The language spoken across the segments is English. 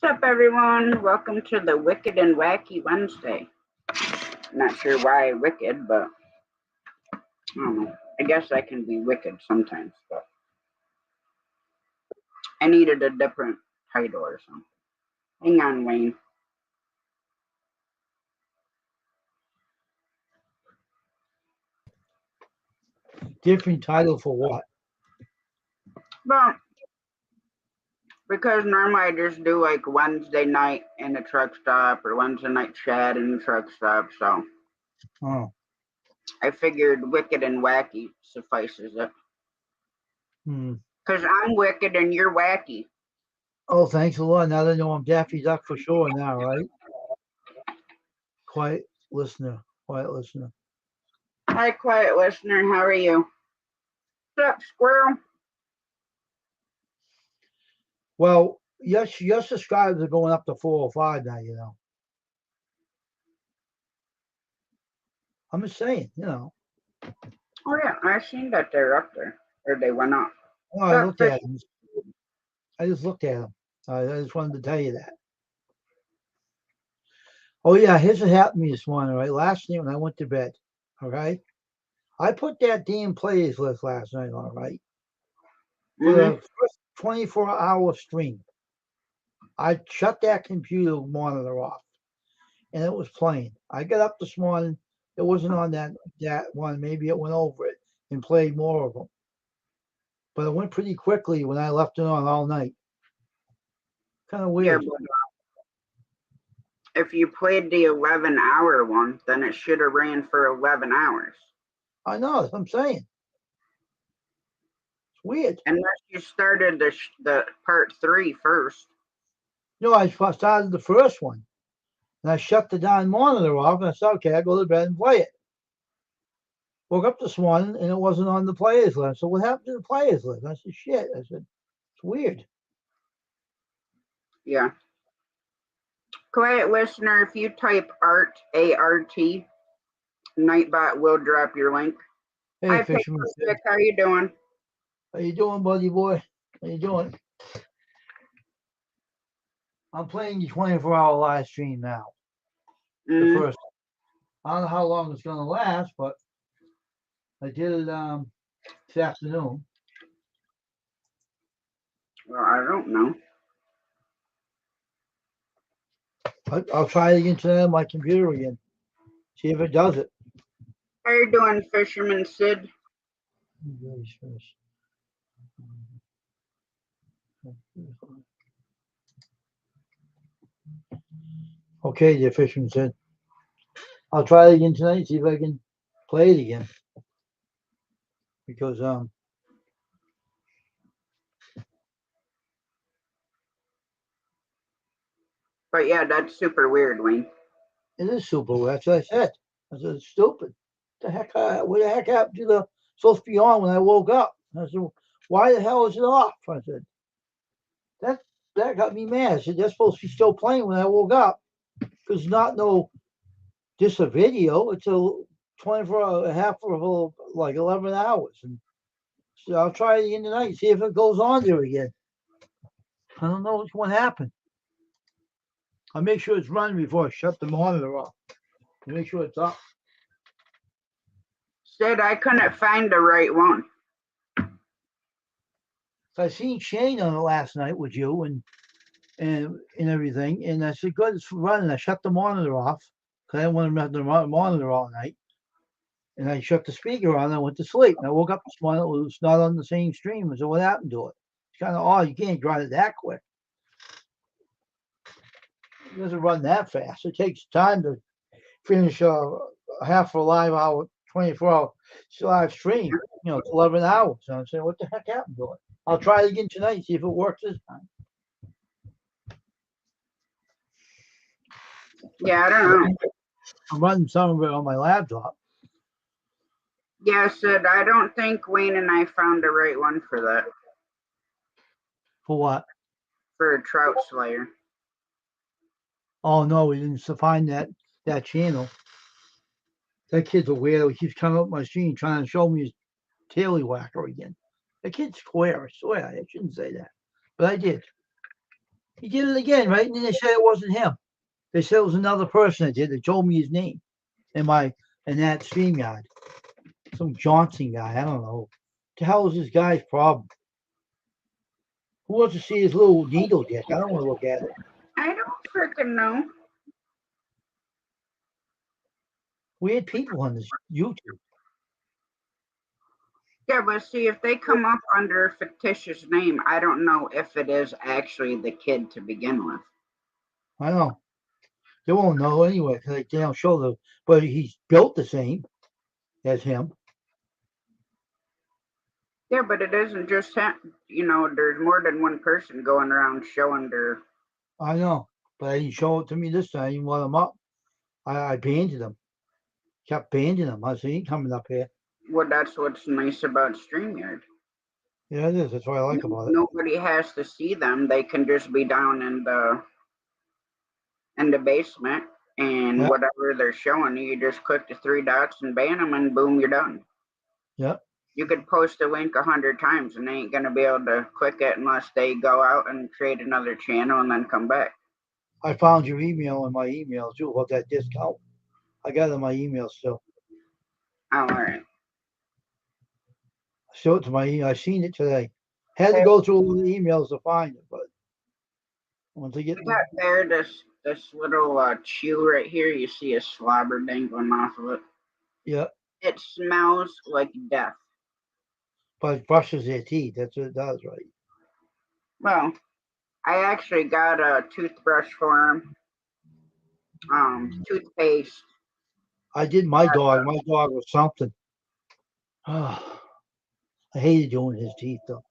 What's up, everyone? Welcome to the Wicked and Wacky Wednesday. Not sure why wicked, but I don't know. I guess I can be wicked sometimes, but I needed a different title or something. Hang on, Wayne. Different title for what? Well, because normally I just do like Wednesday night in a truck stop or Wednesday night chat in a truck stop, so Oh. I figured Wicked and Wacky suffices it. Because I'm wicked and you're wacky. Oh, thanks a lot. Now they know I'm Daffy Duck for sure now, right? Quiet listener. Hi, quiet listener. How are you? What's up, squirrel? Well, yes, your subscribers are going up to 405 now, you know. I'm just saying, you know. Oh, yeah, I seen that they're up there. Or they went up. Oh, I looked at them. I just looked at them. I just wanted to tell you that. Oh, yeah, here's what happened to me this morning, right? Last night when I went to bed, all right? I put that damn plays list last night, all right? For the first 24-hour stream. I shut that computer monitor off, and it was playing. I got up this morning. It wasn't on that one. Maybe it went over it and played more of them. But it went pretty quickly when I left it on all night. Kind of weird. Yeah, but if you played the 11-hour one, then it should have ran for 11 hours. I know. That's what I'm saying. It's weird. Unless you started the part 3 first. No, I started the first one. And I shut the darn monitor off, and I said, okay, I'll go to bed and play it. Woke up this morning, and it wasn't on the players list. So what happened to the players list? I said, shit. I said, it's weird. Yeah. Quiet listener, if you type art, A-R-T, Nightbot will drop your link. Hey, Hi, Fisherman. how you doing? How you doing, buddy boy? How you doing? I'm playing the 24-hour live stream now. The first. I don't know how long it's going to last, but I did it this afternoon. Well, I don't know. I'll try it again tonight on my computer again. See if it does it. How you doing, Fisherman Sid? Okay, the Fisherman said. I'll try it again tonight, see if I can play it again. Because But yeah, that's super weird, Wayne. It is super weird. That's what I said. I said, it's stupid. What the heck happened to the supposed to be on when I woke up? I said, why the hell is it off? I said, that got me mad. I said, they're supposed to be still playing when I woke up. Because not just a video. It's a 24 a half of like 11 hours. And so I'll try it again tonight, see if it goes on there again. I don't know what happened. I'll make sure it's running before I shut the monitor off. Make sure it's up. Sid, I couldn't find the right one. So I seen Shane on it last night with you and everything, and I said, good, it's running. I shut the monitor off because I didn't want to run the monitor all night. And I shut the speaker on and I went to sleep. And I woke up this morning, it was not on the same stream. So what happened to it? It's kind of odd. You can't drive it that quick. It doesn't run that fast. It takes time to finish a half a live hour, 24-hour live stream. You know, it's 11 hours. So I'm saying, what the heck happened to it? I'll try it again tonight, see if it works this time. Yeah, I don't know. I'm running some of it on my laptop. Yeah, Sid, I don't think Wayne and I found the right one for that. For what? For a Trout Slayer. Oh, no, we didn't find that channel. That kid's a weirdo. He keeps coming up my screen trying to show me his taily whacker again. That kid's square, I swear. I shouldn't say that. But I did. He did it again, right? And then they said it wasn't him. They said it was another person that did. They told me his name in that StreamYard. Some Johnson guy. I don't know. What the hell is this guy's problem? Who wants to see his little needle dick? I don't want to look at it. I don't freaking know. Weird people on this YouTube. Yeah, but see, if they come up under a fictitious name, I don't know if it is actually the kid to begin with. I know. They won't know anyway because they don't show the. But he's built the same as him. Yeah, but it isn't just him. You know, there's more than one person going around showing their. I know. But they didn't show it to me this time. I didn't want him up. I banded him. Kept banding him. I said, he ain't coming up here. Well, that's what's nice about StreamYard. Yeah, it is. That's what I like about it. Nobody has to see them. They can just be down in the basement, and Yeah. whatever they're showing you, you just click the three dots and ban them, and boom, you're done. Yeah. You could post a link 100 times, and they ain't gonna be able to click it unless they go out and create another channel and then come back. I found your email in my email too about that discount. I got it in my email still. Oh, all right. I showed it to my email. I seen it today. Had to go through all the emails to find it, but once I get We got there this little chew right here. You see a slobber dangling off of it. yeah, It smells like death. but it brushes their teeth. That's what it does, right? Well, I actually got a toothbrush for him. Toothpaste. I did my dog. My dog was something. I hated doing his teeth though.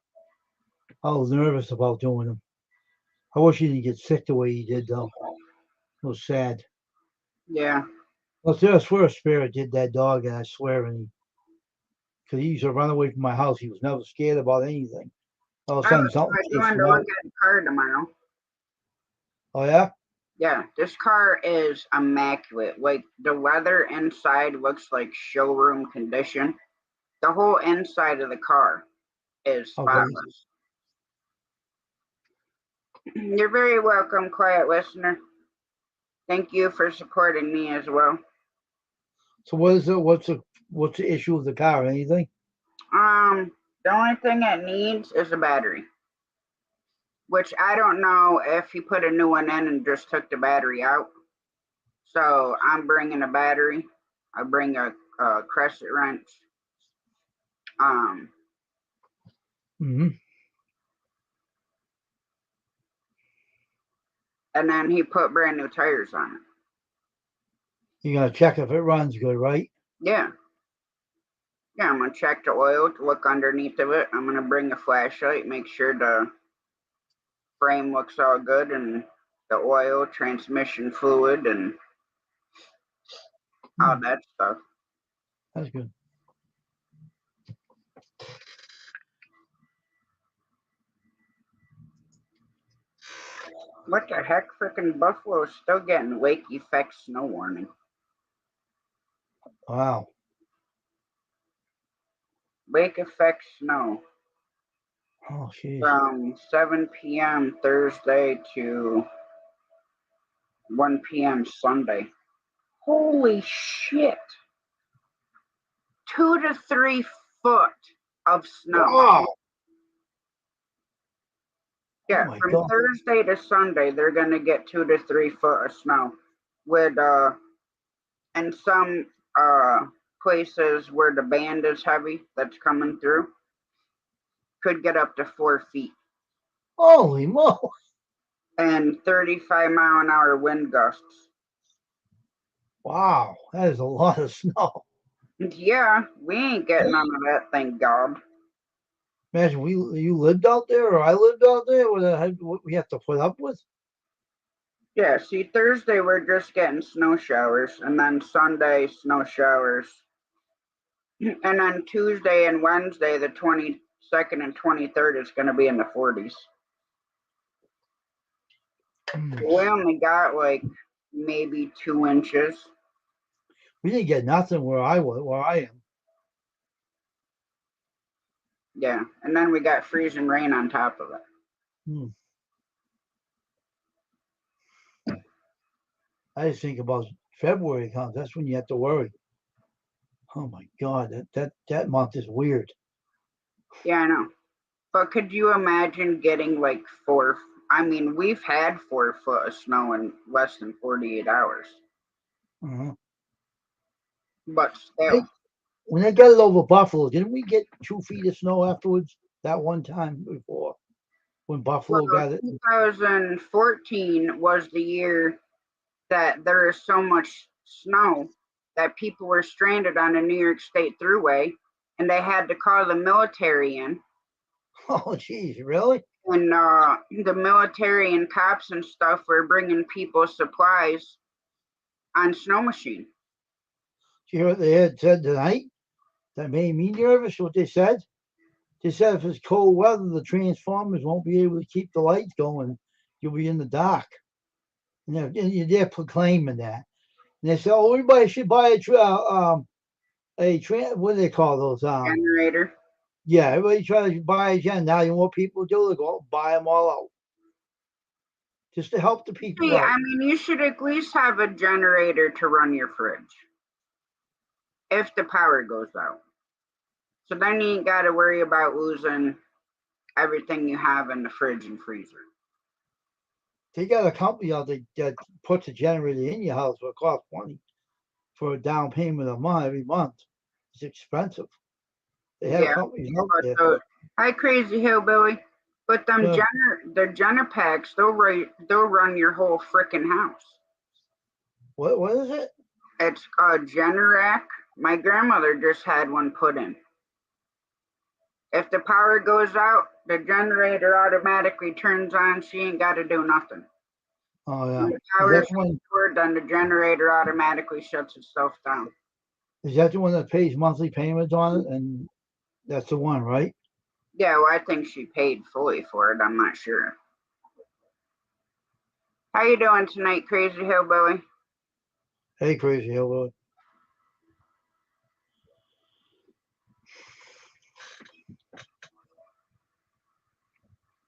I was nervous about doing them. I wish he didn't get sick the way he did though. It was sad. Yeah. Well, I swear a spirit did that dog, and I swear, and because he used to run away from my house. He was never scared about anything. All of a I sudden, was something chased going him to look out. at the car tomorrow. Oh yeah, Yeah, this car is immaculate. Like the leather inside looks like showroom condition. The whole inside of the car is okay. spotless. You're very welcome, quiet listener. Thank you for supporting me as well. So what is it? What's the issue with the car? Anything? The only thing it needs is a battery, which I don't know if he put a new one in and just took the battery out. So I'm bringing a battery. I bring a crescent wrench. Um, Mm-hmm. and then he put brand new tires on it. You gotta check if it runs good, right? Yeah. Yeah, I'm gonna check the oil to look underneath of it. I'm gonna bring a flashlight, make sure the frame looks all good and the oil, transmission fluid, and all that stuff. That's good. What the heck? Freaking Buffalo's still getting lake effect snow warning. Wow. Lake effect snow Oh, jeez. from 7 p.m. Thursday to 1 p.m. Sunday. Holy shit. 2 to 3 foot of snow. Wow. Yeah, Oh my from God. Thursday to Sunday, they're gonna get 2 to 3 foot of snow. With and some places where the band is heavy that's coming through, could get up to 4 feet. Holy moly. And 35-mile-an-hour wind gusts. Wow. That is a lot of snow. Yeah, we ain't getting none of that, thank God. Imagine you lived out there or I lived out there. What we have to put up with? Yeah, see, Thursday we're just getting snow showers, and then Sunday, snow showers. And then Tuesday and Wednesday, the 22nd and 23rd, is going to be in the 40s. We only got like maybe 2 inches. We didn't get nothing where I am. Yeah, and then we got freezing rain on top of it. I just think about February comes. That's when you have to worry. Oh my God, that month is weird. Yeah, I know. But could you imagine getting like I mean, we've had 4 foot of snow in less than 48 hours. Uh-huh. But Hey, still. when they got it over Buffalo, didn't we get 2 feet of snow afterwards? That one time before when Well, Buffalo got it. 2014 was the year that there is so much snow that people were stranded on a New York State thruway and they had to call the military in. Oh, geez, really? And the military and cops and stuff were bringing people supplies on snow machine. Did you hear what they had said tonight? That made me nervous. What they said? They said if it's cold weather, the transformers won't be able to keep the lights going. You'll be in the dark. And they're proclaiming that. And they said, "Oh, everybody should buy what do they call those? Generator. Yeah, everybody tries to buy a gen. Now you know what people do? They go out and buy them all out just to help the people See, out. I mean, you should at least have a generator to run your fridge if the power goes out. So then you ain't got to worry about losing everything you have in the fridge and freezer. They got a company out there that puts a generator in your house for it costs money for a down payment of month every month. It's expensive. They have Yeah, companies out but there. hi, crazy hillbilly. But them Uh, the Genepacks, they'll run your whole freaking house. what is it? It's a Generac. My grandmother just had one put in. If the power goes out, the generator automatically turns on. She ain't got to do nothing. Oh When yeah. the Is power that is the one? restored, then the generator automatically shuts itself down. Is that the one that pays monthly payments on it? And that's the one, right? Yeah, well, I think she paid fully for it. I'm not sure. How you doing tonight, crazy hillbilly? Hey, crazy hillbilly.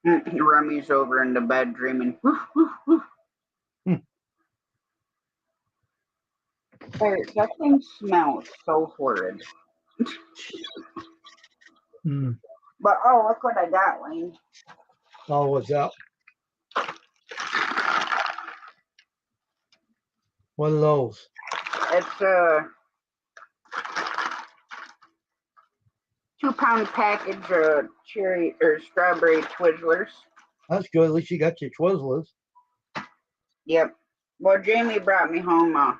Rummy's over in the bed dreaming. Woof, woof, woof. Hey, that thing smells so horrid. Hmm. But oh, look what I got, Wayne. Oh, what's up? What are those? It's a 2 pound package of cherry or strawberry Twizzlers. That's good. At least you got your Twizzlers. Yep. Well, Jamie brought me home a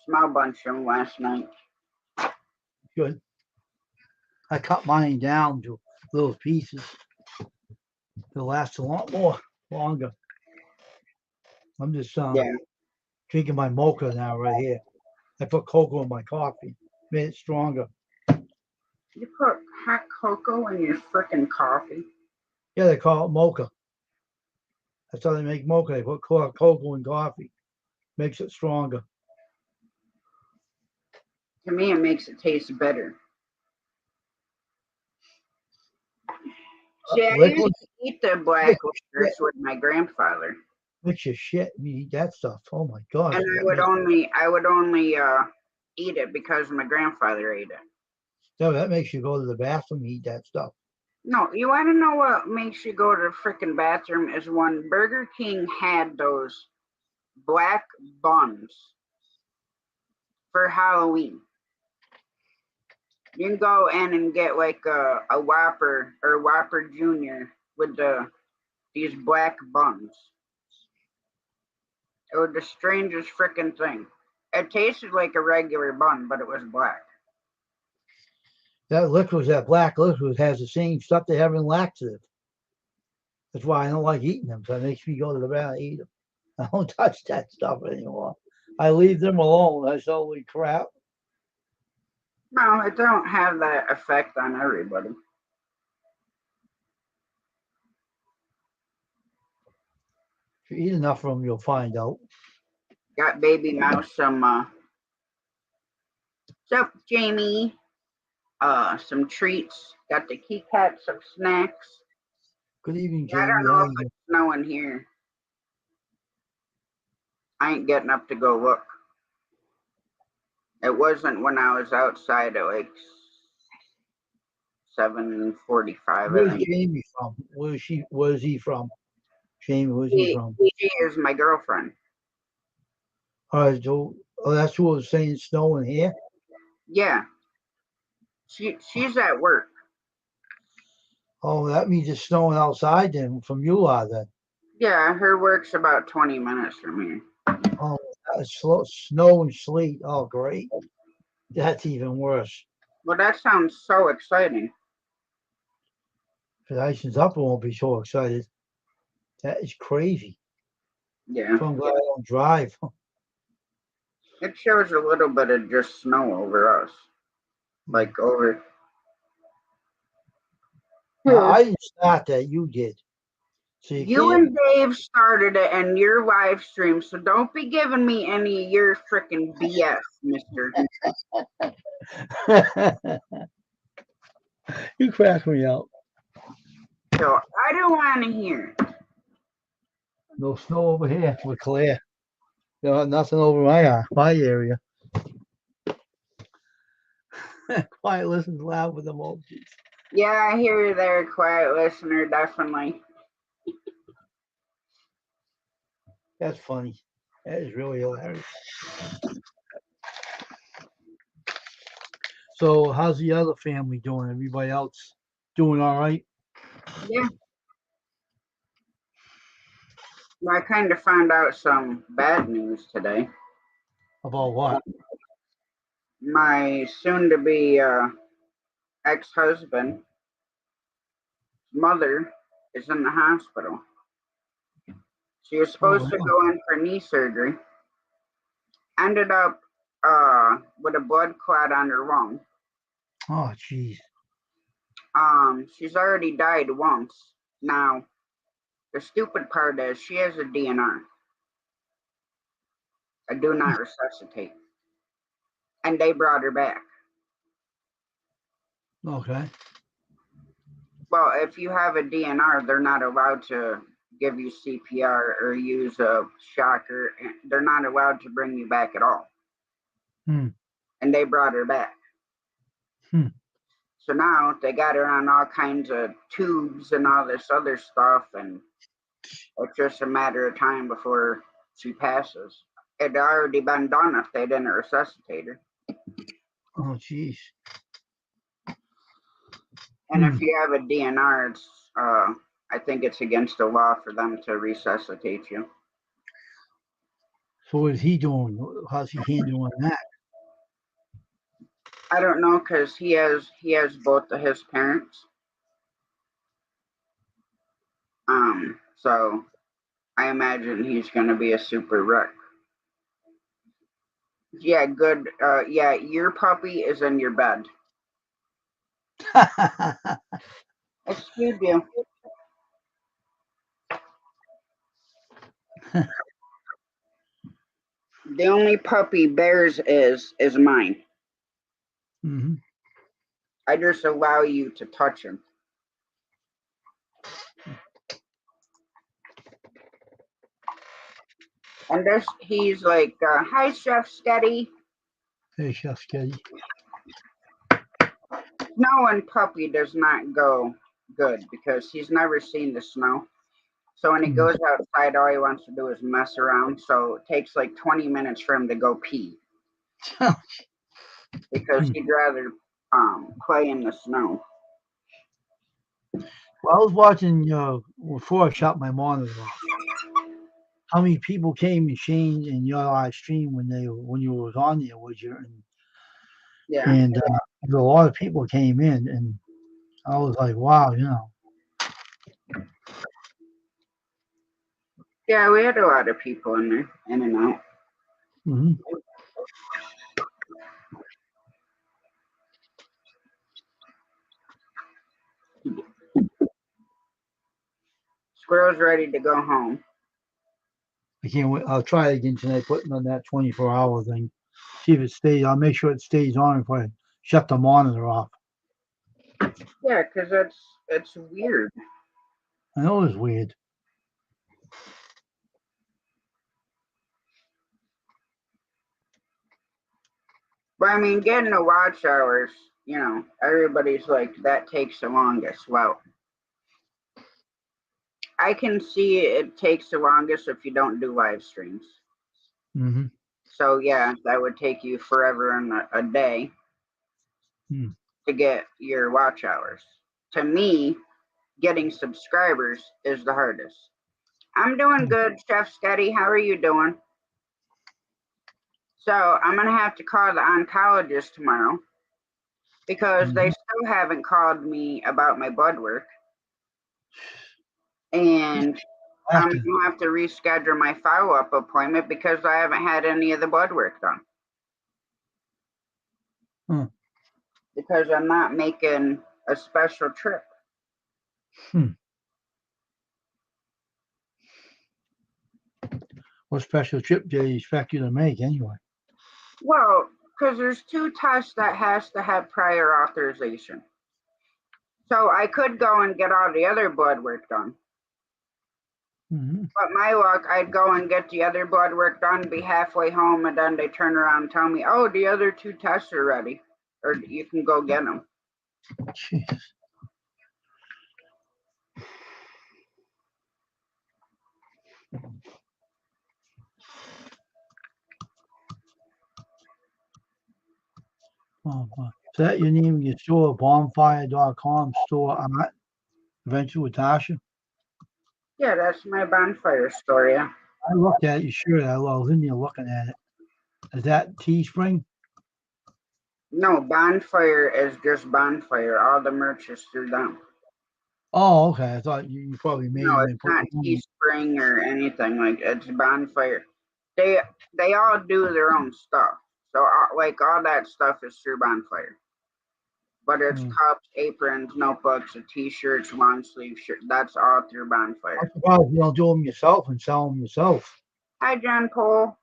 small bunch of them last night. Good. I cut mine down to little pieces. They'll last a lot longer. I'm just Yeah. drinking my mocha now right here. I put cocoa in my coffee, made it stronger. You put hot cocoa in your freaking coffee? Yeah, they call it mocha. That's how they make mocha. They put cocoa in coffee, makes it stronger. To me, it makes it taste better. See, I used Liquid, to eat the black mix your licorice shit. with my grandfather, Mix your shit. You eat that stuff. Oh my gosh, and that makes I would only eat it because my grandfather ate it. that makes you go to the bathroom, eat that stuff. No, you want to know what makes you go to the freaking bathroom is when Burger King had those black buns for Halloween. You can go in and get like a Whopper or Whopper Junior with these black buns. It was the strangest freaking thing. It tasted like a regular bun, but it was black. That black liquid has the same stuff they have in laxative. That's why I don't like eating them. So it makes me go to the bathroom and eat them. I don't touch that stuff anymore. I leave them alone. That's holy crap. No, it don't have that effect on everybody. If you eat enough of them, you'll find out. Got baby mouse some what's up, Jamie? Some treats. Got the Kit Kat, some snacks. Good evening, I don't Jamie. know How if you it's snowing here. I ain't getting up to go look. It wasn't when I was outside at like 7:45, I Where's think. Jamie from? Where's he from? Jamie, where's he She, from? she is my girlfriend. All right, so that's what was saying snowing here. Yeah, she's at work. Oh, that means it's snowing outside then from you are then. Yeah, her work's about 20 minutes from here. Oh, that's snow and sleet. Oh, great. That's even worse. Well, that sounds so exciting. If the icing's up, I won't be so excited. That is crazy. Yeah, So I'm glad I don't drive. it shows a little bit of just snow over us, like over. I didn't start that. You did. So you You can't. and Dave started it in your live stream, so don't be giving me any of your freaking BS, mister. You crack me out. So I don't want to hear it. No snow over here. We're clear. Nothing over my area. Quiet listens loud with emojis. Yeah, I hear you there, quiet listener, definitely. That's funny. That is really hilarious. So how's the other family doing? Everybody else doing all right? Yeah, I kind of found out some bad news today. About what? My soon-to-be ex-husband's mother is in the hospital. She was Oh, supposed to go in for knee surgery. Ended up with a blood clot on her lung. oh, jeez. She's already died once. Now, the stupid part is she has a DNR, a do not resuscitate, and they brought her back. Okay. Well, if you have a DNR, they're not allowed to give you CPR or use a shocker. They're not allowed to bring you back at all. Hmm. And they brought her back. Hmm. So now they got her on all kinds of tubes and all this other stuff, and it's just a matter of time before she passes. It'd already been done if they didn't resuscitate her. Oh, jeez. And if you have a DNR, it's I think it's against the law for them to resuscitate you. So what is he doing? How's he handling that? I don't know because he has both of his parents. So I imagine he's gonna be a super wreck. Yeah, good. Yeah, your puppy is in your bed. Excuse you. The only puppy Bears is mine. Hmm. I just allow you to touch him. And this, he's like, "Hi, Chef Sketty." Hey, Chef Sketty. Snow and puppy does not go good because he's never seen the snow. So when he goes outside, all he wants to do is mess around. So it takes like 20 minutes for him to go pee because he'd rather play in the snow. Well, I was watching before I shut my monitor off. How many people came and changed in your live stream when you was on there with you, Yeah. and a lot of people came in, and I was like, wow, Yeah, we had a lot of people in there, in and out. hmm Squirrel's ready to go home. I can't wait. I'll try it again tonight, putting on that 24-hour thing. See if it stays. I'll make sure it stays on if I shut the monitor off. Yeah, because it's weird. I know it's weird. But I mean, getting the watch hours, everybody's like, that takes the longest. Well, I can see it takes the longest if you don't do live streams. Mm-hmm. So yeah, that would take you forever and a day to get your watch hours. To me, getting subscribers is the hardest. I'm doing good, Chef Scotty. How are you doing? So I'm gonna have to call the oncologist tomorrow because they still haven't called me about my blood work, and I'm gonna have to reschedule my follow-up appointment because I haven't had any of the blood work done. Because I'm not making a special trip. What special trip do you expect you to make anyway? Well, because there's 2 tests that has to have prior authorization. So I could go and get all the other blood work done. But my luck, I'd go and get the other blood work done, be halfway home, and then they turn around and tell me, oh, the other 2 tests are ready, or you can go get them. Jeez. Oh, so that your name of your store, bonfire.com store art, Adventure with Tasha? Yeah, that's my bonfire store, yeah. I looked at your shirt. I was in there looking at it. Is that Teespring? No, bonfire is just bonfire. All the merch is through them. Oh, okay. I thought you probably made No, them it's and put not them on. Teespring or anything like it's bonfire. They all do their own stuff. So like all that stuff is through bonfire. But it's cups, aprons, notebooks, t-shirts, long sleeve shirt. That's all through bonfire. I'm surprised you don't do them yourself and sell them yourself. Hi, John Cole.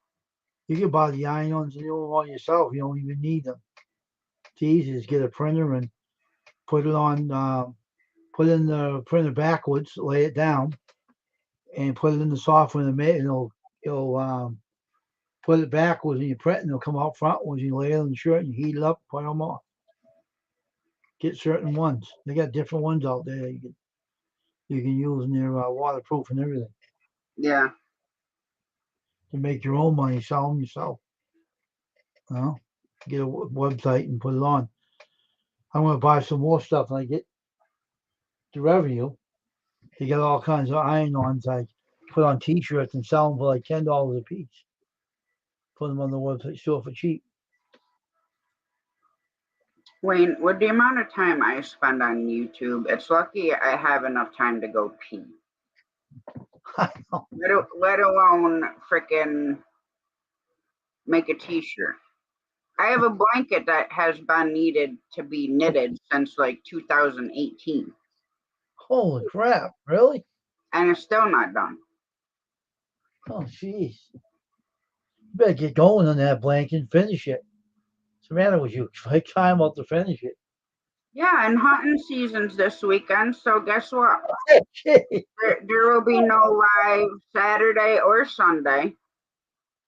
You can buy the iron-ons and do them all yourself. You don't even need them. It's easy. Just get a printer and put it on. Put in the printer backwards, lay it down, and put it in the software and it'll put it backwards and you print and it'll come out frontwards. You lay it on the shirt and you heat it up, put them off. Get certain ones. They got different ones out there you can use and they're waterproof and everything. Yeah. To make your own money, sell them yourself. Get a website and put it on. I'm going to buy some more stuff and I get the revenue. They get all kinds of iron-ons I put on T-shirts and sell them for like $10 a piece. Put them on the website store for cheap. Wayne, with the amount of time I spend on YouTube, it's lucky I have enough time to go pee. I know. Let alone freaking make a t-shirt. I have a blanket that has been needed to be knitted since like 2018. Holy crap! Really? And it's still not done. Oh, jeez. You better get going on that blanket and finish it. What's the matter with you? Take time out to finish it. Yeah, and hunting season's this weekend, so guess what? Okay. There will be no live Saturday or Sunday.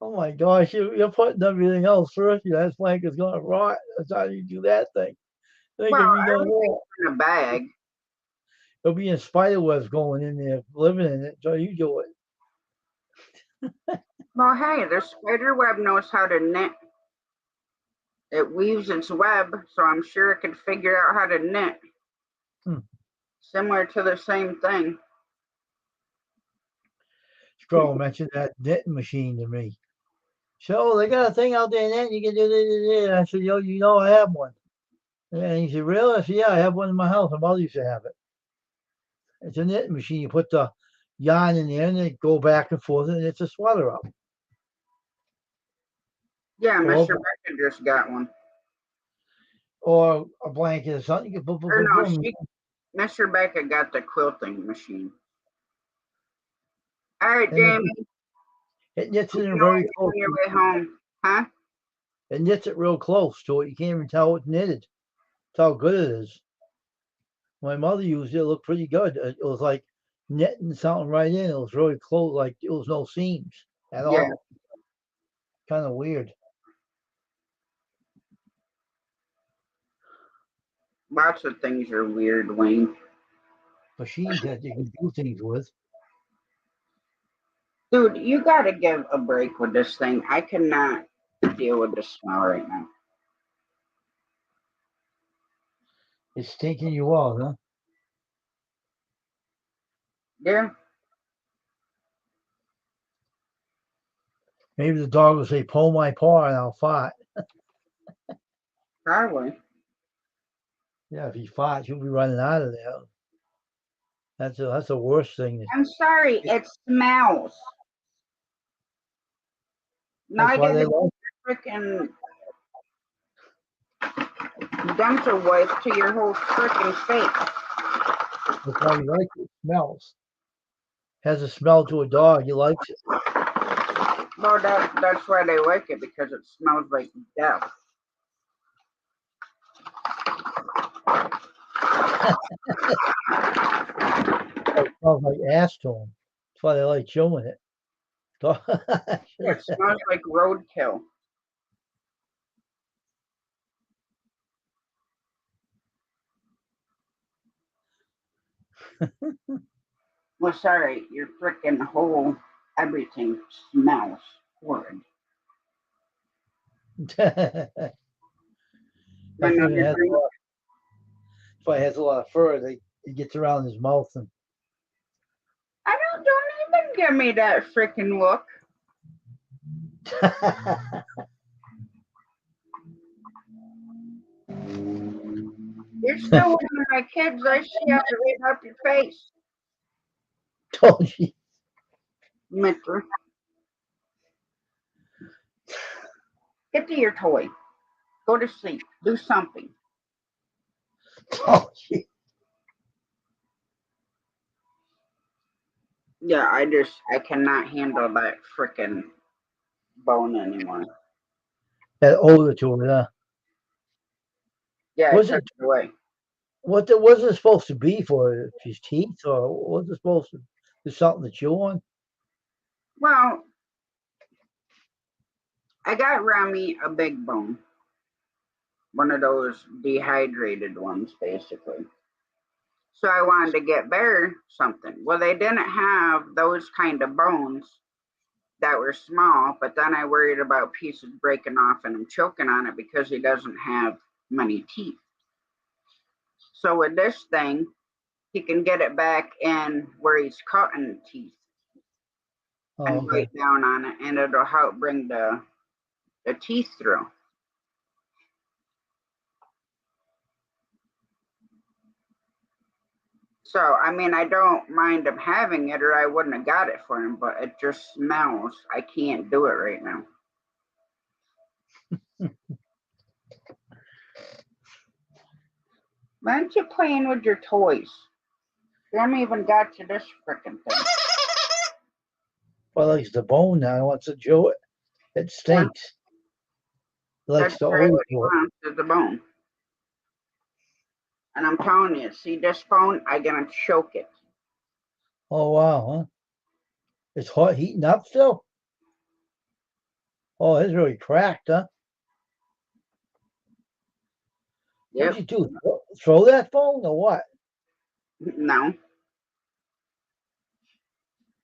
Oh my gosh, you're putting everything else first. That blanket's gonna rot. That's how you do that thing. There Well, can be no everything's more. in a bag. There'll be a spider webs going in there, living in it. So you do it. Well, hey, the spider web knows how to knit. It weaves its web, so I'm sure it could figure out how to knit. Similar to the same thing. Girl mentioned that knitting machine to me. So they got a thing out there and you can do this. I said, yo, I have one. And he said, really? I said, yeah, I have one in my house. My mother used to have it. It's a knitting machine. You put the yarn in there and it go back and forth and it's a sweater up. Yeah, Mr. Becker just got one. Or a blanket or something. You can Or no, Mr. Becker got the quilting machine. All right, Jamie. It knits it in very close. On your way home, huh? It knits it real close to it. You can't even tell it's knitted. That's how good it is. My mother used it. It looked pretty good. It was like knitting something right in. It was really close, like it was no seams at all. Kind of weird. Lots of things are weird, Wayne. Machines that you can do things with. Dude, you gotta give a break with this thing. I cannot deal with the smell right now. It's stinking you out, huh? Yeah, Maybe the dog will say, "Pull my paw," and I'll fart. probably. Yeah, if he farts, you'll be running out of there. That's the worst thing. I'm sorry, it smells. Now That's I why gotta they get like. freaking dental wipe to your whole freaking face. That's why he likes it. It smells. Has a smell to a dog. He likes it. Well, that's why they like it, because it smells like death. It smells like ass to him. That's why they like chewing it. It smells like roadkill. Well, sorry, your freaking whole everything smells horrid. That's You know, why he has a lot of fur. It gets around his mouth and. don't even give me that freaking look. You're still one of my kids. I see how to read up your face, Oh, gee. Mister. Get to your toy. Go to sleep. Do something. Oh, gee. Yeah, I cannot handle that freaking bone anymore. That odor to it, huh? Yeah, I Was took it it away. was it supposed to be for his teeth, or was it supposed to be something to chew on? Well, I got Rami a big bone, one of those dehydrated ones, basically. So I wanted to get Bear something. Well, they didn't have those kind of bones that were small, but then I worried about pieces breaking off and him choking on it because he doesn't have many teeth. So with this thing, he can get it back in where he's cutting teeth Oh, and okay. bite down on it, and it'll help bring the teeth through. So, I mean, I don't mind him having it, or I wouldn't have got it for him, but it just smells. I can't do it right now. Why aren't you playing with your toys? You haven't even got to this frickin' thing. Well, likes the bone now. He wants to chew it. It Yeah, stinks. He likes that's the right odor what he to it. wants is the bone. And I'm telling you, see this bone? I'm gonna choke it. Oh wow, huh? It's hot, heating up still. Oh, it's really cracked, huh? What'd Yep. you do? Throw that phone or what? No.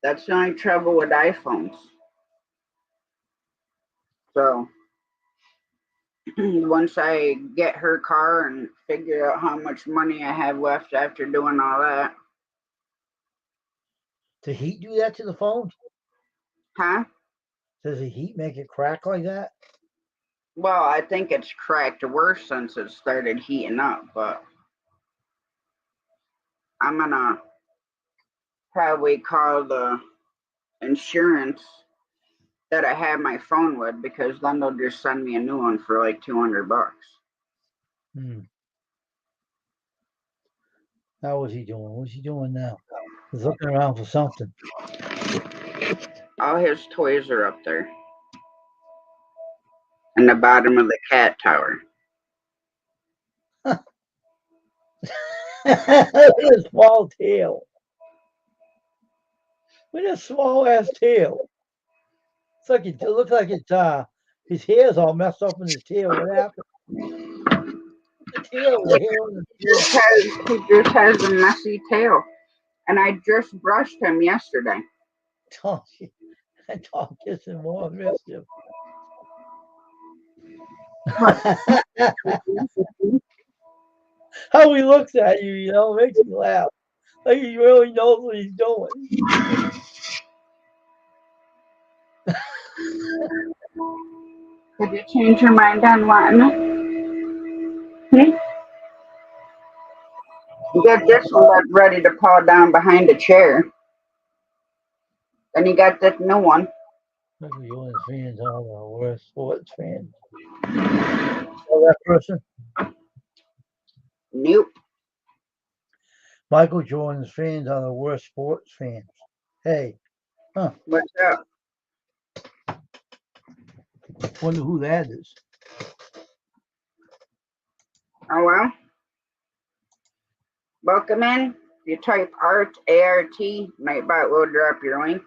That's the only trouble with iPhones. So once I get her car and figure out how much money I have left after doing all that. The heat do that to the phone? Huh? Does the heat make it crack like that? Well, I think it's cracked worse since it started heating up, but I'm gonna probably call the insurance that I have my phone with, because then they'll just send me a new one for like $200. Hmm. How was he doing? What's he doing now? He's looking around for something. All his toys are up there in the bottom of the cat tower. A small tail. With a small ass tail. It looks like it's his hair's all messed up in his tail. What happened? The tail, the hair on the tail. He just has a messy tail. And I just brushed him yesterday. Oh, I thought this is more mischief. How he looks at you, makes me laugh. Like he really knows what he's doing. Did you change your mind on wanting it? You got this one ready to paw down behind a chair. Then you got this new one. Michael Jordan's fans are the worst sports fans. Know that person? Nope. Michael Jordan's fans are the worst sports fans. Hey, What's up? wonder who that is. Oh well. Welcome in. If you type art ART, Nightbot will drop your link.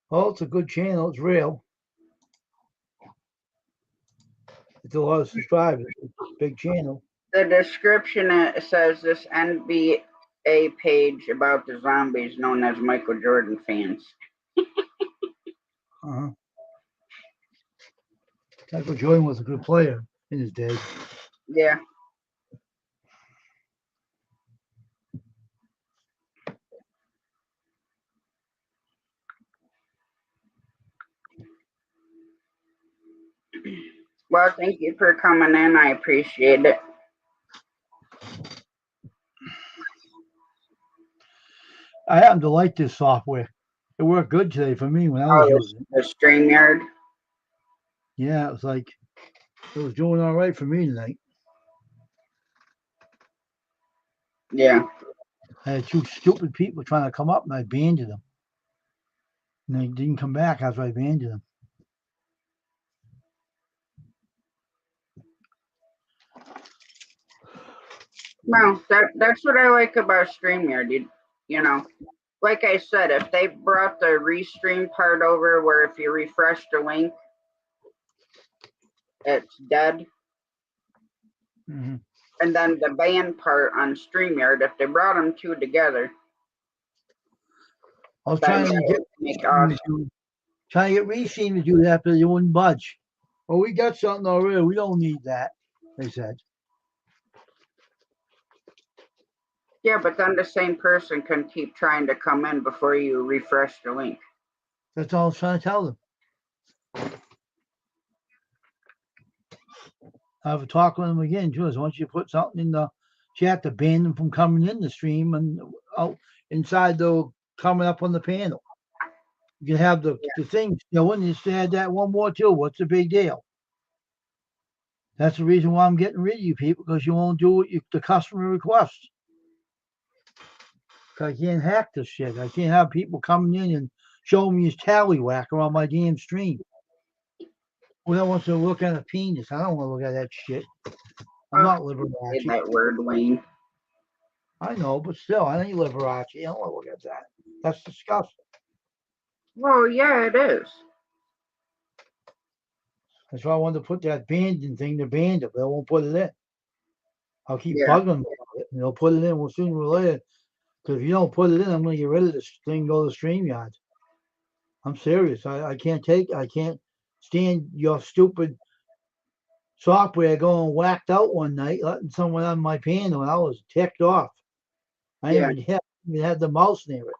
Oh, it's a good channel. It's real. It's a lot of subscribers. It's a big channel. The description says this NBA page about the zombies known as Michael Jordan fans. Uh-huh. Michael Jordan was a good player in his day. Yeah. Well, thank you for coming in. I appreciate it. I happen to like this software. It worked good today for me when I was using it. The StreamYard. Yeah, it was doing all right for me tonight. Yeah. I had two stupid people trying to come up and I abandoned them. And they didn't come back after I abandoned them. Well, that's what I like about StreamYard. Like I said, if they brought the restream part over where if you refresh the link, it's dead. Mm-hmm. And then the ban part on StreamYard, if they brought them two together. I was trying to get Resheen to do that, but they wouldn't budge. Well, we got something already. We don't need that, they said. Yeah, but then the same person can keep trying to come in before you refresh the link. That's all I was trying to tell them. I have a talk with them again, too. Is once you put something in the chat to ban them from coming in the stream and out inside the coming up on the panel. You can have the thing showing. You just add that one more too. What's the big deal? That's the reason why I'm getting rid of you people, because you won't do what the customer requests. I can't hack this shit. I can't have people coming in and showing me his tallywhacker on my damn stream. Well, I want to look at a penis. I don't want to look at that shit. I'm not Liberace. Say that word, Wayne. I know, but still, I ain't Liberace. I don't want to look at that. That's disgusting. Well, yeah, it is. That's why I wanted to put that banding thing to band it, but I won't put it in. I'll keep bugging them about it, and they'll put it in sooner or later. Because if you don't put it in, I'm going to get rid of this thing and go to StreamYard. I'm serious. I can't stand your stupid software going whacked out one night, letting someone on my panel, and I was ticked off. I even had the mouse near it.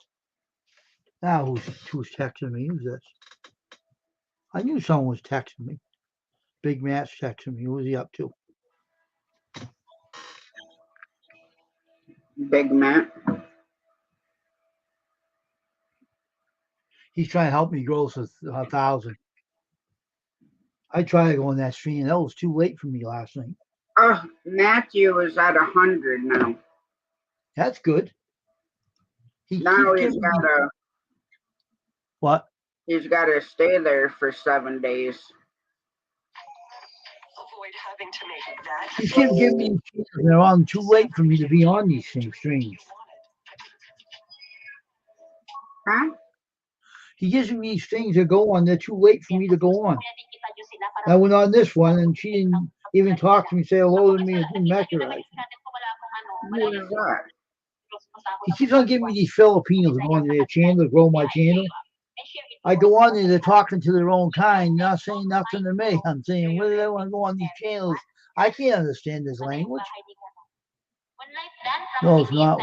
Now, who's texting me? Who's this? I knew someone was texting me. Big Matt's texting me. Who was he up to? Big Matt. He's trying to help me grow to 1,000. I tried to go on that stream, and that was too late for me last night. Oh, Matthew is at 100 now. That's good. Now he's got to. What? He's got to stay there for 7 days. Avoid having to make that. He kept giving me excuses. They're on too late for me to be on these streams. Huh? He gives me these things to go on. They're too late for me to go on. I went on this one, and he even talk to me, say hello to me, and didn't recognize me. Who is that? He keeps on giving me these Filipinos going to their channel to grow my channel. I go on there, they're talking to their own kind, not saying nothing to me. I'm saying, where do they want to go on these channels? I can't understand this language. No, it's not.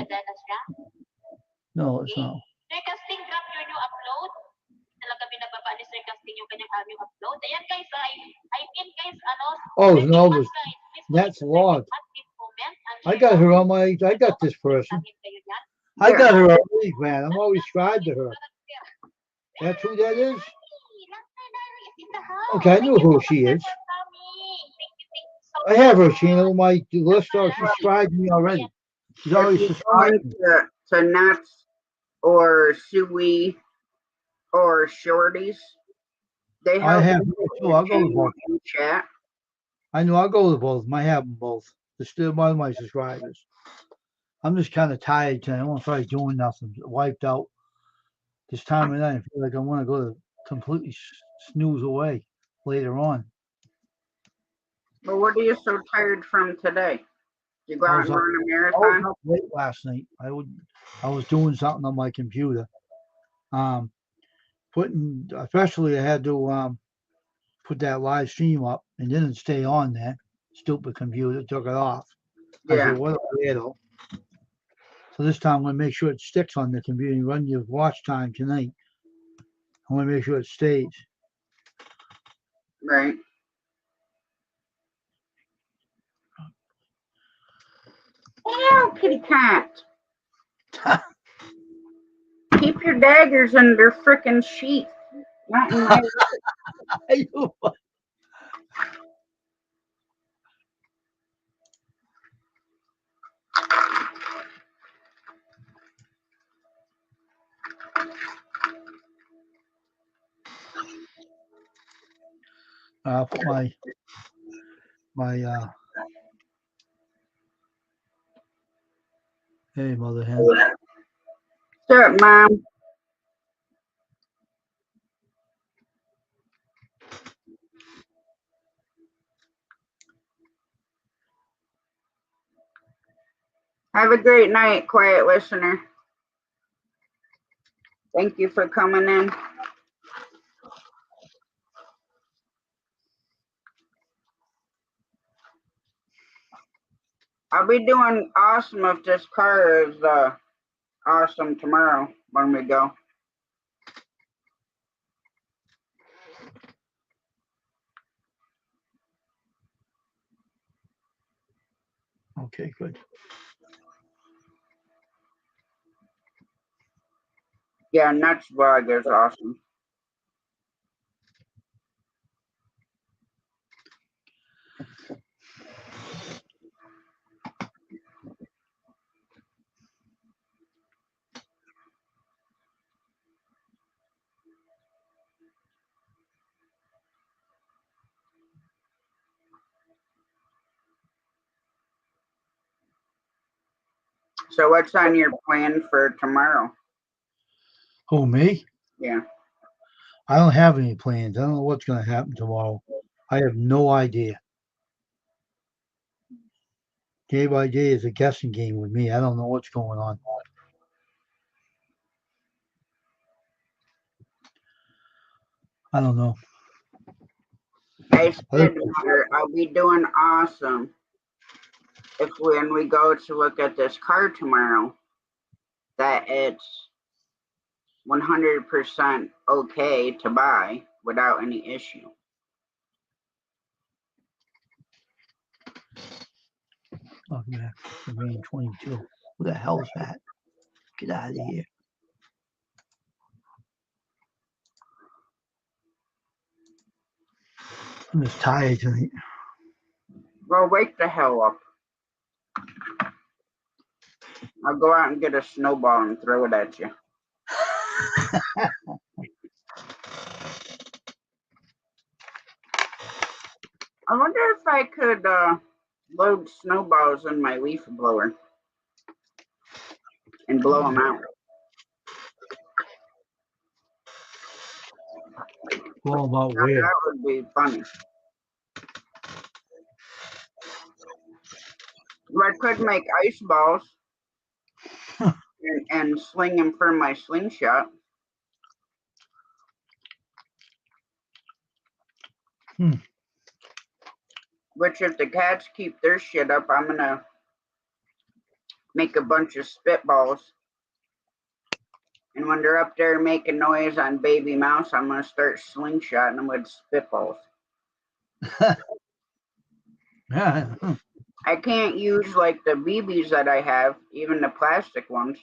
No, it's not. Sir Casting, drop your new upload. Talaga binababa ni Sir Casting yung kanyang aming upload. Ayan guys, I mean guys, ano, Oh, it's no, guys, that's logged. comment and I got her on my, I got this person. I Yeah. got her already, man. I'm always subscribed to her. That's who that is? Okay, I know who she is. I have her channel, my list, or she subscribed to me already. She's If already you go subscribed. to Nuts or Suey or Shorties, they I have have her too. I'll go with both. in chat. I know I'll go with both. I have them both. They're still one of my subscribers. I'm just kind of tired tonight. I won't feel like doing nothing. Wiped out. This time of night, I feel like I want to go to completely snooze away later on. But what are you so tired from today? You go I out was and up- run a I was marathon? up late last night. I was doing something on my computer. Especially I had to put that live stream up and didn't stay on there. Stupid computer took it off. I Yeah. said, what a weirdo. So this time I'm gonna make sure it sticks on the computer and run your watch time tonight. I want to make sure it stays. Right. Meow, kitty cat. Keep your daggers in their frickin' sheath. Not in my I'll put my hey mother hen. What's up, Mom? Have a great night, quiet listener. Thank you for coming in. I'll be doing awesome if this car is awesome tomorrow when we go. Okay, good. Yeah, Nuts vlog is awesome. So what's on your plan for tomorrow? Who, me? Yeah. I don't have any plans. I don't know what's gonna happen tomorrow. I have no idea. Day by day is a guessing game with me. I don't know what's going on. I don't know. I said I'll be doing awesome if when we go to look at this car tomorrow, that it's 100% okay to buy without any issue. Oh, yeah. Rain 22. Who the hell is that? Get out of here. I'm just tired tonight. Well, wake the hell up. I'll go out and get a snowball and throw it at you. I wonder if I could load snowballs in my leaf blower and blow them out. Well, about Now, where? that would be funny. I could make ice balls and sling them for my slingshot. Hmm. Which, if the cats keep their shit up, I'm gonna make a bunch of spitballs. And when they're up there making noise on Baby Mouse, I'm gonna start slingshotting them with spitballs. Yeah. I can't use like the BBs that I have, even the plastic ones,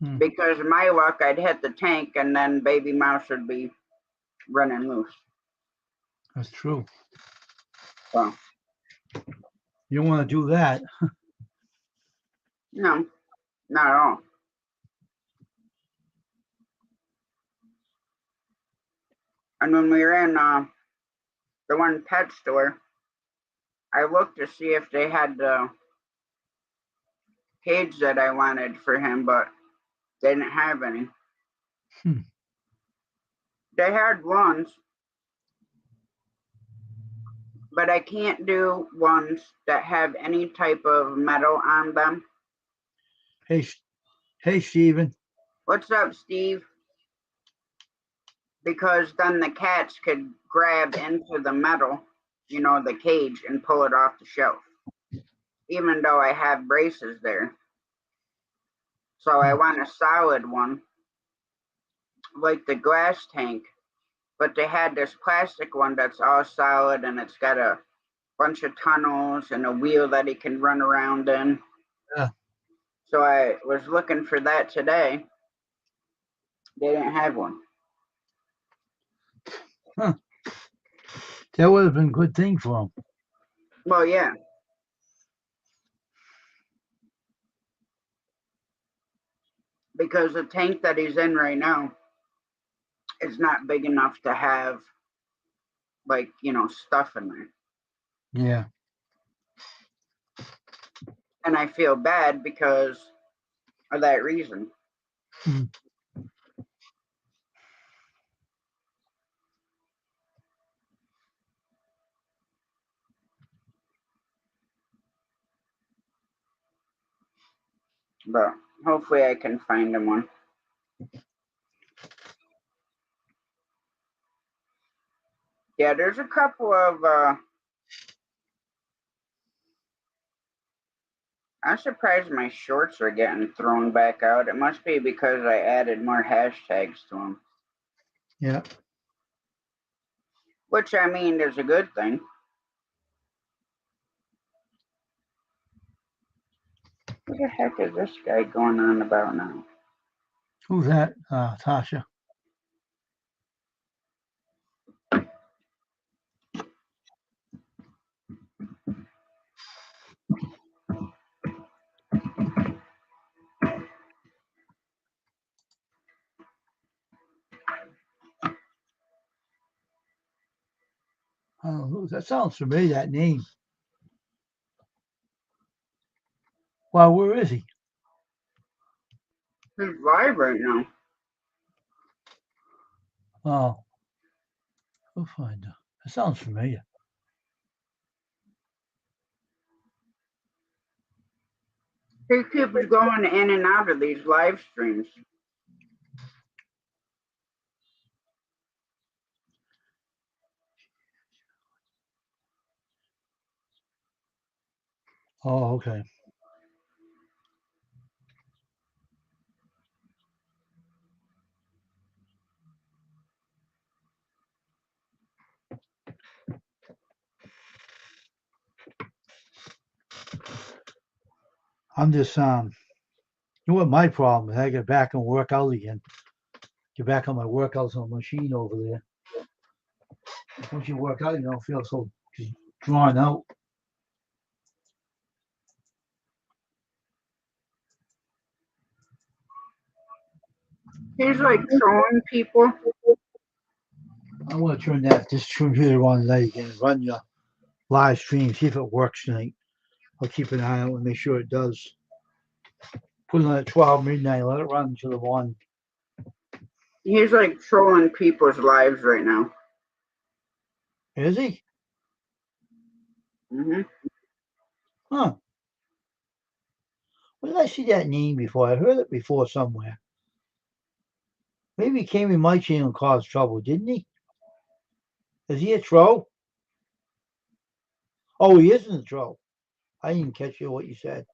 Hmm. because my luck, I'd hit the tank and then Baby Mouse would be running loose. That's true. So, You don't want to do that. no, not at all. And when we were in the one pet store, I looked to see if they had the cage that I wanted for him, but they didn't have any. Hmm. They had ones, but I can't do ones that have any type of metal on them. Hey, Steven. What's up, Steve? Because then the cats could grab into the metal, the cage, and pull it off the shelf, even though I have braces there. So I want a solid one, like the glass tank, but they had this plastic one that's all solid and it's got a bunch of tunnels and a wheel that he can run around in. Yeah. So I was looking for that today. They didn't have one. Huh. That would have been a good thing for him. Well, yeah. Because the tank that he's in right now is not big enough to have, like, stuff in there. Yeah. And I feel bad because of that reason. Hmm. But hopefully I can find him one. Yeah, there's a couple of I'm surprised my shorts are getting thrown back out. It must be because I added more hashtags to them. Yeah. Which, I mean, is a good thing. What the heck is this guy going on about now? Who's that? Tasha. Oh, that sounds familiar, that name. Well, where is he? He's live right now. Oh, we'll find out. That sounds familiar. He keeps going in and out of these live streams. Oh, okay. I'm just you know what my problem is? I get back and work out again. Get back on my workouts on the machine over there. Once you work out, you don't feel so just drawn out. He's like trolling people. I want to turn this computer on tonight again, run your live stream, see if it works tonight. I'll keep an eye out and make sure it does. Put it on at 12 midnight, let it run until the 1. He's like trolling people's lives right now. Is he? Hmm. Huh. Where did I see that name before? I heard it before somewhere. Maybe he came in my channel and caused trouble, didn't he? Is he a troll? Oh, he isn't a troll. I didn't catch what you said.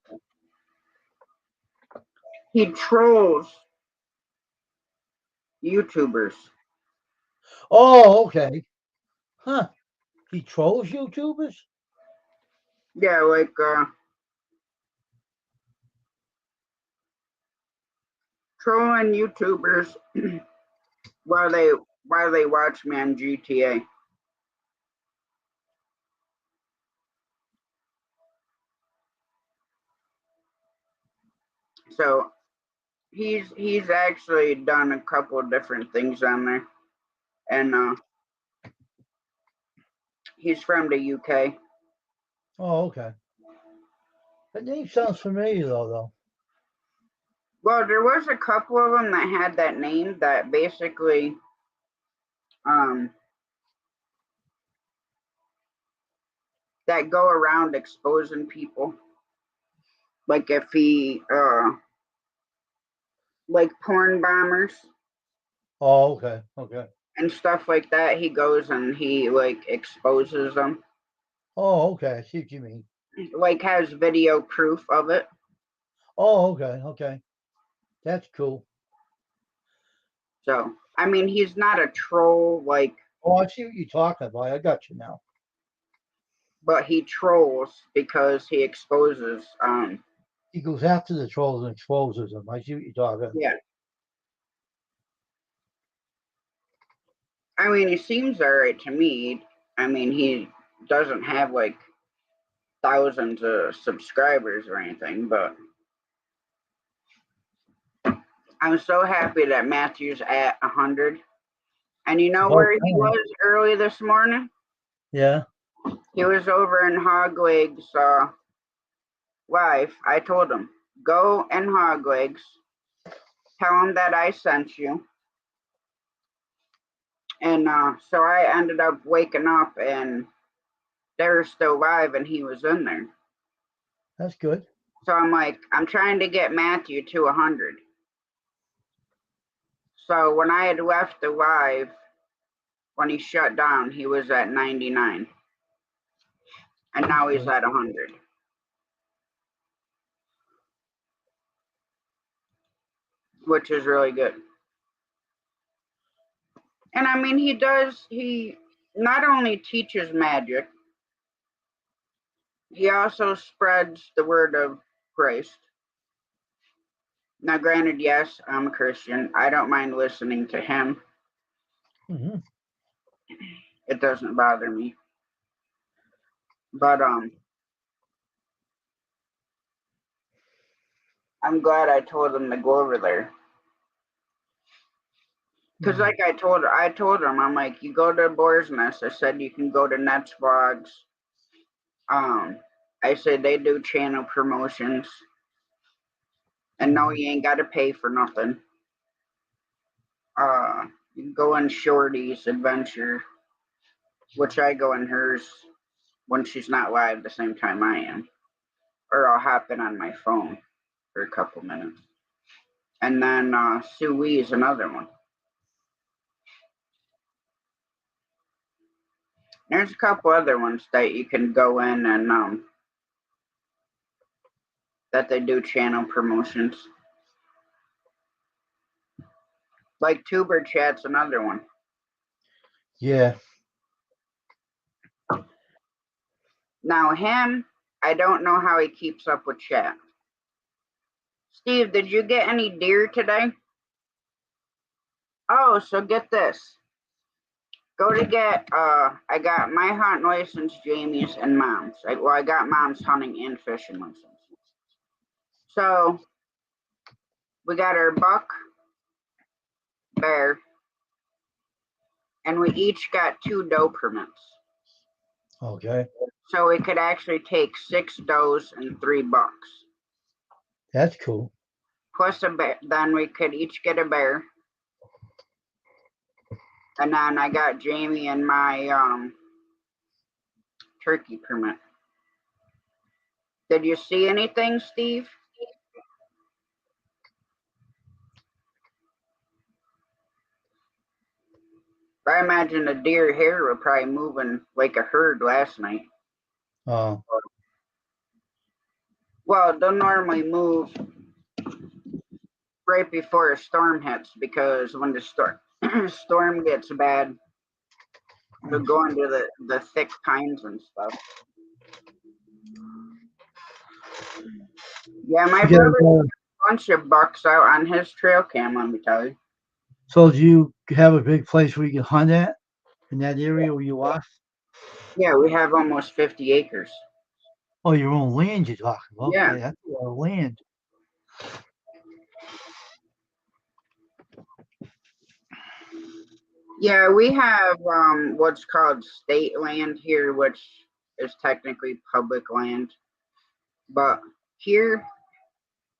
He trolls YouTubers. Oh, okay. Huh. He trolls YouTubers? Yeah, like trolling YouTubers while they watch me on GTA. So he's actually done a couple of different things on there, and he's from the UK. Oh, okay. That name sounds familiar, though. Well, there was a couple of them that had that name that basically um that go around exposing people. Like if he like porn bombers Oh, okay. Okay. and stuff like that, he goes and he like exposes them. Oh, okay. I see what you mean. Like has video proof of it. Oh, okay. Okay. That's cool. So I mean he's not a troll like, Oh, I see what you're talking about. I got you now. but he trolls because he exposes He goes after the trolls and exposes them. I see what you're talking. yeah. I mean he seems alright to me. I mean he doesn't have like thousands of subscribers or anything, but I'm so happy that Matthew's at 100. And you know where he was early this morning? Yeah. He was over in Hogleg's live. I told him, go in Hogleg's, tell him that I sent you. And so I ended up waking up and they were still live and he was in there. That's good. So I'm like, I'm trying to get Matthew to 100. So when I had left the live, when he shut down, he was at 99. And now he's at 100. Which is really good. And I mean, he not only teaches magic, he also spreads the word of Christ. Now, granted, yes, I'm a Christian. I don't mind listening to him. Mm-hmm. It doesn't bother me. But I'm glad I told him to go over there. Because like I told him, I'm like, you go to Boar's Nest. I said you can go to Nets Vlogs. I said they do channel promotions. And no, you ain't got to pay for nothing. You can go in Shorty's adventure, which I go in hers when she's not live the same time I am. Or I'll hop in on my phone for a couple minutes. And then Sue is another one. There's a couple other ones that you can go in and that they do channel promotions. Like Tuber Chat's another one. Yeah. Now him, I don't know how he keeps up with chat. Steve, did you get any deer today? Oh, so get this. Go to get I got my hunting license, Jamie's, and Mom's. I got Mom's hunting and fishing license. So we got our buck, bear, and we each got 2 doe permits. Okay. So we could actually take 6 does and 3 bucks. That's cool. Plus a bear. Then we could each get a bear. And then I got Jamie and my turkey permit. Did you see anything, Steve? I imagine the deer here were probably moving like a herd last night. Oh, Well, they'll normally move right before a storm hits because when the storm gets bad, they'll go into the thick pines and stuff. Yeah, my you gotta brother go. bunch of bucks out on his trail cam, let me tell you. So do you have a big place where you can hunt at in that area where you are? Yeah, we have almost 50 acres. Oh, your own land you're talking. Yeah. Okay, that's a lot of land. Yeah, we have what's called state land here, which is technically public land. But here,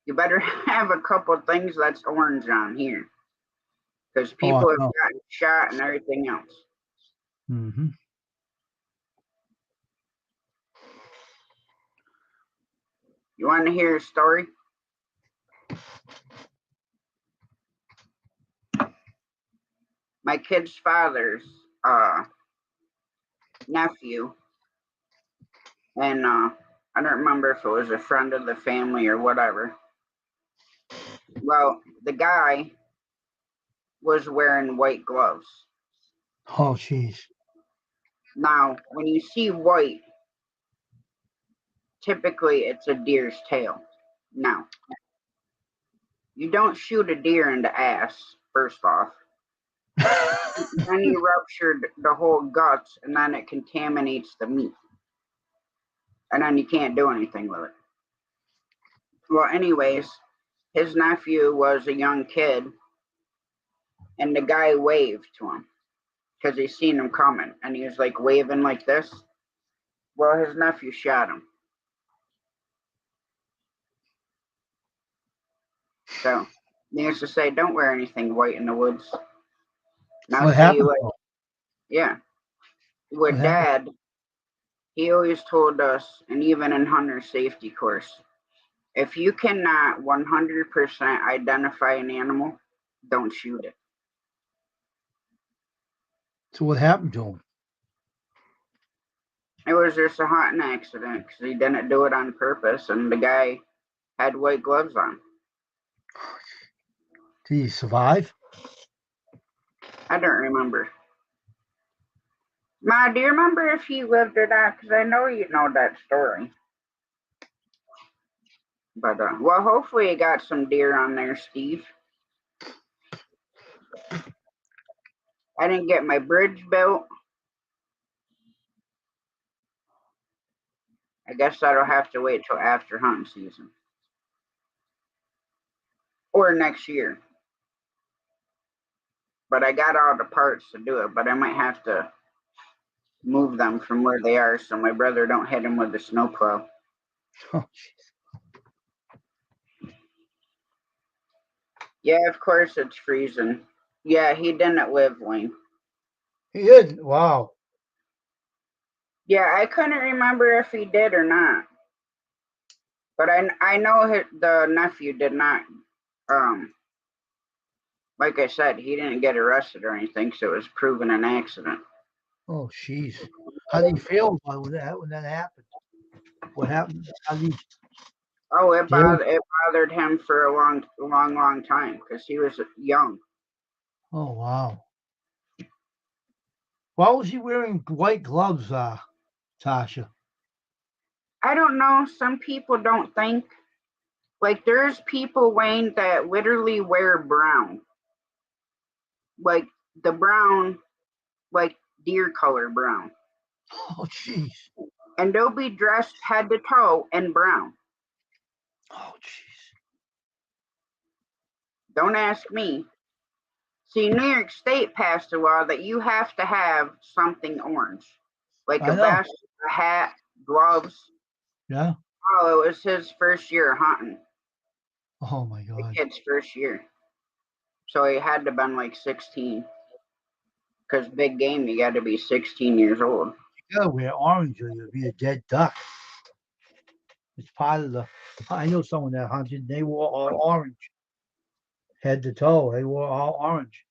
you better have a couple things that's orange on here because Oh, I people have know. gotten shot and everything else. Mm-hmm. You want to hear a story? My kid's father's nephew, and I don't remember if it was a friend of the family or whatever. Well, the guy was wearing white gloves. Oh, jeez. Now, when you see white, typically it's a deer's tail. Now, you don't shoot a deer in the ass, first off. Then you ruptured the whole guts, and then it contaminates the meat. And then you can't do anything with it. Well, anyways, his nephew was a young kid, and the guy waved to him because he seen him coming, and he was like waving like this. Well, his nephew shot him. So, needless to say, don't wear anything white in the woods. And I'll What tell you happened? what, yeah, What with happened? Dad, he always told us, and even in hunter safety course, if you cannot 100% identify an animal, don't shoot it. So what happened to him? It was just a hunting accident because he didn't do it on purpose, and the guy had white gloves on. Did he survive? I don't remember. Ma, do you remember if he lived or not? Because I know you know that story. But, well, hopefully you got some deer on there, Steve. I didn't get my bridge built. I guess that'll have to wait till after hunting season. Or next year. But I got all the parts to do it, but I might have to move them from where they are so my brother don't hit them with the snowplow. Oh, jeez. Yeah, of course it's freezing. Yeah, he didn't live, Wayne. He did. Wow. Yeah, I couldn't remember if he did or not. But I know the nephew did not. Like I said, he didn't get arrested or anything, so it was proven an accident. Oh, jeez. How did he feel when that happened? What happened? How did he Oh, it deal? bothered him for a long time because he was young. Oh, wow. Why was he wearing white gloves, Tasha? I don't know. Some people don't think. Like, there's people, Wayne, that literally wear brown. Like, the brown, like deer color brown. Oh, jeez. And they'll be dressed head to toe in brown. Oh, jeez. Don't ask me. See, New York State passed a law that you have to have something orange, like a I know. vest, a hat, gloves. Yeah. Oh, it was his first year hunting, Oh, my the God. kid's first year. So he had to have been like 16. Because big game, you got to be 16 years old. You gotta wear orange or you'll be a dead duck. It's part of the. I know someone that hunted. They wore all orange, head to toe. They wore all orange.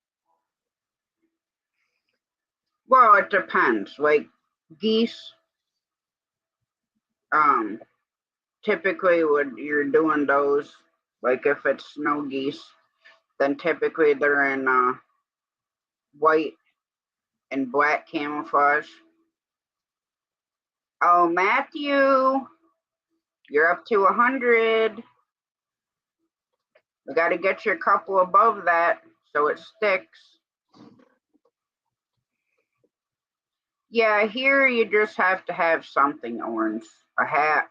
Well, it depends. Like geese, typically when you're doing those, like if it's snow geese, then typically they're in white and black camouflage. Oh, Matthew, you're up to 100. We got to get you a couple above that so it sticks. Yeah, here you just have to have something orange. A hat,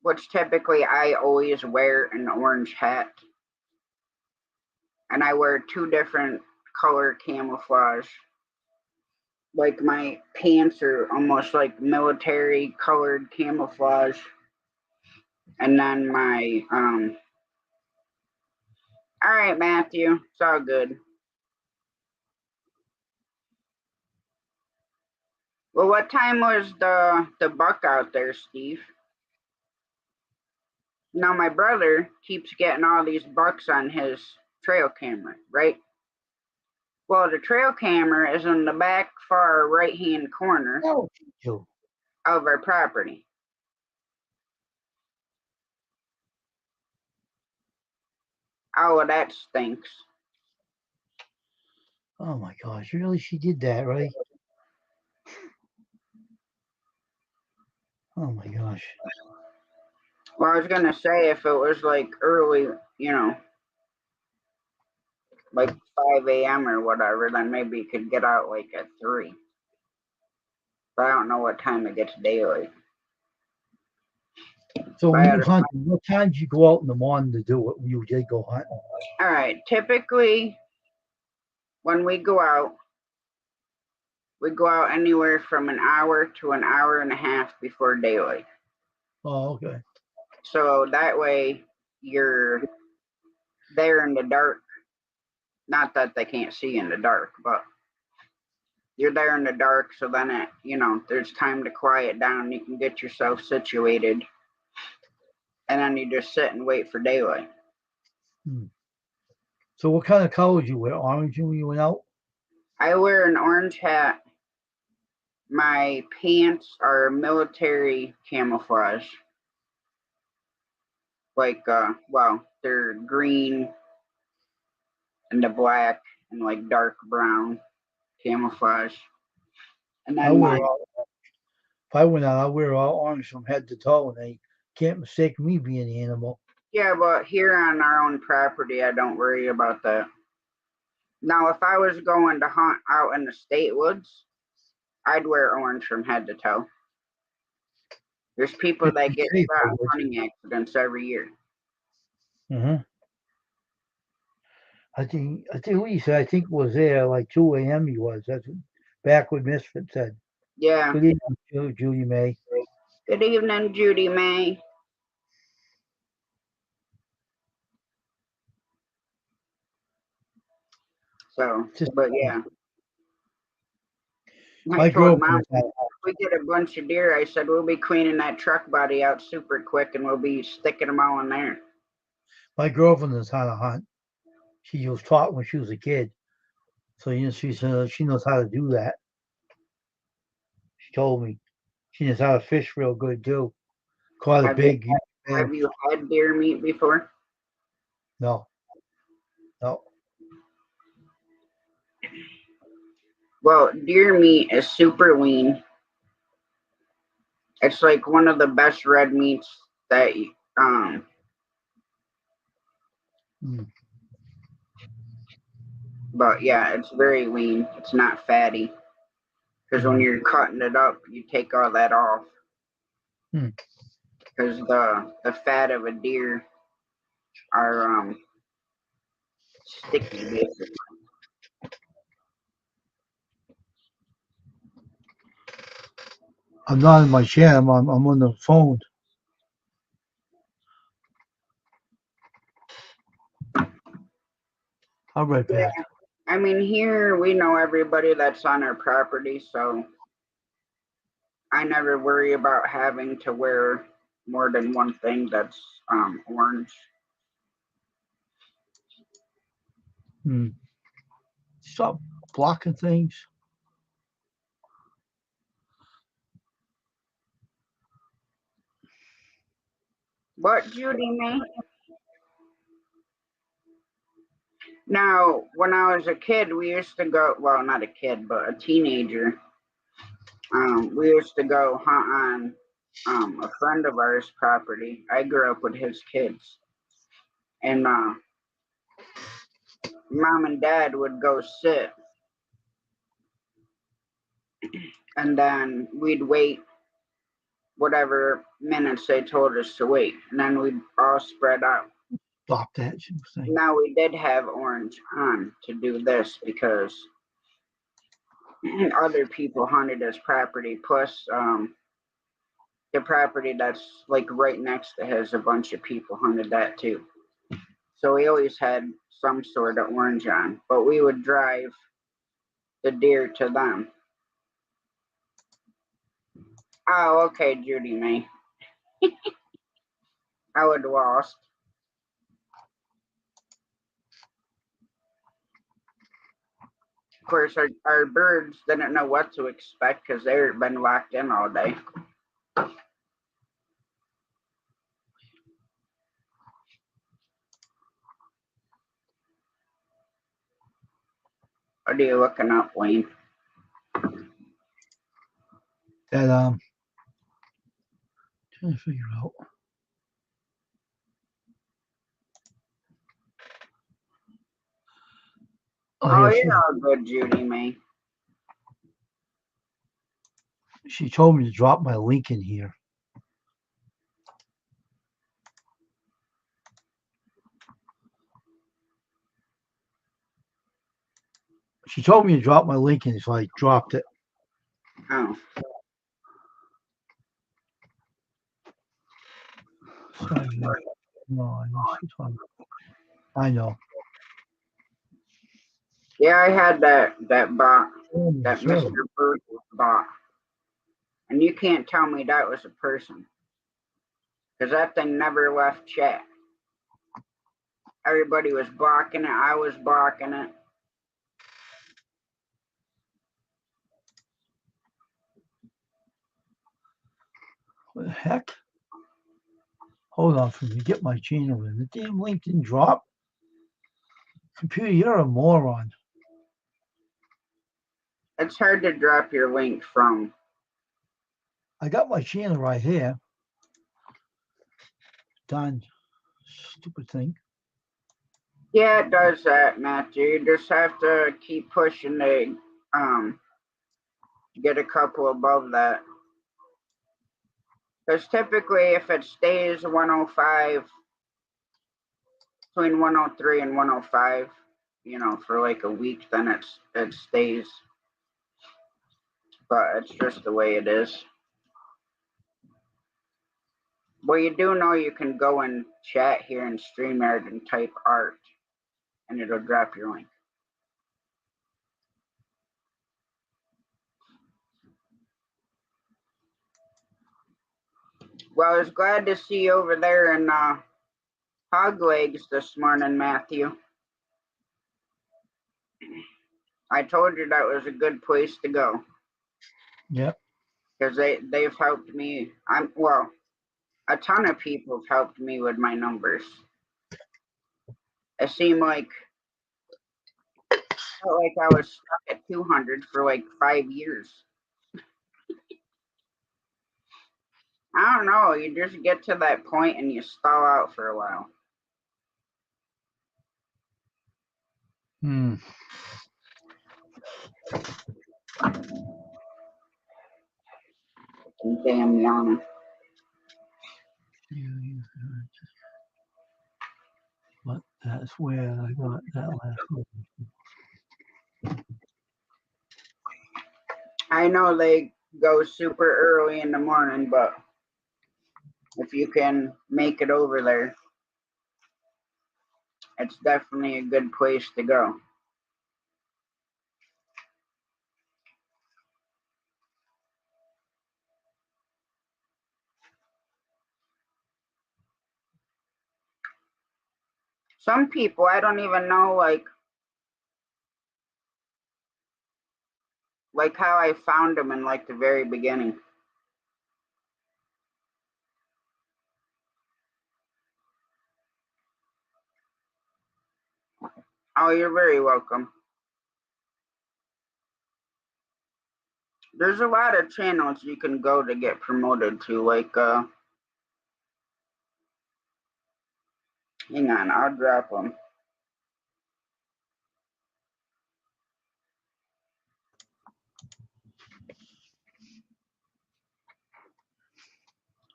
which typically I always wear an orange hat. And I wear 2 different color camouflage. Like my pants are almost like military colored camouflage. And then my all right, Matthew, it's all good. Well, what time was the buck out there, Steve? Now my brother keeps getting all these bucks on his trail camera, right? Well, the trail camera is in the back far right-hand corner No, you. of our property. Oh, well, that stinks. Oh my gosh, really? She did that, right? Oh my gosh. Well, I was gonna say if it was like early, like 5 a.m. or whatever, then maybe you could get out like at 3. But I don't know what time it gets daylight. So But when you hunt, what time did you go out in the morning to do it? When you did go hunting? all right, typically when we go out anywhere from an hour to an hour and a half before daylight. Oh, okay. So that way you're there in the dark. Not that they can't see in the dark, but you're there in the dark. So then there's time to quiet down. You can get yourself situated. And then you just sit and wait for daylight. Hmm. So what kind of colors you wear? Orange when you went out? I wear an orange hat. My pants are military camouflage. Like, well, they're green and the black and like dark brown camouflage. And I then wear all. If I went out, I wear all orange from head to toe, and they can't mistake me being an animal. yeah, but here on our own property, I don't worry about that. Now, if I was going to hunt out in the state woods, I'd wear orange from head to toe. There's people It's that get safe, shot in but hunting accidents every year. mm-hmm. I think what you said. I think it was there like 2 a.m. He was. That's what Backward Misfit said. Yeah. Good evening, Julie May. Good evening, Judy May. So, Just but yeah, I my told Mom girlfriend had. if we get a bunch of deer, I said we'll be cleaning that truck body out super quick and we'll be sticking them all in there. My girlfriend is how to hunt. She was taught when she was a kid, so she knows how to do that. She told me she knows how to fish real good too. Caught a Have you big have fish. you had deer meat before? No, no. Well, deer meat is super lean. It's like one of the best red meats that Mm. but yeah, it's very lean. It's not fatty because when Mm. you're cutting it up, you take all that off Mm. because the fat of a deer are sticky basically. I'm not in my chair. I'm on the phone. I'll be right Yeah, back. I mean here we know everybody that's on our property, so I never worry about having to wear more than one thing that's orange. Mm. Stop blocking things. But Judy May. Now, when I was a kid, we used to go. Well, not a kid, but a teenager. We used to go hunt on a friend of ours' property. I grew up with his kids, and mom and dad would go sit, and then we'd wait whatever minutes they told us to wait, and then we'd all spread out. Stop that. She was saying. Now we did have orange on to do this because other people hunted his property. Plus, the property that's like right next to his, a bunch of people hunted that too. So we always had some sort of orange on, but we would drive the deer to them. Oh, okay, Judy May. I would lost. Of course, our birds didn't know what to expect because they'd been locked in all day. What are you looking up, Wayne? That trying to figure out. Oh, yeah, you're all good, Judy May. she told me to drop my link in here. She told me to drop my link in, so I dropped it. Oh, Sorry, no, I know. yeah, I had that bot, that Sure. Mr. Bird bot, and you can't tell me that was a person because that thing never left chat. Everybody was blocking it. I was blocking it. What the heck? Hold on for me. Get my channel in. The damn link didn't drop. Computer, you're a moron. It's hard to drop your link from. I got my channel right here. Done. Stupid thing. Yeah, it does that, Matthew. You just have to keep pushing to get a couple above that. Because typically, if it stays 105, between 103 and 105, for like a week, then it stays. But it's just the way it is. Well, you do know you can go and chat here in StreamYard and type art, and it'll drop your link. Well, I was glad to see you over there in Hog Legs this morning, Matthew. I told you that was a good place to go. Yep. Because they've helped me. A ton of people have helped me with my numbers. It seemed like I was stuck at 200 for like 5 years. I don't know. You just get to that point and you stall out for a while. Damn Yana. But that's where I got that last one. I know they go super early in the morning, but if you can make it over there, it's definitely a good place to go. Some people, I don't even know, like how I found them in like the very beginning. Oh, you're very welcome. There's a lot of channels you can go to get promoted to, like, hang on, I'll drop them.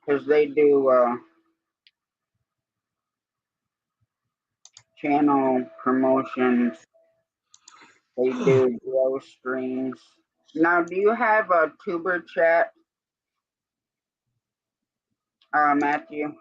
Because they do, channel promotions. They do grow streams. Now, do you have a tuber chat, Matthew?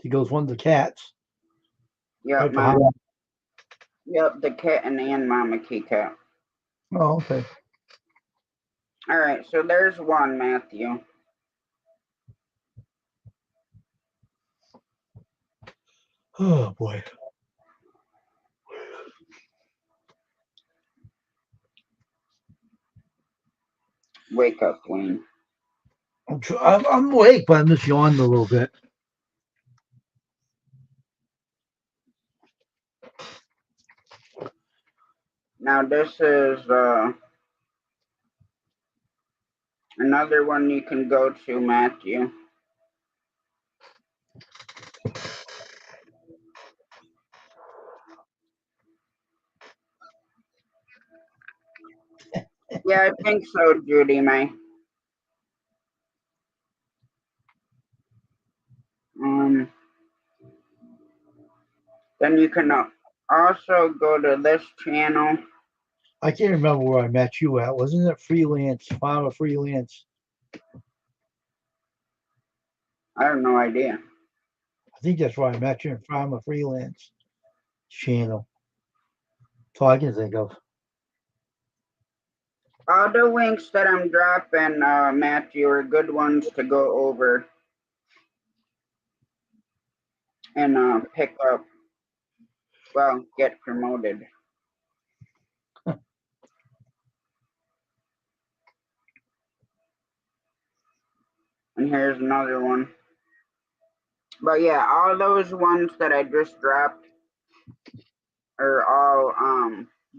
He goes, one of the cats. Yep, Right mom. behind. Yep, the kitten and Mama Cat. Oh, okay. All right, so there's one, Matthew. Oh boy. Wake up, Wayne. I'm awake, but I'm just yawning a little bit. Now this is another one you can go to, Matthew. Yeah, I think so, Judy May. Then you can also go to this channel. I can't remember where I met you at. Wasn't it Freelance, Farmer Freelance? I have no idea. I think that's where I met you in Farmer Freelance channel. That's all I can think of. All the links that I'm dropping, Matthew, are good ones to go over and pick up. Well, get promoted. And here's another one. But yeah, all those ones that I just dropped are all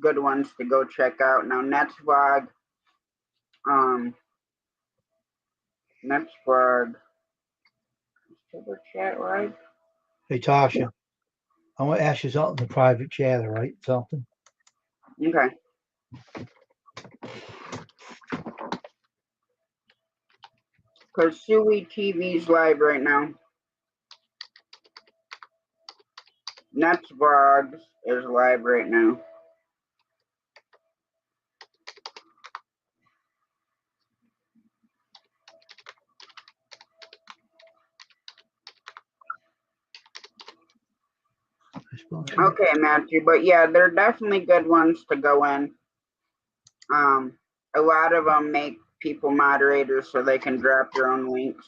good ones to go check out. Now Netsvlog, Netsvlog, super chat, right? Hey Tasha, I want to ask you something in the private chat, all right? Something. Okay. Because Suey TV's live right now. Netsvlogs is live right now. Okay, Matthew, but yeah, they're definitely good ones to go in. A lot of them make people moderators so they can drop their own links.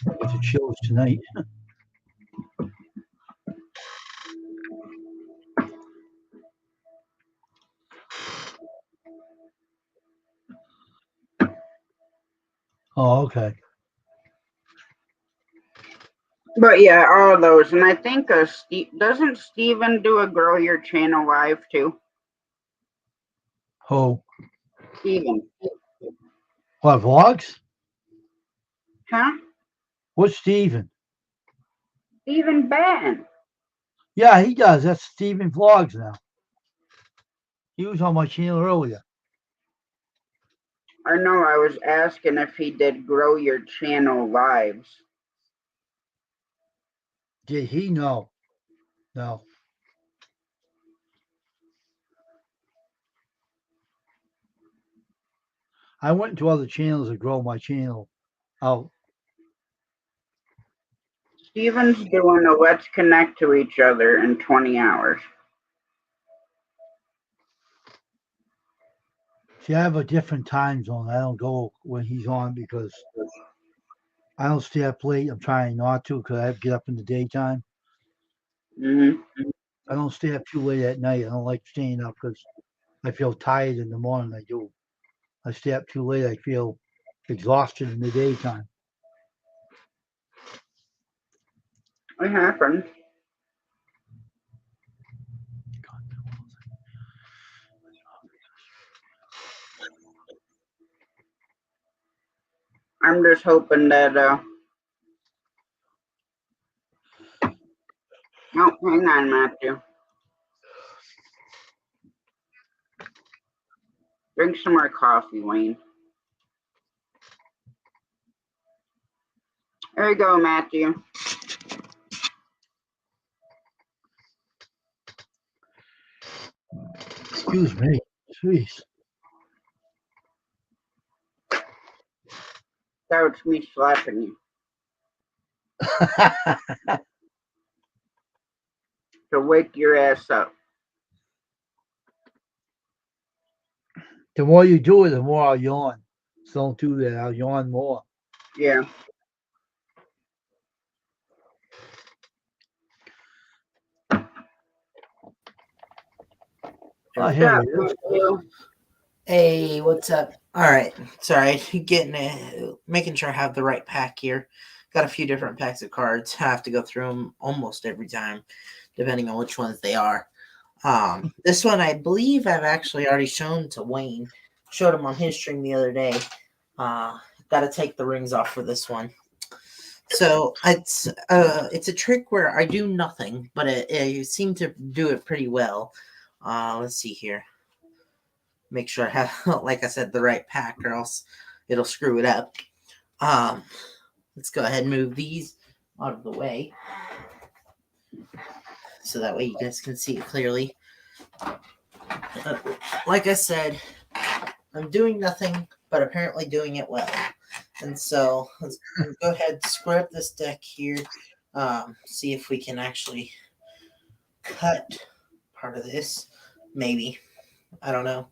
Get the chills tonight. Oh, okay. But yeah, all those. And I think doesn't Steven do a Grow Your Channel live too? Oh, Steven. what, vlogs? Huh? What's Steven? Steven Batten. Yeah, he does. That's Steven Vlogs now. He was on my channel earlier. I know I was asking if he did grow your channel lives. Did he? No. No. I went to other channels to grow my channel out. Steven's doing a let's connect to each other in 20 hours. See, I have a different time zone. I don't go when he's on because I don't stay up late. I'm trying not to because I have to get up in the daytime. Hmm. I don't stay up too late at night. I don't like staying up because I feel tired in the morning. I do. I stay up too late. I feel exhausted in the daytime. It happens. I'm just hoping that oh, hang on, Matthew. Drink some more coffee, Wayne. There you go, Matthew. Excuse me. Jeez. That was me slapping you. To wake your ass up. The more you do it, the more I'll yawn. So don't do that. I'll yawn more. Yeah. Oh, What's here up, it is. Matthew? Hey, what's up? All right, sorry, making sure I have the right pack here. Got a few different packs of cards. I have to go through them almost every time, depending on which ones they are. This one I believe I've actually already shown to Wayne. Showed him on his stream the other day. Got to take the rings off for this one. So it's a trick where I do nothing, but it seemed to do it pretty well. Let's see here. Make sure I have, like I said, the right pack, or else it'll screw it up. Let's go ahead and move these out of the way, so that way you guys can see it clearly. Like I said, I'm doing nothing, but apparently doing it well. And so let's go ahead and square up this deck here. See if we can actually cut part of this. Maybe. I don't know.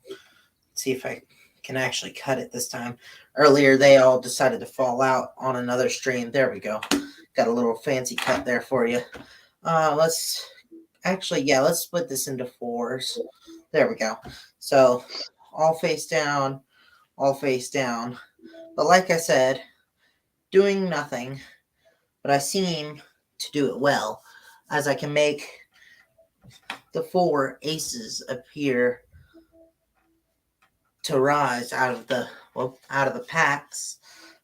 See if I can actually cut it this time. Earlier, they all decided to fall out on another stream. There we go. Got a little fancy cut there for you. Let's split this into fours. There we go. So all face down, all face down. But like I said, doing nothing, but I seem to do it well, as I can make the 4 aces appear to rise out of the packs.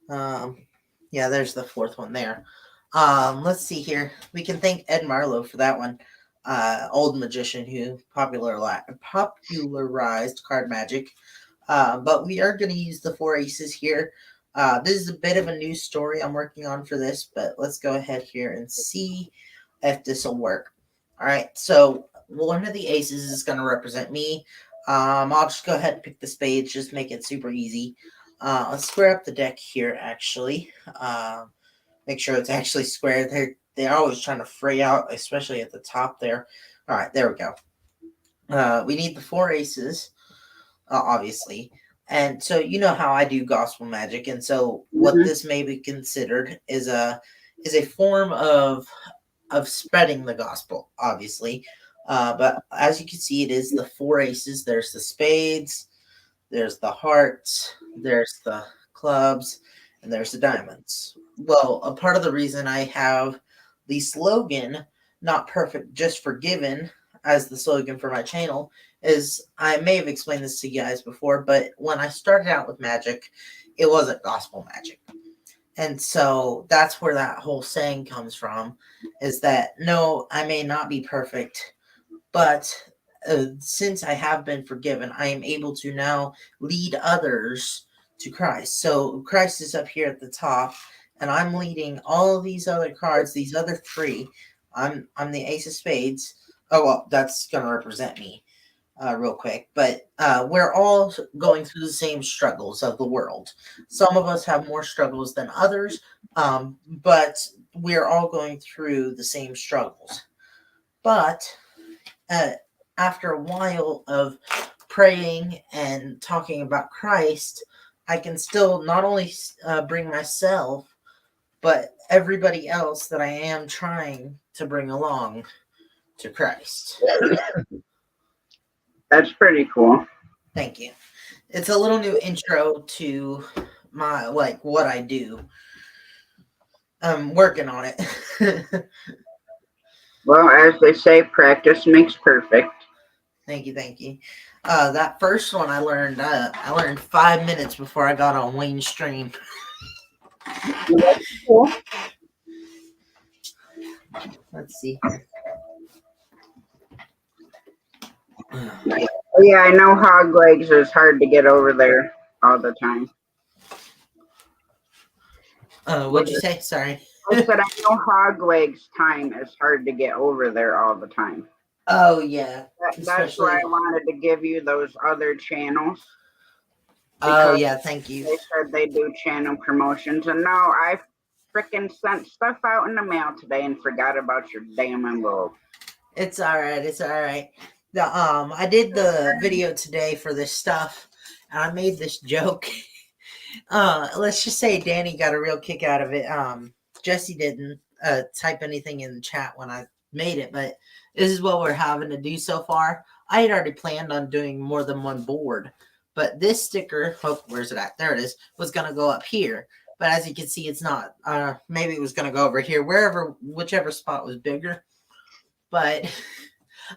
Yeah, there's the 4th one there. Let's see here. We can thank Ed Marlowe for that one. Old magician who popularized card magic. But we are going to use the 4 aces here. This is a bit of a new story I'm working on for this, but let's go ahead here and see if this will work. All right, so one of the aces is going to represent me. I'll just go ahead and pick the spades, just make it super easy. Let's square up the deck here, actually. Make sure it's actually square. They're always trying to fray out, especially at the top there. All right, there we go. We need the 4 aces, obviously. And so you know how I do gospel magic, and so what this may be considered is a form of spreading the gospel, obviously. But as you can see, it is the 4 aces. There's the spades, there's the hearts, there's the clubs, and there's the diamonds. Well, a part of the reason I have the slogan, "Not perfect, just forgiven," as the slogan for my channel is, I may have explained this to you guys before, but when I started out with magic, it wasn't gospel magic. And so that's where that whole saying comes from, is that, no, I may not be perfect, but since I have been forgiven, I am able to now lead others to Christ. So Christ is up here at the top, and I'm leading all of these other cards, these other three. I'm the Ace of Spades. Oh well, that's gonna represent me, real quick. But we're all going through the same struggles of the world. Some of us have more struggles than others, but we're all going through the same struggles. But after a while of praying and talking about Christ, I can still not only bring myself, but everybody else that I am trying to bring along to Christ. That's pretty cool. Thank you. It's a little new intro to my what I do. I'm working on it. Well, as they say, practice makes perfect. Thank you. That first one I learned 5 minutes before I got on Wayne's stream. Cool. Let's see. Oh, yeah, I know hog legs is hard to get over there all the time. What'd you say? Sorry. I said I know hog legs time is hard to get over there all the time. Oh yeah. That's why I wanted to give you those other channels. Oh yeah, thank you. They said they do channel promotions, and no, I freaking sent stuff out in the mail today and forgot about your damn envelope. It's all right. I did the video today for this stuff, and I made this joke. Let's just say Danny got a real kick out of it. Jesse didn't type anything in the chat when I made it, but this is what we're having to do so far. I had already planned on doing more than one board, but this sticker, where's it at? There it is, was going to go up here. But as you can see, it's not. Maybe it was going to go over here, whichever spot was bigger. But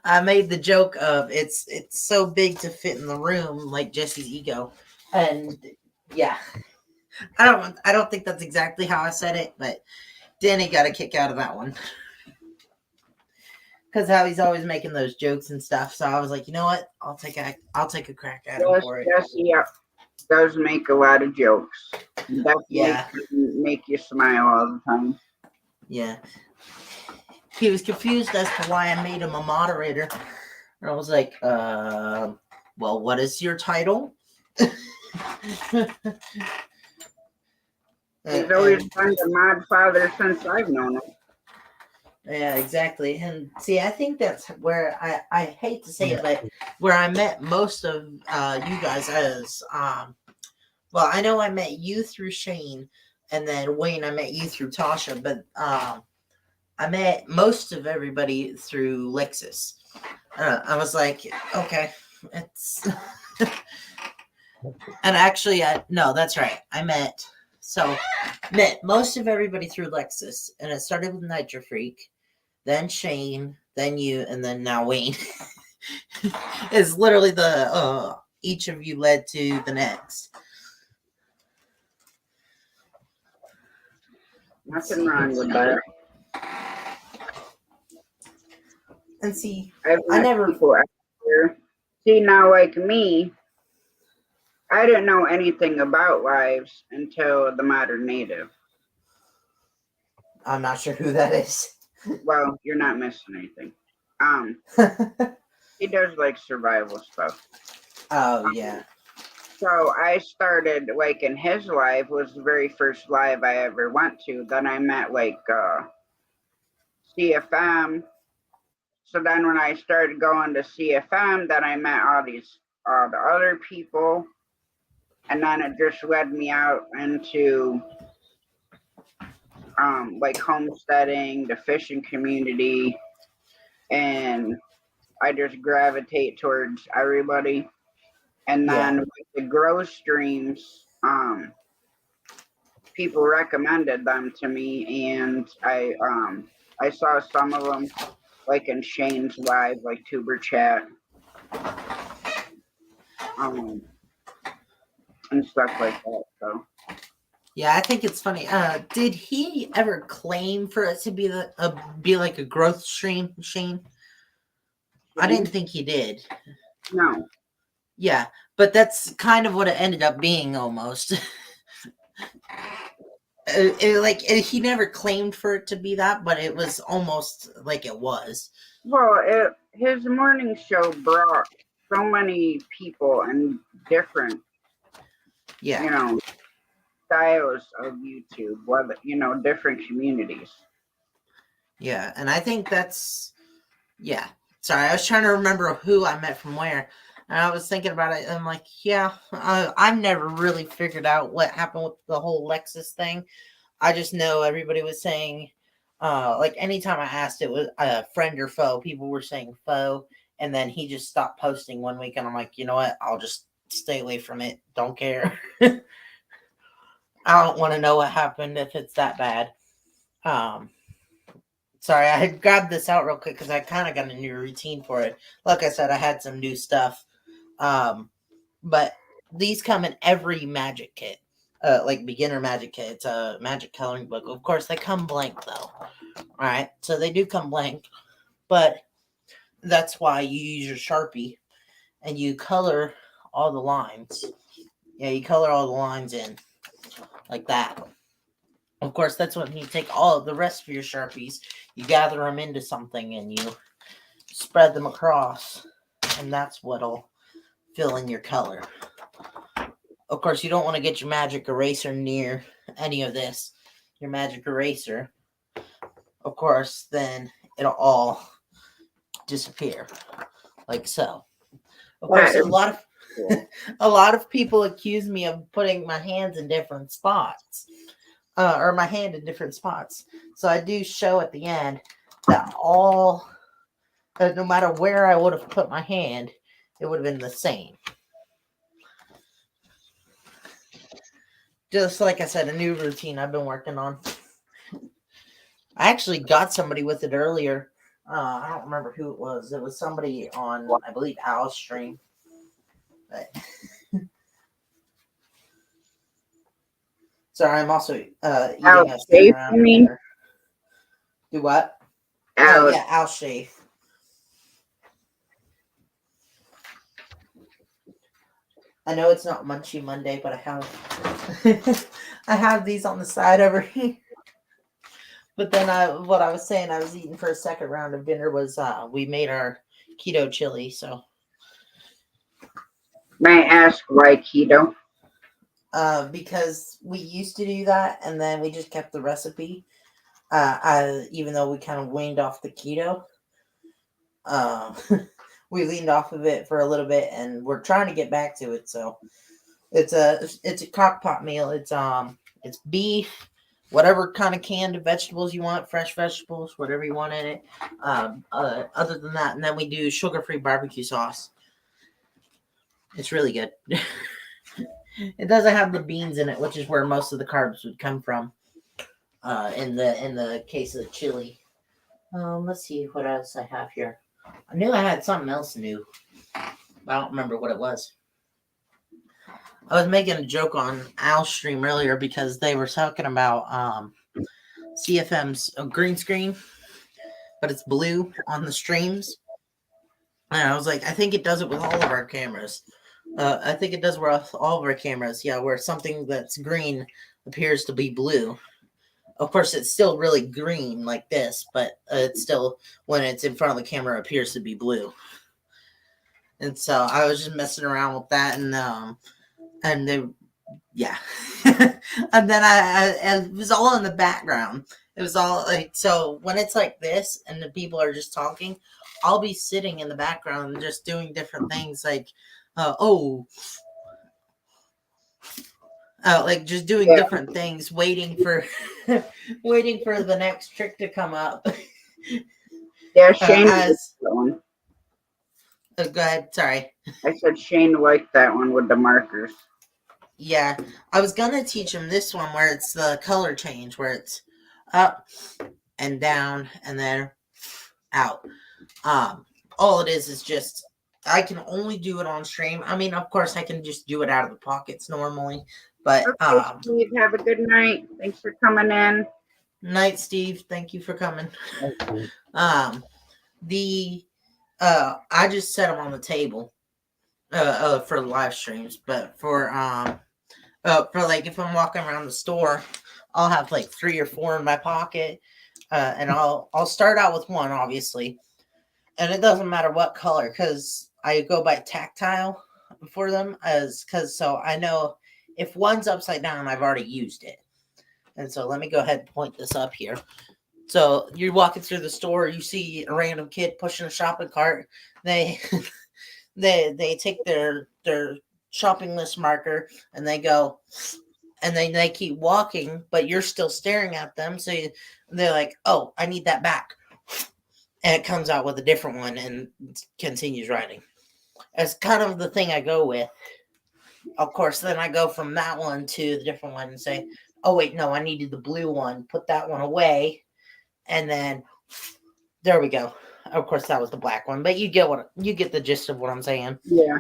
I made the joke of it's so big to fit in the room, like Jesse's ego. And yeah, I don't think that's exactly how I said it, but Danny got a kick out of that one. Because how he's always making those jokes and stuff. So I was like, you know what? I'll take a crack at him for it. Jesse does make a lot of jokes. Definitely make you smile all the time. Yeah. He was confused as to why I made him a moderator. And I was like, well, what is your title? He's always been the mod father since I've known him. Yeah, exactly. And see, I think that's where I hate to say it, but where I met most of you guys as, well, I know I met you through Shane, and then Wayne, I met you through Tasha, but I met most of everybody through Lexus. I was like, okay, it's, and actually, no, that's right. I met most of everybody through Lexus, and it started with Nitro Freak, then Shane, then you, and then now Wayne. It's literally the each of you led to the next. Nothing wrong with that. And see, I never see now, like me, I didn't know anything about lives until the Modern Native. I'm not sure who that is. Well, you're not missing anything. He does like survival stuff. Oh yeah. So I started like in his live was the very first live I ever went to. Then I met like CFM. So then when I started going to CFM, then I met all the other people. And then it just led me out into like homesteading, the fishing community, and I just gravitate towards everybody. And then with the grow streams, people recommended them to me, and I saw some of them like in Shane's live, like Tuber Chat, and stuff like that. So yeah, I think it's funny. Did he ever claim for it to be like a growth stream, Shane? I didn't think he did. No. Yeah, But that's kind of what it ended up being almost. He never claimed for it to be that, but it was almost like it was. Well, his morning show brought so many people and different, Yeah. you know, styles of YouTube, whether, different communities. Yeah, and I think that's yeah. Sorry, I was trying to remember who I met from where, and I was thinking about it. And I'm like, yeah, I've never really figured out what happened with the whole Lexus thing. I just know everybody was saying, like anytime I asked it was a friend or foe, people were saying foe, and then he just stopped posting one week, and I'm like, you know what? I'll just stay away from it. Don't care. I don't want to know what happened if it's that bad. Sorry, I had grabbed this out real quick because I kind of got a new routine for it. Like I said, I had some new stuff. But these come in every magic kit. Like beginner magic kit. It's a magic coloring book. Of course, they come blank though. Alright, so they do come blank. But that's why you use your Sharpie and you color all the lines. Yeah, you color all the lines in. Like that. Of course, that's when you take all of the rest of your Sharpies, you gather them into something and you spread them across, and that's what'll fill in your color. Of course, you don't want to get your magic eraser near any of this. Your magic eraser, of course, then it'll all disappear, like so. Of course, That a is lot of cool. a lot of people accuse me of putting my hands in different spots. Or my hand in different spots. So I do show at the end that no matter where I would have put my hand, it would have been the same. Just like I said, a new routine I've been working on. I actually got somebody with it earlier. I don't remember who it was. It was somebody on, I believe, Al's stream. But sorry, I'm also eating Al a stick Shafe, around you mean? here. Do what? Oh, Al, yeah, Al Shafe. I know it's not Munchie Monday, but I have I have these on the side over here. But then what I was saying I was eating for a second round of dinner was we made our keto chili, so may I ask why keto? because we used to do that and then we just kept the recipe. Even though we kind of weaned off the keto, we leaned off of it for a little bit and we're trying to get back to it. So it's a crock pot meal. It's beef, whatever kind of canned vegetables you want, fresh vegetables, whatever you want in it. Other than that, and then we do sugar-free barbecue sauce. It's really good. It doesn't have the beans in it, which is where most of the carbs would come from. In the case of the chili. Let's see what else I have here. I knew I had something else new. I don't remember what it was. I was making a joke on Al's stream earlier because they were talking about CFM's green screen, but it's blue on the streams. And I was like, I think it does it with all of our cameras. I think it does with all of our cameras. Yeah, where something that's green appears to be blue. Of course, it's still really green like this, but it's still, when it's in front of the camera, appears to be blue. And so I was just messing around with that, and then, yeah. And then it was all in the background. It was all like, so when it's like this and the people are just talking, I'll be sitting in the background and just doing different things like, like just doing Yeah. different things, waiting for the next trick to come up. Yeah, Shane liked As that one. go ahead, sorry. I said Shane liked that one with the markers. Yeah, I was gonna teach him this one where it's the color change, where it's up and down and then out. All it is just I can only do it on stream. I mean, of course, I can just do it out of the pockets normally, but Okay, Steve, have a good night. Thanks for coming in. night, Steve. Thank you for coming. Okay. I just set them on the table, for live streams, but for like if I'm walking around the store, I'll have like 3 or 4 in my pocket, and I'll start out with one, obviously, and it doesn't matter what color because I go by tactile for them because so I know if one's upside down, I've already used it, and so let me go ahead and point this up here. So you're walking through the store, you see a random kid pushing a shopping cart. They they take their shopping list marker and they go, and then they keep walking, but you're still staring at them. So they're like, "Oh, I need that back," and it comes out with a different one and continues riding. It's kind of the thing I go with. Of course, then I go from that one to the different one and say, "Oh wait, no, I needed the blue one. Put that one away." And then there we go. Of course, that was the black one, but you get the gist of what I'm saying. Yeah.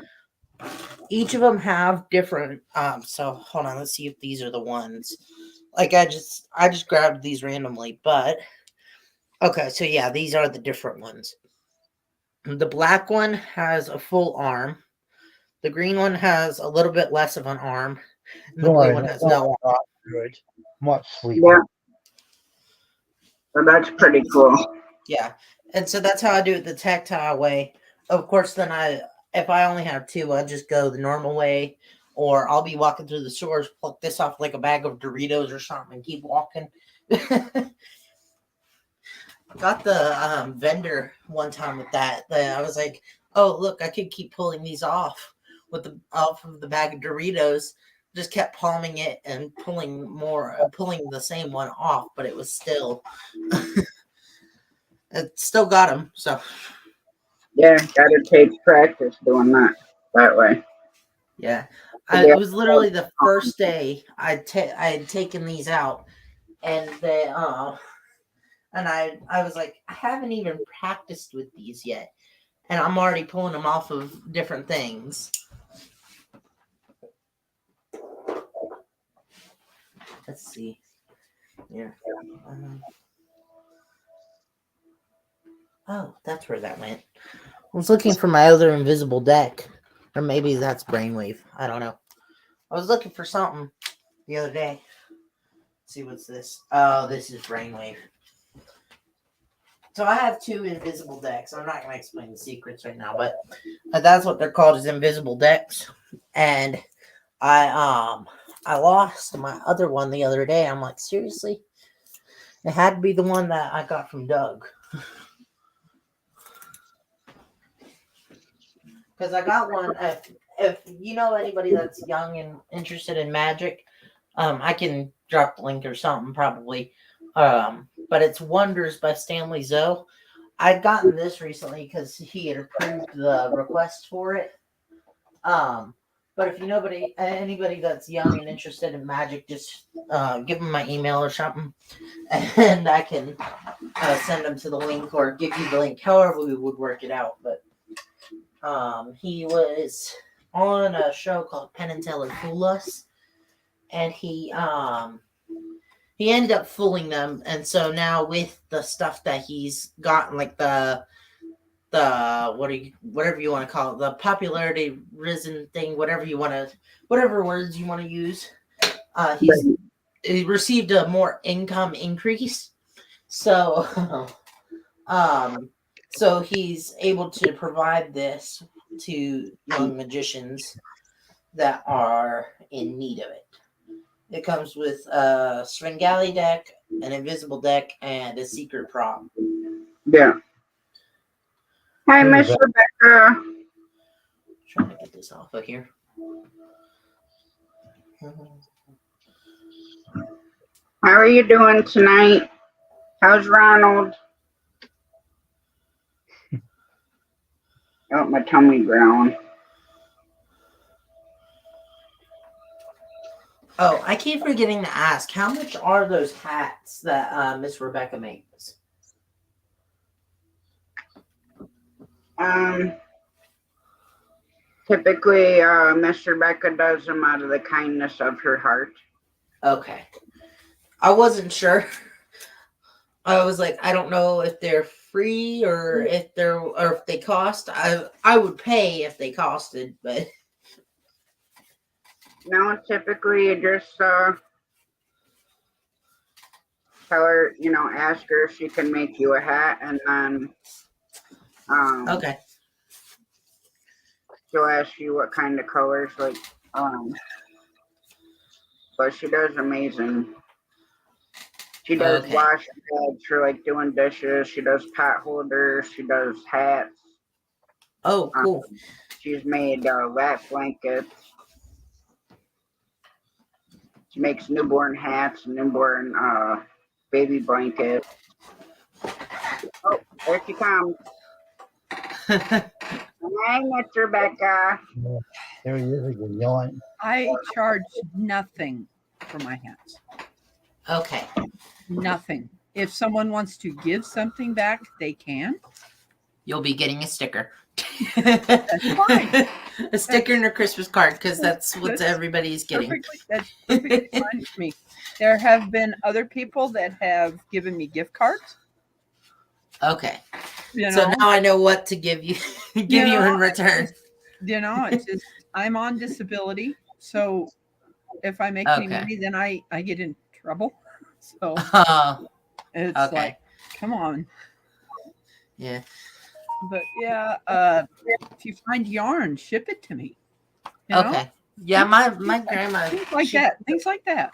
Each of them have different. So hold on, let's see if these are the ones. Like I just grabbed these randomly, but okay, so yeah, these are the different ones. The black one has a full arm. The green one has a little bit less of an arm, and the Don't blue worry, one that's has no arm. not good. Much sleep. Yeah. So that's pretty cool. Yeah, and so that's how I do it the tactile way. Of course, then if I only have 2, I just go the normal way, or I'll be walking through the stores, pluck this off like a bag of Doritos or something, and keep walking. Got the vendor one time with that. I was like, "Oh, look, I could keep pulling these off off of the bag of Doritos." Just kept palming it and pulling the same one off, but it was still, it still got him. So Yeah, gotta take practice doing that way. yeah, Yeah. it was literally the first day I had taken these out, and I was like, I haven't even practiced with these yet, and I'm already pulling them off of different things. Let's see. Yeah. Oh, that's where that went. I was looking for my other invisible deck, or maybe that's Brainwave. I don't know. I was looking for something the other day. Let's see what's this. Oh, this is Brainwave. So I have 2 invisible decks. I'm not going to explain the secrets right now, but that's what they're called, is invisible decks. And I lost my other one the other day. I'm like, seriously? It had to be the one that I got from Doug. Because I got one. If you know anybody that's young and interested in Magic, I can drop the link or something probably. But it's Wonders by Stanley Zoe. I'd gotten this recently because he had approved the request for it. But if you know anybody that's young and interested in Magic, just give them my email or something, and I can send them to the link or give you the link. However, we would work it out. But he was on a show called Penn and Teller Fool Us, and he ended up fooling them. And so now with the stuff that he's gotten, like the whatever you want to call it, the popularity risen thing, whatever words you want to use, he received a more income increase. So so he's able to provide this to young magicians that are in need of it. It comes with a Svengali deck, an invisible deck, and a secret prop. Yeah. Hi, Miss Rebecca. Trying to get this off of here. How are you doing tonight? How's Ronald? Oh, my tummy growling. Oh, I keep forgetting to ask, how much are those hats that Miss Rebecca makes? Typically, Miss Rebecca does them out of the kindness of her heart. Okay. I wasn't sure. I was like, I don't know if they're free or if they cost. I would pay if they costed, but No, typically you just tell her, ask her if she can make you a hat, and then okay. she'll ask you what kind of colors, but she does amazing. She does Okay. wash bags for like doing dishes. She does pot holders. She does hats. Oh, cool. She's made lap blankets. She makes newborn hats, newborn baby blankets. Oh, there she comes. Hi, Miss Rebecca. There he is again, yawning. I charge nothing for my hats. Okay. Nothing. If someone wants to give something back, they can. You'll be getting a sticker. That's fine. A sticker and a Christmas card, because that's what everybody's getting. That's perfectly fine with me. There have been other people that have given me gift cards. Okay. You know, So now I know what to give you you in return. It's just I'm on disability, so if I make any money, then I get in trouble. So it's like, come on. Yeah. But yeah, if you find yarn, ship it to me. Okay. Yeah, my grandma things like that.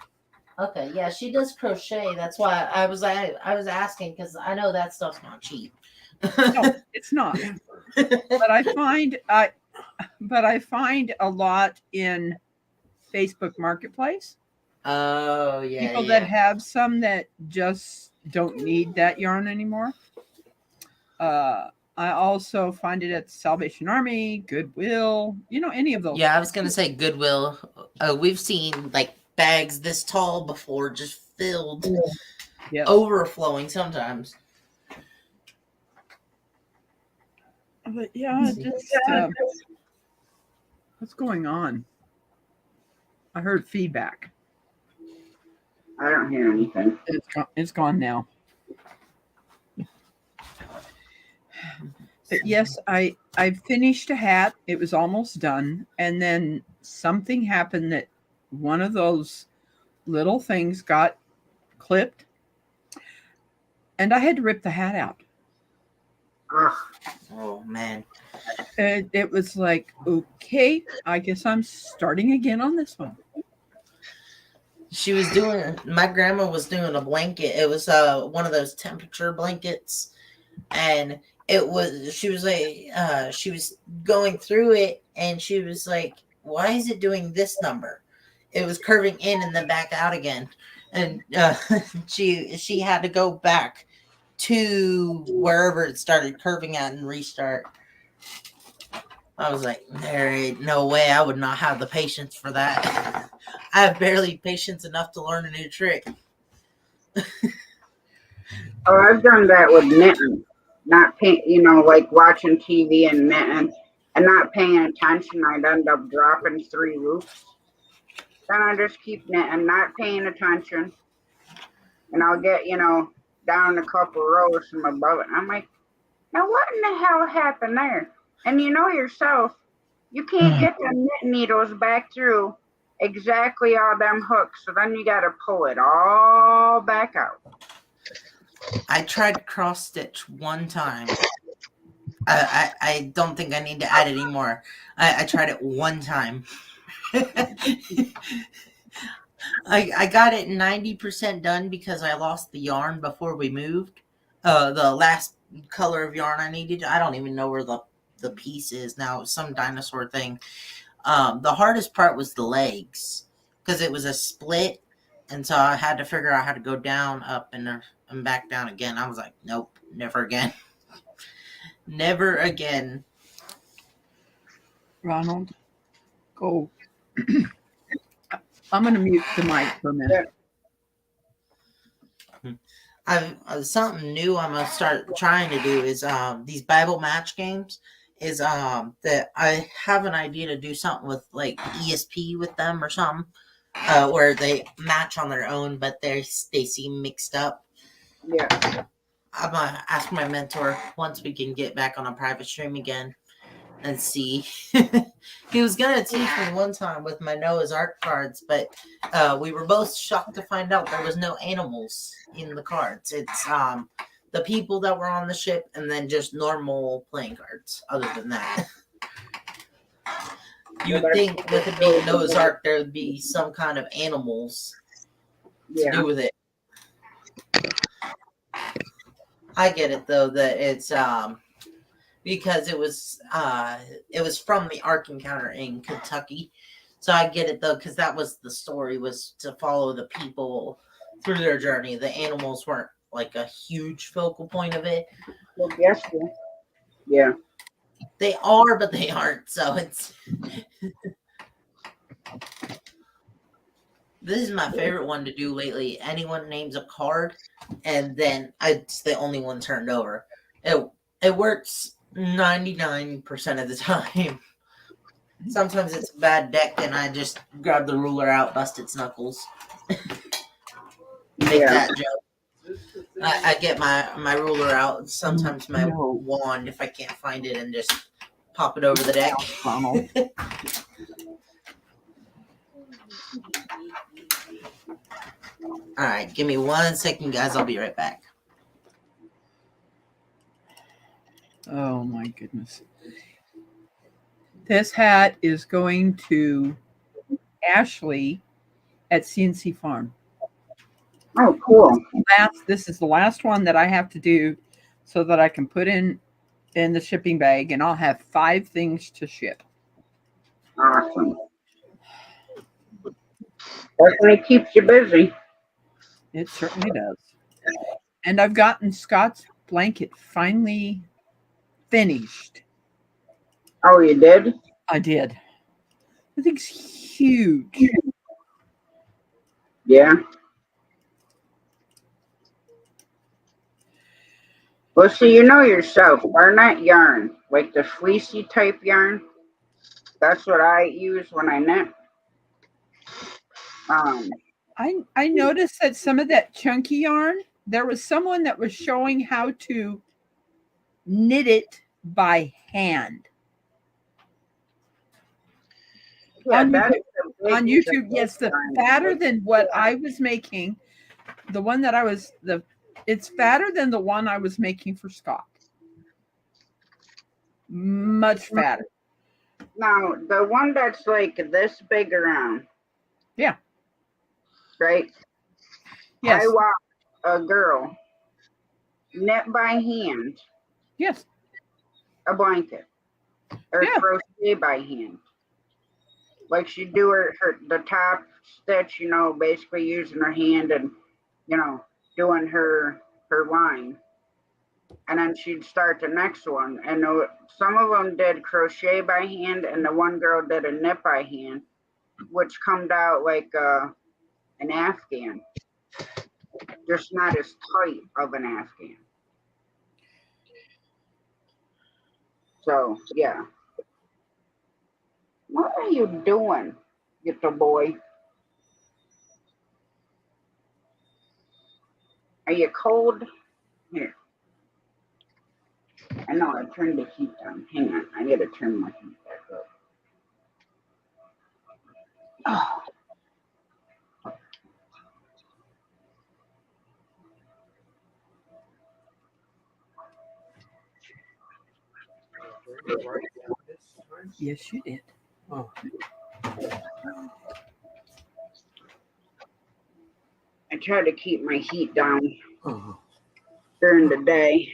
Okay, yeah, she does crochet. That's why I was asking, because I know that stuff's not cheap. No, it's not. But I find a lot in Facebook Marketplace. Oh yeah. People that have some that just don't need that yarn anymore. I also find it at the Salvation Army, Goodwill, any of those. Yeah, I was gonna say Goodwill. We've seen like bags this tall before, just filled, overflowing sometimes. But yeah, what's going on? I heard feedback. I don't hear anything. It's gone now. But yes, I finished a hat. It was almost done, and then something happened that one of those little things got clipped, and I had to rip the hat out. Ugh. Oh man. And it was like, okay, I guess I'm starting again on this one. My grandma was doing a blanket. It was one of those temperature blankets, and she was going through it, and she was like, why is it doing this number? It was curving in and then back out again, and she had to go back to wherever it started curving at and restart. I was like, there ain't no way. I would not have the patience for that. I have barely patience enough to learn a new trick. Oh, I've done that with knitting. Not paying, like watching TV and knitting and not paying attention. I'd end up dropping 3 loops. Then I just keep knitting, not paying attention. And I'll get, down a couple rows from above it. I'm like, now what in the hell happened there? And you know yourself, you can't get the knit needles back through exactly all them hooks. So then you got to pull it all back out. I tried cross stitch one time. I don't think I need to add any more. I tried it one time. I got it 90% done because I lost the yarn before we moved. The last color of yarn I needed. I don't even know where the piece is now. It was some dinosaur thing. The hardest part was the legs because it was a split, and so I had to figure out how to go down, up, and back down again. I was like, nope, never again. Never again. Ronald, go. I'm going to mute the mic for a minute. Something new I'm gonna start trying to do is these Bible match games. Is that I have an idea to do something with like ESP with them or something, where they match on their own, but they seem mixed up. Yeah. I'm gonna ask my mentor once we can get back on a private stream again and see. He was gonna teach me one time with my Noah's Ark cards, but we were both shocked to find out there was no animals in the cards. It's the people that were on the ship and then just normal playing cards. Other than that, you would think with it being Noah's Ark there would be some kind of animals to Yeah. do with it. I get it though that it's because it was from the Ark Encounter in Kentucky. So I get it though, because that was the story, was to follow the people through their journey. The animals weren't like a huge focal point of it. Well, yes. Yeah. They are, but they aren't. So it's this is my favorite one to do lately. Anyone names a card, and then it's the only one turned over. It works 99% of the time. Sometimes it's a bad deck, and I just grab the ruler out, bust its knuckles. Make Yeah. that joke. I get my ruler out, sometimes my No. wand if I can't find it, and just pop it over the deck. Ronald. All right, give me 1 second, guys. I'll be right back. Oh my goodness. This hat is going to Ashley at CNC Farm. Oh, cool. This is the last one that I have to do so that I can put in the shipping bag, and I'll have 5 things to ship. Awesome. Definitely keeps you busy. It certainly does. And I've gotten Scott's blanket finally finished. Oh, you did? I did. I think it's huge. Yeah. Well, see, you know yourself, Barnett yarn, like the fleecy type yarn, that's what I use when I knit. I noticed that some of that chunky yarn, there was someone that was showing how to knit it by hand. Yeah, on that's YouTube, the big on YouTube, yes, the yarn. fatter than what I was making. The one that it's fatter than the one I was making for Scott. Much fatter. Now, the one that's like this big around. Yeah. Right? Yes. I watched a girl knit by hand Yes. a blanket or Yeah. crochet by hand. Like she'd do the top stitch, basically using her hand and, doing her line. And then she'd start the next one. And some of them did crochet by hand, and the one girl did a knit by hand, which comes out like an Afghan, just not as tight of an Afghan. So, yeah. What are you doing, little boy? Are you cold? Here. I know, I turned the heat down. Hang on, I gotta turn my heat back up. Oh. Yes, you did. Oh. I try to keep my heat down Oh. during the day,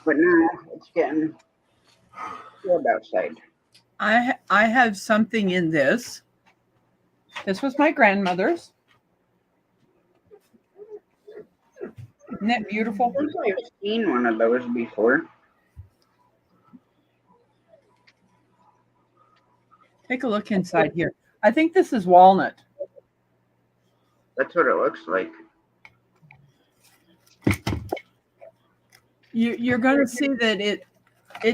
but now it's getting cold outside. I have something in this. This was my grandmother's. Isn't that beautiful? I think I've seen one of those before. Take a look inside here. I think this is walnut. That's what it looks like. You're going to see that it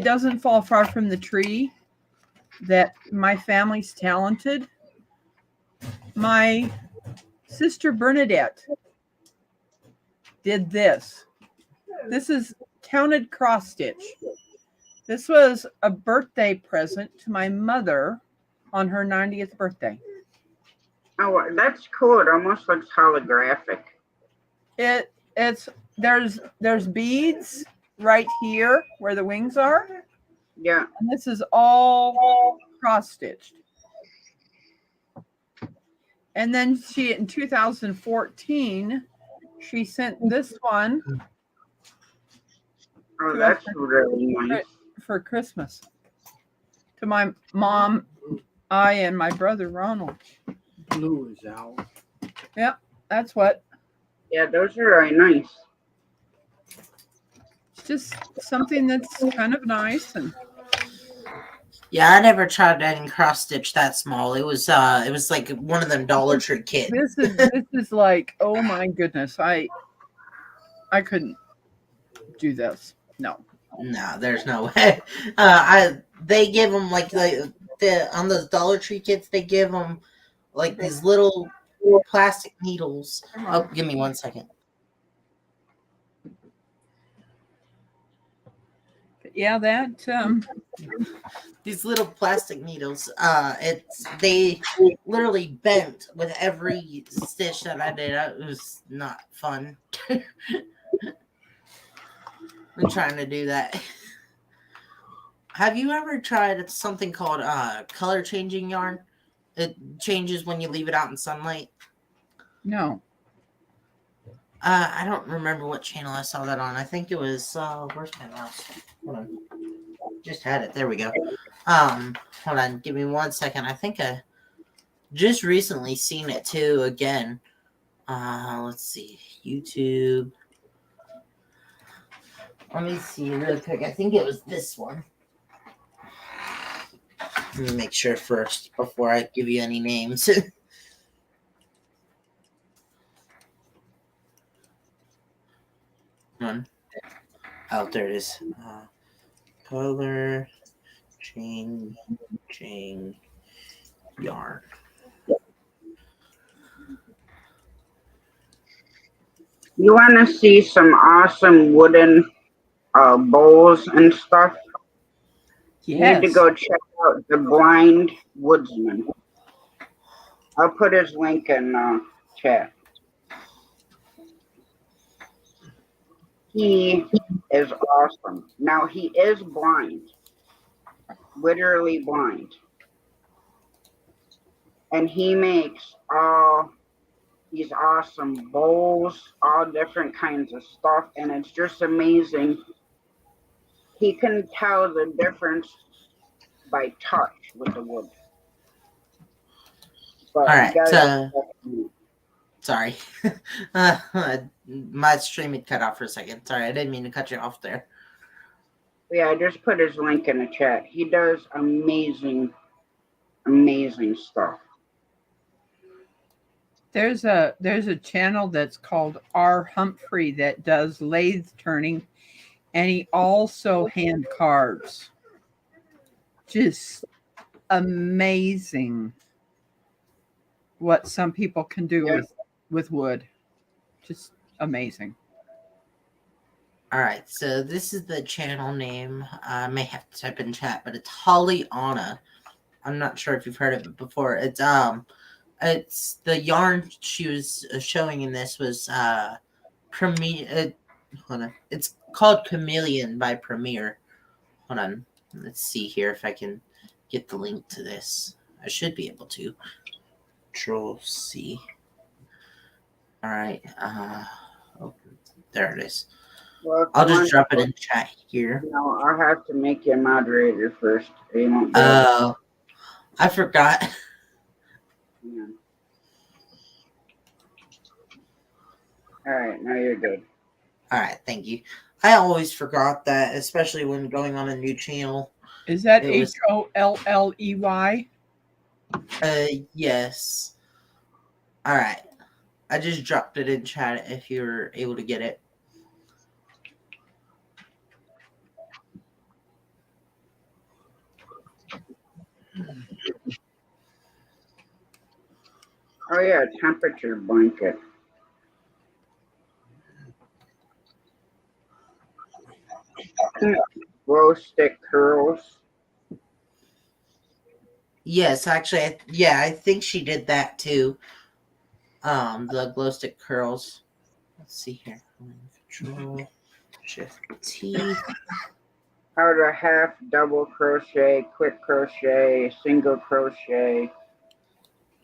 doesn't fall far from the tree, that my family's talented. My sister Bernadette did this. This is counted cross stitch. This was a birthday present to my mother on her 90th birthday. Oh, that's cool. It almost looks holographic. It's there's beads right here where the wings are, Yeah. and this is all cross stitched. And then she in 2014 she sent this one Oh, to us that's really nice. for Christmas to my mom, I, and my brother Ronald. Blue is out. That's what. Yeah, those are really nice. It's just something that's kind of nice. And Yeah, I never tried any cross stitch that small. It was like one of them Dollar Tree kits. this is like, oh my goodness, I couldn't do this. No. No, there's no way. They give them like the on those Dollar Tree kits. They give them like these little plastic needles. Oh, give me 1 second. But yeah, that These little plastic needles. They literally bent with every stitch that I did. It was not fun. I'm trying to do that. Have you ever tried something called color changing yarn? It changes when you leave it out in sunlight. no. I don't remember what channel I saw that on. I think it was where's my mouse? Hold on. Just had it. There we go. Hold on, give me 1 second. I think I just recently seen it too again. Let's see. YouTube. Let me see real quick. I think it was this one. Let me make sure first before I give you any names. One. Oh, there it is. Color changing yarn. You want to see some awesome wooden bowls and stuff? You need to Yes. go check out the Blind Woodsman. I'll put his link in chat. He is awesome. Now he is blind, literally blind, and he makes all these awesome bowls, all different kinds of stuff, and it's just amazing. He can tell the difference by touch with the wood. But All right, you gotta sorry. My stream had cut off for a second. Sorry, I didn't mean to cut you off there. yeah, I just put his link in the chat. He does amazing, amazing stuff. There's a channel that's called R. Humphrey that does lathe turning, and he also hand carves. Just amazing what some people can do Yeah. with wood. Just amazing. All right, so this is the channel name. I may have to type in chat, but it's Holly Anna. I'm not sure if you've heard of it before. It's the yarn she was showing in this was Premier. Hold on, it's called Chameleon by Premier. Hold on, let's see here if I can get the link to this. I should be able to. Control C. All right. Oh, there it is. Well, I'll just drop it in chat here. No, I'll have to make you a moderator first. You won't be Oh, I forgot. yeah. All right, now you're good. All right, thank you. I always forgot that, especially when going on a new channel. Is that It was- HOLLEY? Yes. All right. I just dropped it in chat if you're able to get it. Oh yeah, temperature blanket. Glow stick curls. Yes, actually, I think she did that too. The glow stick curls. Let's see here. Control Shift T. How to half double crochet, quick crochet, single crochet.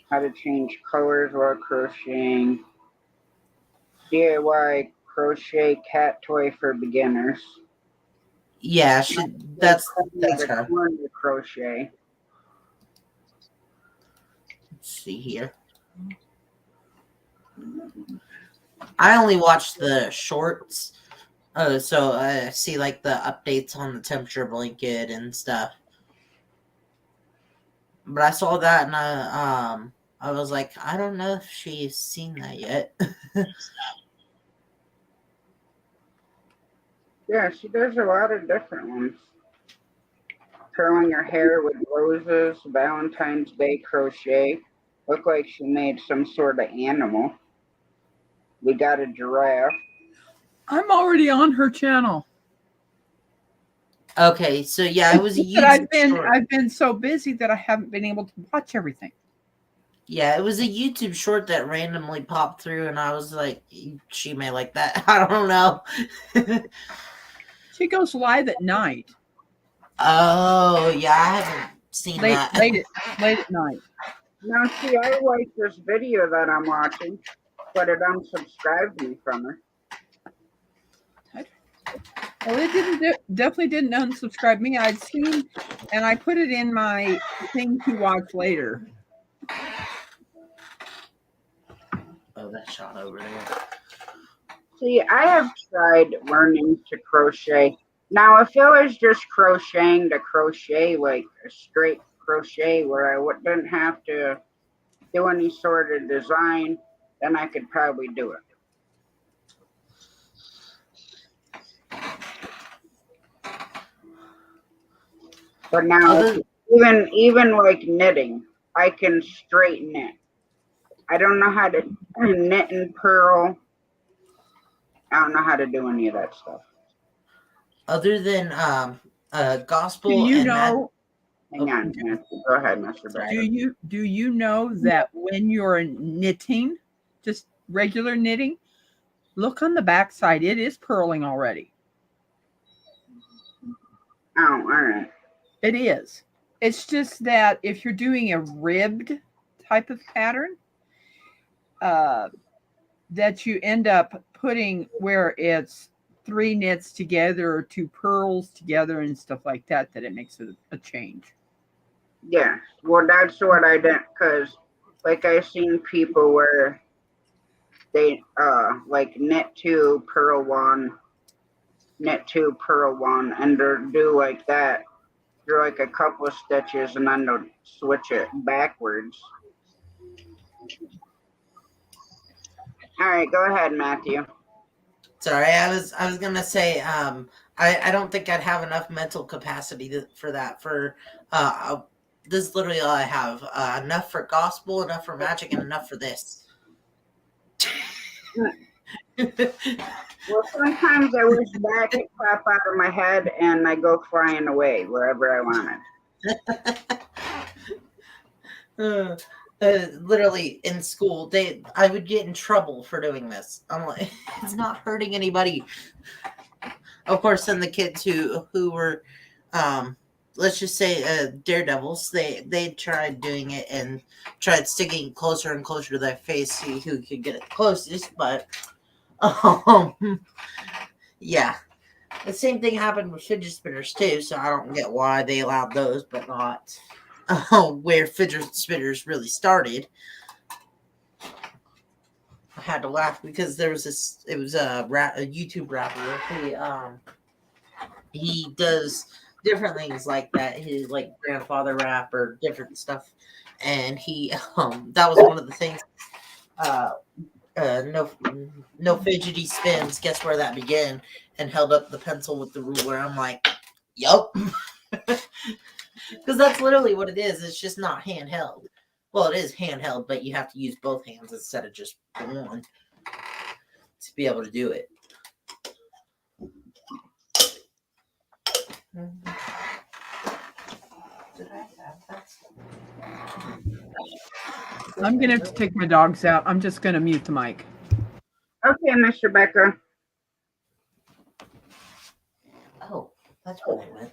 How to change colors while crocheting. DIY crochet cat toy for beginners. Yeah, that's The her. corner crochet. Let's see here. I only watched the shorts. So I see like the updates on the temperature blanket and stuff. But I saw that and I was like, I don't know if she's seen that yet. Yeah, she does a lot of different ones. Curling her hair with roses, Valentine's Day crochet. Looked like she made some sort of animal. We got a giraffe. I'm already on her channel. Okay, so yeah, it was a But YouTube short. I've been so busy that I haven't been able to watch everything. Yeah, it was a YouTube short that randomly popped through, and I was like, she may like that. I don't know. She goes live at night. Oh, yeah, I haven't seen that. Late at night. Now, see, I like this video that I'm watching, but it unsubscribed me from her. Well, it definitely didn't unsubscribe me. I'd seen, and I put it in my thing to watch later. Oh, that shot over there. See, I have tried learning to crochet. Now, if it was just crocheting to crochet, like a straight crochet where I didn't have to do any sort of design, then I could probably do it. But now, even like knitting, I can straight knit. I don't know how to knit and purl. I don't know how to do any of that stuff. Other than gospel Do you and know? Hang on, Nancy. Go ahead, Mr. Bader. Do you know that when you're knitting, just regular knitting, look on the back side, it is purling already. Oh, all right. It is. It's just that if you're doing a ribbed type of pattern, that you end up putting where it's 3 knits together or 2 purls together and stuff like that, that it makes a change. Yeah, well, that's what I did, because like I seen people where they like knit 2, purl 1, knit 2, purl 1, and they do like that through like a couple of stitches, and then they'll switch it backwards. All right, go ahead, Matthew. Sorry, I was gonna say, I don't think I'd have enough mental capacity for that. For this is literally all I have. Enough for gospel, enough for magic, and enough for this. Well, sometimes I wish that could pop out of my head and I go flying away wherever I wanted. Literally in school, I would get in trouble for doing this. I'm like, it's not hurting anybody. Of course, then the kids who were, let's just say, daredevils, they tried doing it and tried sticking closer and closer to their face, see who could get it closest. But, yeah, the same thing happened with fidget spinners too. So I don't get why they allowed those, but not where fidget spinners really started. I had to laugh because there was this. It was a YouTube rapper. He does different things like that. His like grandfather rap or different stuff, and he that was one of the things. No fidgety spins. Guess where that began? And held up the pencil with the ruler. I'm like, yup. Because that's literally what it is. It's just not handheld. Well, it is handheld, but you have to use both hands instead of just one to be able to do it. Did I have that? I'm gonna have to take my dogs out. I'm just gonna mute the mic. Okay, Miss Rebecca. Oh, that's where they went.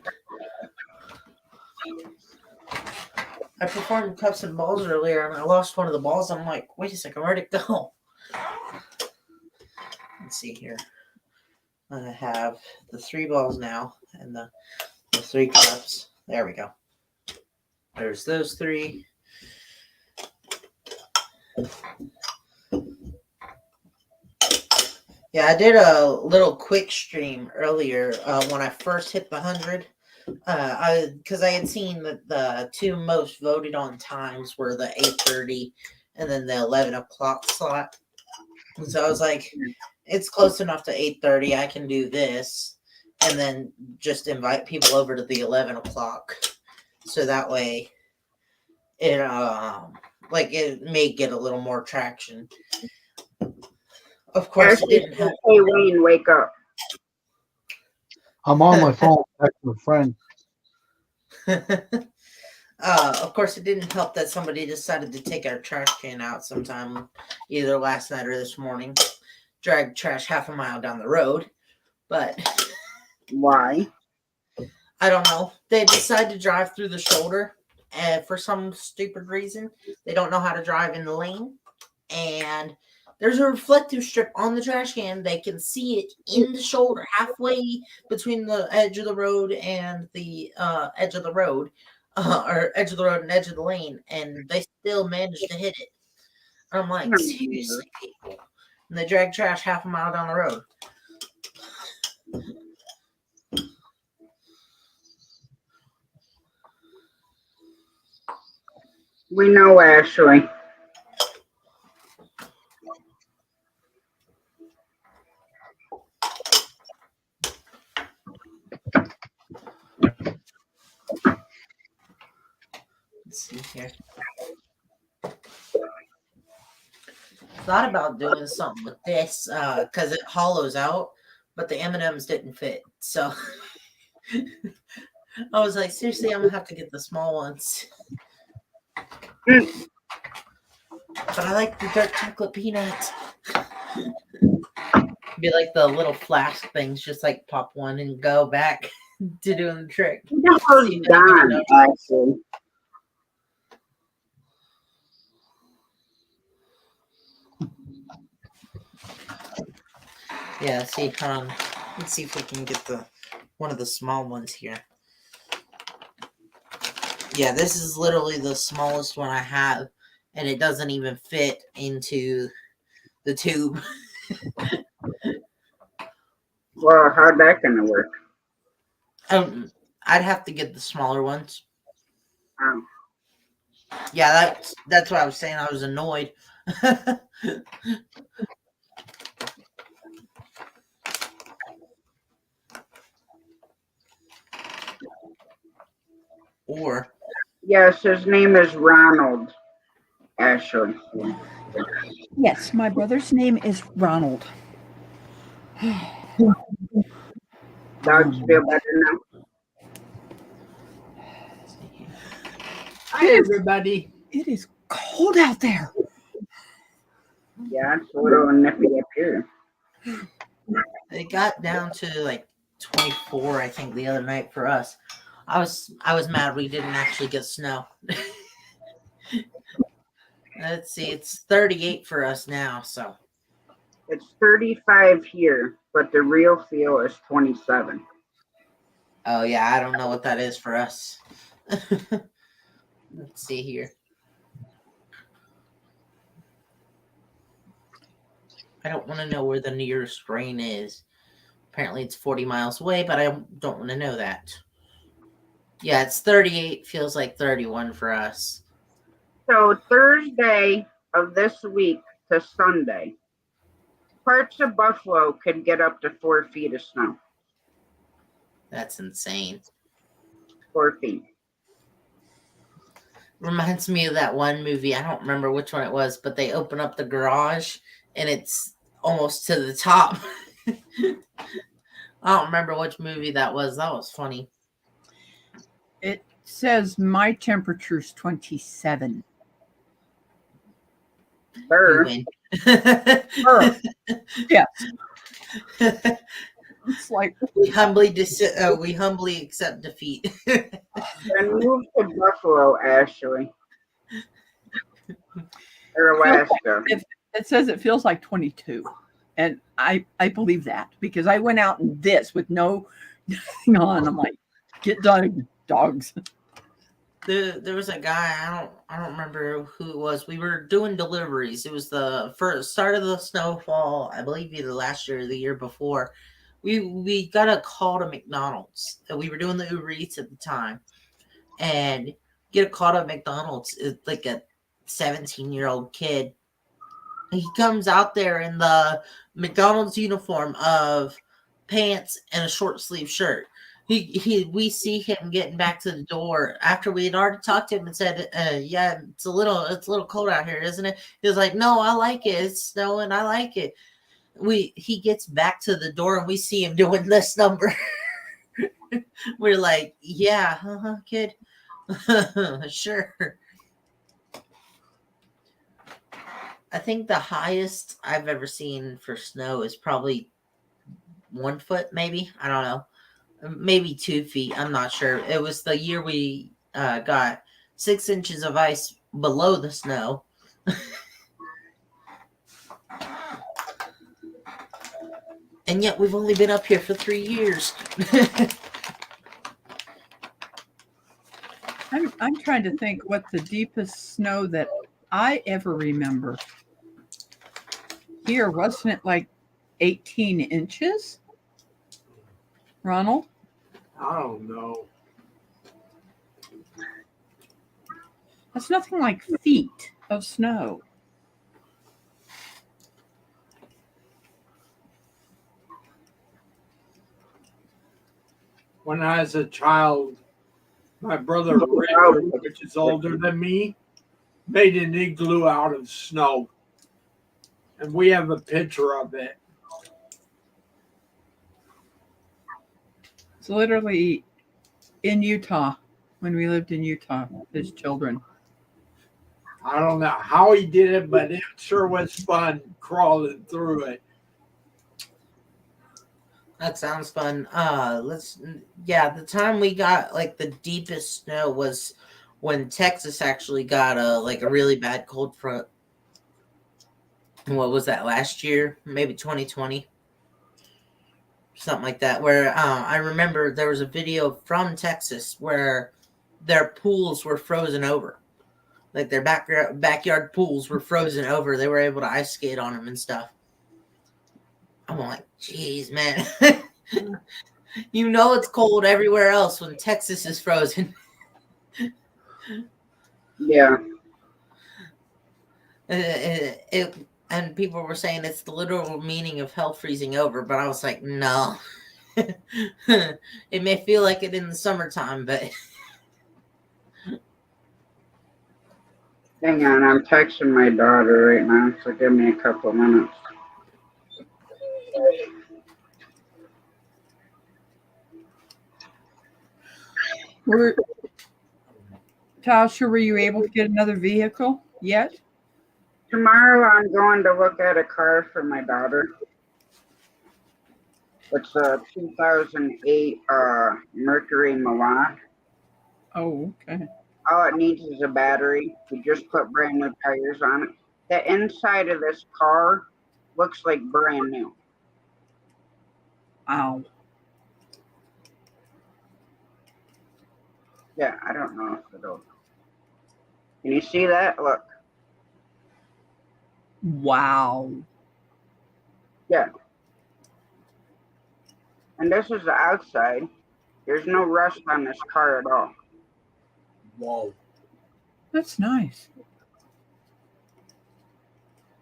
I performed cups and balls earlier and I lost one of the balls. I'm like, wait a second, where'd it go? Let's see here. I have the 3 balls now and the 3 cups. There we go. There's those 3. Yeah, I did a little quick stream earlier when I first hit the 100. Because I had seen that the 2 most voted on times were the 8:30 and then the 11 o'clock slot. And so I was like, it's close enough to 8:30. I can do this and then just invite people over to the 11 o'clock. So that way it it may get a little more traction. Of course, it didn't help. Hey, Wayne, wake up. I'm on my phone texting a friend. Of course, it didn't help that somebody decided to take our trash can out sometime, either last night or this morning. Drag trash half a mile down the road, but Why? I don't know. They decide to drive through the shoulder, and for some stupid reason, they don't know how to drive in the lane. And there's a reflective strip on the trash can. They can see it in the shoulder, halfway between the edge of the road and the edge of the road, or edge of the road and edge of the lane, and they still managed to hit it. I'm like, seriously, people. And they drag trash half a mile down the road. We know, Ashley. Let's see here. Thought about doing something with this because it hollows out, but the M&Ms didn't fit. So I was like, seriously, I'm gonna have to get the small ones. But I like the dark chocolate peanuts. Be like the little flask things, just like pop one and go back to doing the trick. That done, actually. Yeah, see, let's see if we can get one of the small ones here. Yeah, this is literally the smallest one I have, and it doesn't even fit into the tube. Well, how'd that gonna work? I'd have to get the smaller ones. Oh. Yeah, that's what I was saying. I was annoyed. Or Yes, his name is Ronald, Ashley. Yes, my brother's name is Ronald. Dogs feel better now? Hi, everybody. It is cold out there. Yeah, it's a little nippy up here. it got down to like 24, I think, the other night for us. I was mad we didn't actually get snow. Let's see, it's 38 for us now, so. It's 35 here, but the real feel is 27. Oh yeah, I don't know what that is for us. Let's see here. I don't want to know where the nearest rain is. Apparently it's 40 miles away, but I don't want to know that. Yeah, it's 38, feels like 31 for us. So Thursday of this week to Sunday, parts of Buffalo could get up to 4 feet of snow. That's insane. 4 feet. Reminds me of that one movie. I don't remember which one it was, but they open up the garage and it's almost to the top. I don't remember which movie that was. That was funny. It says my temperature's 27. You Sure. win. Yes. It's like, we humbly accept defeat. Then move to Buffalo, Ashley. Or feels like Alaska. it says it feels like 22. And I believe that because I went out in this with no nothing on. I'm like, get done, dogs. There was a guy, I don't remember who it was. We were doing deliveries. It was the first start of the snowfall, I believe either last year or the year before. We got a call to McDonald's. We were doing the Uber Eats at the time. And get a call to McDonald's. It's like a 17-year-old kid. He comes out there in the McDonald's uniform of pants and a short sleeve shirt. We see him getting back to the door after we had already talked to him and said, yeah, it's a little cold out here, isn't it? He was like, no, I like it. It's snowing. I like it. He gets back to the door and we see him doing this number. We're like, yeah, kid. Sure. I think the highest I've ever seen for snow is probably 1 foot, maybe. I don't know. Maybe 2 feet. I'm not sure. It was the year we got 6 inches of ice below the snow. And yet we've only been up here for 3 years. I'm trying to think what the deepest snow that I ever remember. Here, wasn't it like 18 inches? Ronald? I don't know. That's nothing like feet of snow. When I was a child, my brother Richard, which is older than me, made an igloo out of snow. And we have a picture of it. It's literally in Utah when we lived in Utah as children. I don't know how he did it, but it sure was fun crawling through it. That sounds fun. The time we got like the deepest snow was when Texas actually got a really bad cold front. What was that, last year? Maybe 2020? Something like that. Where I remember there was a video from Texas where their pools were frozen over. Like their backyard pools were frozen over. They were able to ice skate on them and stuff. I'm like, geez, man. You know it's cold everywhere else when Texas is frozen. Yeah. And people were saying it's the literal meaning of hell freezing over, but I was like, no. It may feel like it in the summertime, but... Hang on, I'm texting my daughter right now, so give me a couple minutes. Tasha, were you able to get another vehicle yet? Tomorrow I'm going to look at a car for my daughter. It's a 2008 Mercury Milan. Oh, okay. All it needs is a battery. We just put brand new tires on it. The inside of this car looks like brand new. Wow. Yeah, I don't know if it'll. Can you see that? Look. Wow. Yeah. And this is the outside. There's no rust on this car at all. Whoa. That's nice.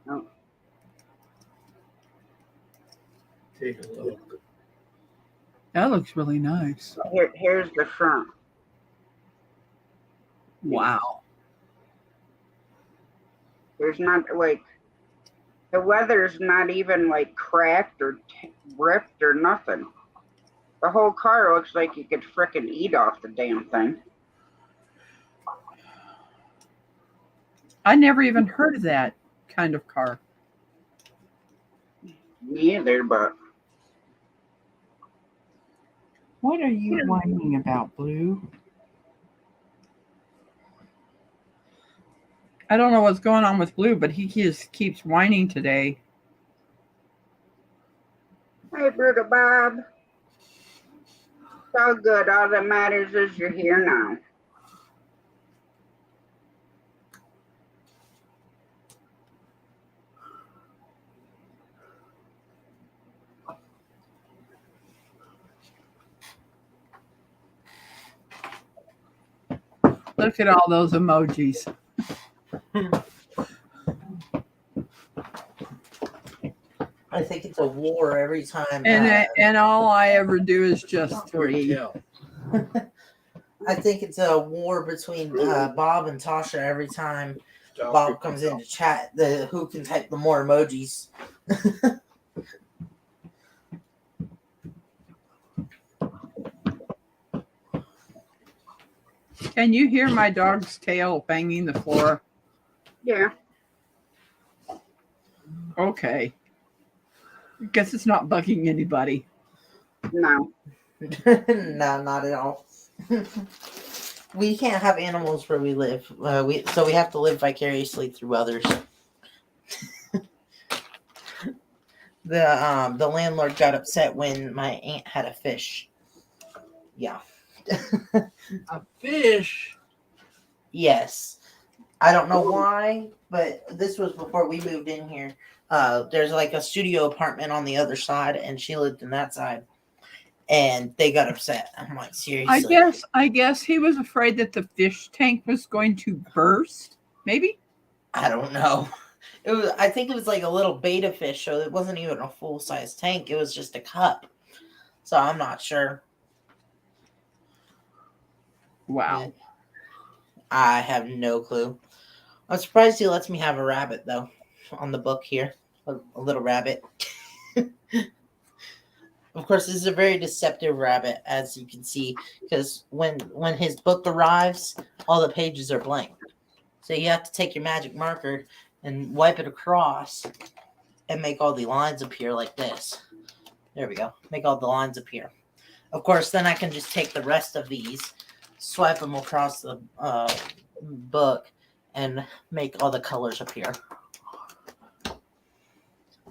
No. Take a look. That looks really nice. Here's the front. Wow. There's not like the weather's not even like cracked or ripped or nothing. The whole car looks like you could frickin' eat off the damn thing. I never even heard of that kind of car. Me either, but What are you whining about, Blue? I don't know what's going on with Blue, but he just keeps whining today. hey, Brutal Bob. It's all good. All that matters is you're here now. Look at all those emojis. I think it's a war every time. And all I ever do is just 3. I think it's a war between Bob and Tasha every time Bob comes into chat. Who can type the more emojis? Can you hear my dog's tail banging the floor? Yeah. Okay. Guess it's not bugging anybody. No. No, not at all. We can't have animals where we live. So we have to live vicariously through others. The landlord got upset when my aunt had a fish. Yeah. A fish. Yes. I don't know why, but this was before we moved in here. There's like a studio apartment on the other side, and she lived in that side. And they got upset. I'm like, seriously. I guess he was afraid that the fish tank was going to burst. Maybe? I don't know. I think it was like a little beta fish, so it wasn't even a full-size tank. It was just a cup. So I'm not sure. Wow. I have no clue. I'm surprised he lets me have a rabbit, though, on the book here. A little rabbit. Of course, this is a very deceptive rabbit, as you can see, because when his book arrives, all the pages are blank. So you have to take your magic marker and wipe it across and make all the lines appear like this. There we go. Make all the lines appear. Of course, then I can just take the rest of these, swipe them across the book, and make all the colors appear.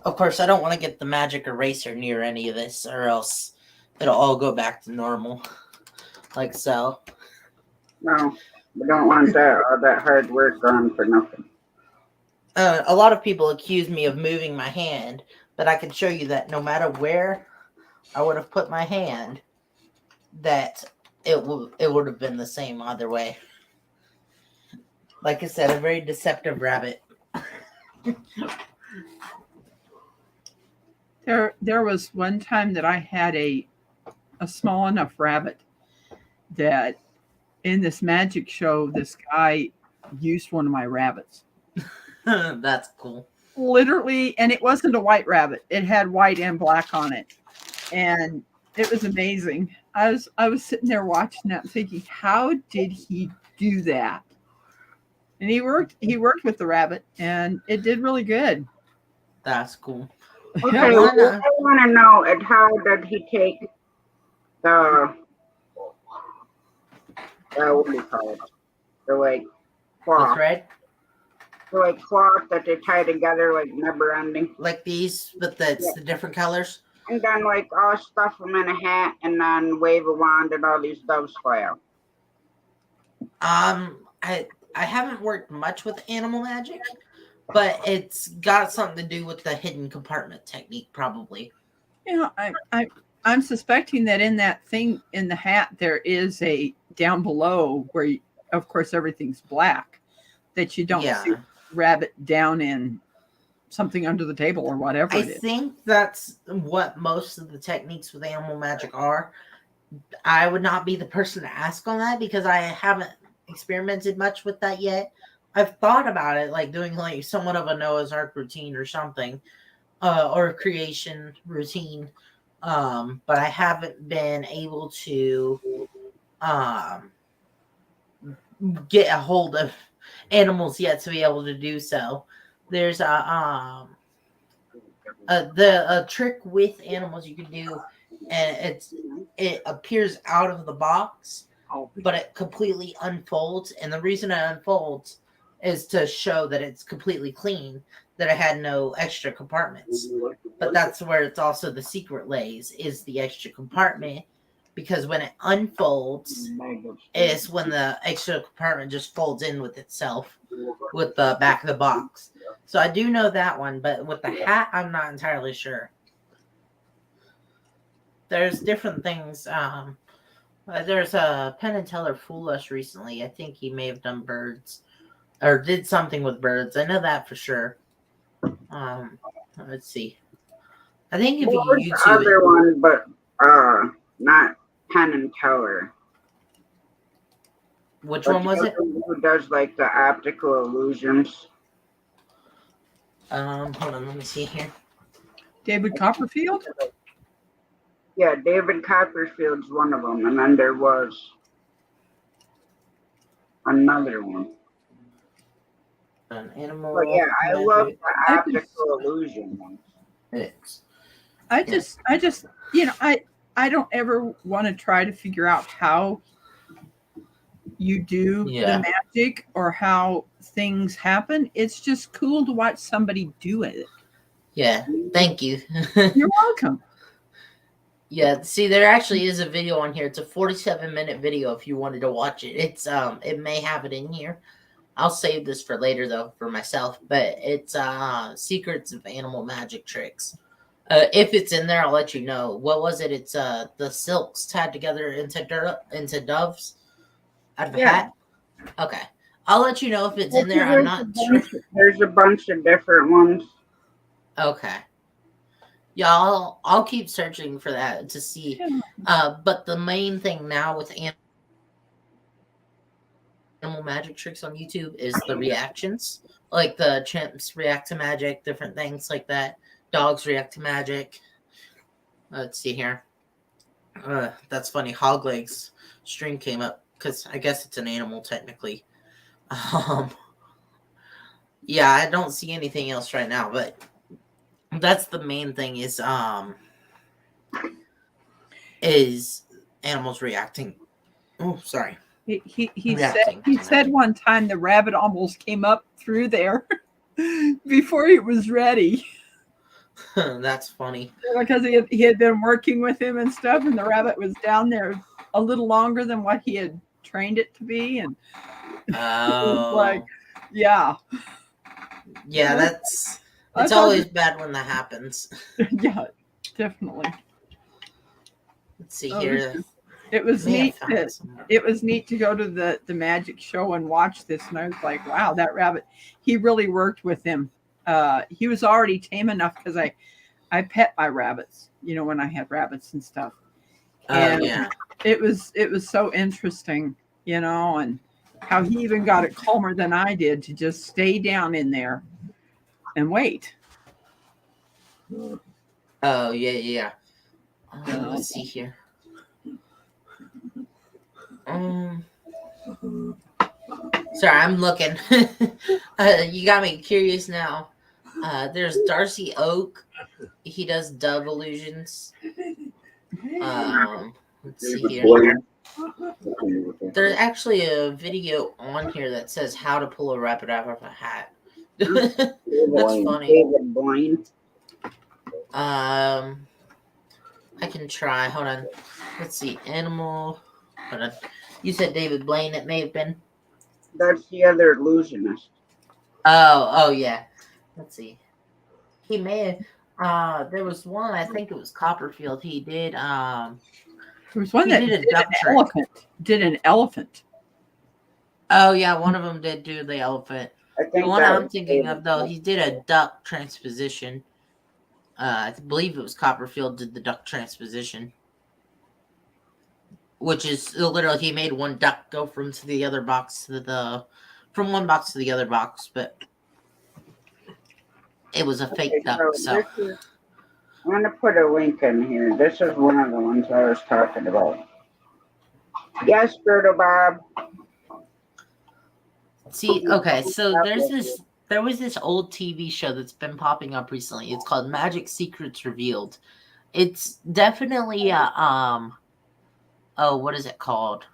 Of course, I don't want to get the magic eraser near any of this, or else it'll all go back to normal, like so. No. We don't want that. All that hard work gone for nothing. A lot of people accuse me of moving my hand, but I can show you that no matter where I would have put my hand, that it would have been the same either way. Like I said, a very deceptive rabbit. There was one time that I had a small enough rabbit that in this magic show, this guy used one of my rabbits. That's cool. Literally, and it wasn't a white rabbit. It had white and black on it. And it was amazing. I was sitting there watching that and thinking, how did he do that? And he worked with the rabbit, and it did really good. That's cool. Okay, what I want to know is how did he take the what do you call it? The like The cloth. thread? The like cloth that they tie together like never ending. Like these, but that's the different colors? And then like all stuff them in a hat and then wave a wand and all these doves fly out. I haven't worked much with animal magic, but it's got something to do with the hidden compartment technique, probably. You know, I'm suspecting that in that thing in the hat there is a down below where, of course, everything's black, that you don't see rabbit down in something under the table or whatever I it is. think that's what most of the techniques with animal magic are. I would not be the person to ask on that because I haven't experimented much with that yet. I've thought about it, like doing like somewhat of a Noah's Ark routine or something, or a creation routine, but I haven't been able to get a hold of animals yet to be able to do so. There's a trick with animals you can do, and it appears out of the box, but it completely unfolds. And the reason it unfolds is to show that it's completely clean, that it had no extra compartments. But that's where it's also the secret lays, is the extra compartment, because when it unfolds is when the extra compartment just folds in with itself with the back of the box. So I do know that one, but with the hat, I'm not entirely sure. There's different things. There's a Penn and Teller Fool Us recently. I think he may have done birds or did something with birds. I know that for sure. Let's see. I think if you What was the YouTube other it, one, but not Penn and Teller. which But one was it? who does like the optical illusions? Hold on, let me see here. David Copperfield? Yeah, David Copperfield's one of them, and then there was another one. An animal. But yeah, I love magic. the optical illusion ones. It's I just, you know, I don't ever want to try to figure out how you do Yeah. the magic or how things happen. It's just cool to watch somebody do it. yeah. Thank you. You're welcome. Yeah, see, there actually is a video on here. It's a 47-minute video if you wanted to watch it. It's it may have it in here. I'll save this for later though for myself, but it's secrets of animal magic tricks. If it's in there, I'll let you know. What was it? It's the silks tied together into doves out of a Yeah. hat. Okay, I'll let you know if it's in there. I'm not sure. There's a bunch of different ones. Okay. Yeah, I'll keep searching for that to see. But the main thing now with animal magic tricks on YouTube is the reactions. Like the chimps react to magic, different things like that. Dogs react to magic. Let's see here. That's funny. Hog legs string came up because I guess it's an animal technically. Yeah, I don't see anything else right now, but that's the main thing is animals reacting. Oh, sorry. He Reacting to said magic. one time the rabbit almost came up through there before he was ready That's funny. because he had been working with him and stuff, and the rabbit was down there a little longer than what he had trained it to be, and Oh, like, yeah, yeah, that's I it's thought always bad when that happens. yeah, definitely. Let's see Oh, here. It was May have neat. found some. It was neat to go to the magic show and watch this, and I was like, wow, that rabbit. He really worked with him. He was already tame enough because I pet my rabbits, you know, when I had rabbits and stuff. Oh And yeah. it was so interesting, you know, and how he even got it calmer than I did to just stay down in there and wait. Oh yeah. Let's see here. Sorry, I'm looking. You got me curious now. There's Darcy Oak. He does dove illusions. Let's see here. There's actually a video on here that says how to pull a rabbit out of a hat. That's funny. David Blaine. I can try. Hold on. Let's see. Animal. Hold on. You said David Blaine. It may have been. That's the other illusionist. Oh yeah. Let's see. He may have. There was one. I think it was Copperfield. He did. There was one He that did a did duck an trick. elephant. Did an elephant. Oh yeah, one of them did do the elephant. I The think one that I'm was thinking David of though, Blaine. he did a duck transposition. I believe it was Copperfield did the duck transposition, which is literally he made one duck go from to the other box to the from one box to the other box, but it was a fake duck. So this is, I'm gonna put a link in here. This is one of the ones I was talking about. Yes, Berto Bob. See, okay, so there was this old TV show that's been popping up recently. It's called Magic Secrets Revealed. It's definitely what is it called?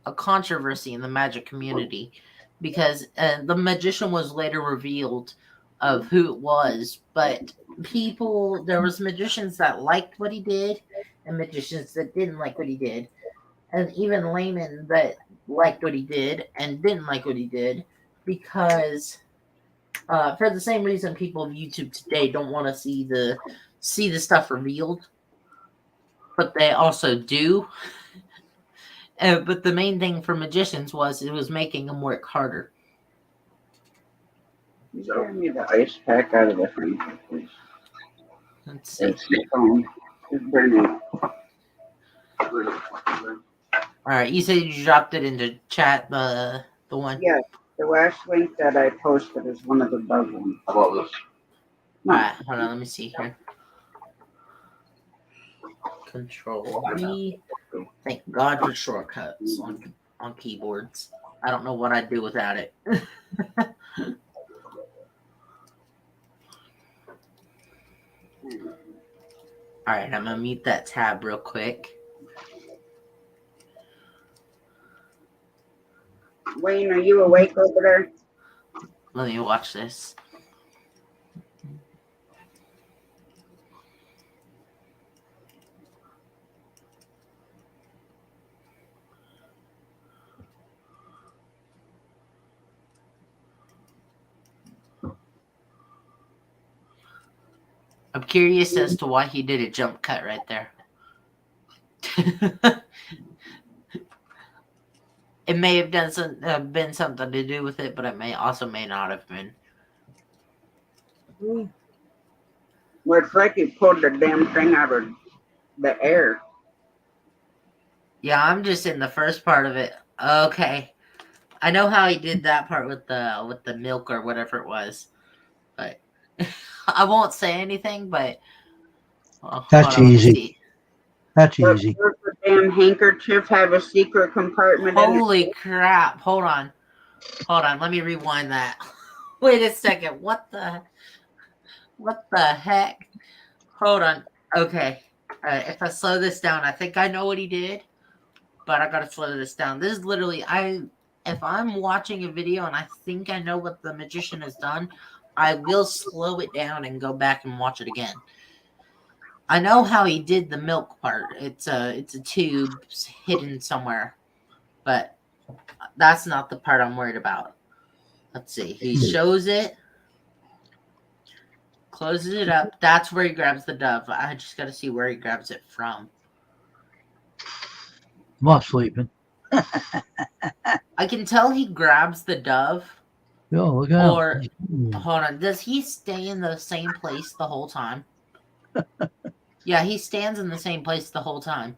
A controversy in the magic community because the magician was later revealed of who it was, but there was magicians that liked what he did and magicians that didn't like what he did, and even laymen that liked what he did and didn't like what he did because for the same reason people of YouTube today don't want to see the stuff revealed, but they also do. But the main thing for magicians was it was making them work harder. You give me the ice pack out of the freezer, please. Let's see. It's burning. All right, you said you dropped it into chat. The one. Yes, the last link that I posted is one of the bug ones. How about this? All right, hold on. Let me see here. Control V. Thank God for shortcuts on keyboards. I don't know what I'd do without it. All right, I'm gonna mute that tab real quick. Wayne, are you awake over there? Let me watch this. I'm curious as to why he did a jump cut right there. It may have been something to do with it, but it may not have been. Well, it's like he pulled the damn thing out of the air. Yeah, I'm just in the first part of it. Okay, I know how he did that part with the milk or whatever it was, but I won't say anything. But That's easy. That's easy. Does the damn handkerchief have a secret compartment in it? Holy crap! Hold on. Let me rewind that. Wait a second. What the heck? Hold on. Okay. If I slow this down, I think I know what he did, but I gotta slow this down. This is literally if I'm watching a video and I think I know what the magician has done, I will slow it down and go back and watch it again. I know how he did the milk part. It's a tube hidden somewhere, but that's not the part I'm worried about. Let's see. He shows it, closes it up. That's where he grabs the dove. I just got to see where he grabs it from. I'm not sleeping. I can tell he grabs the dove. Yo, look out. Or, hold on. Does he stay in the same place the whole time? Yeah, he stands in the same place the whole time.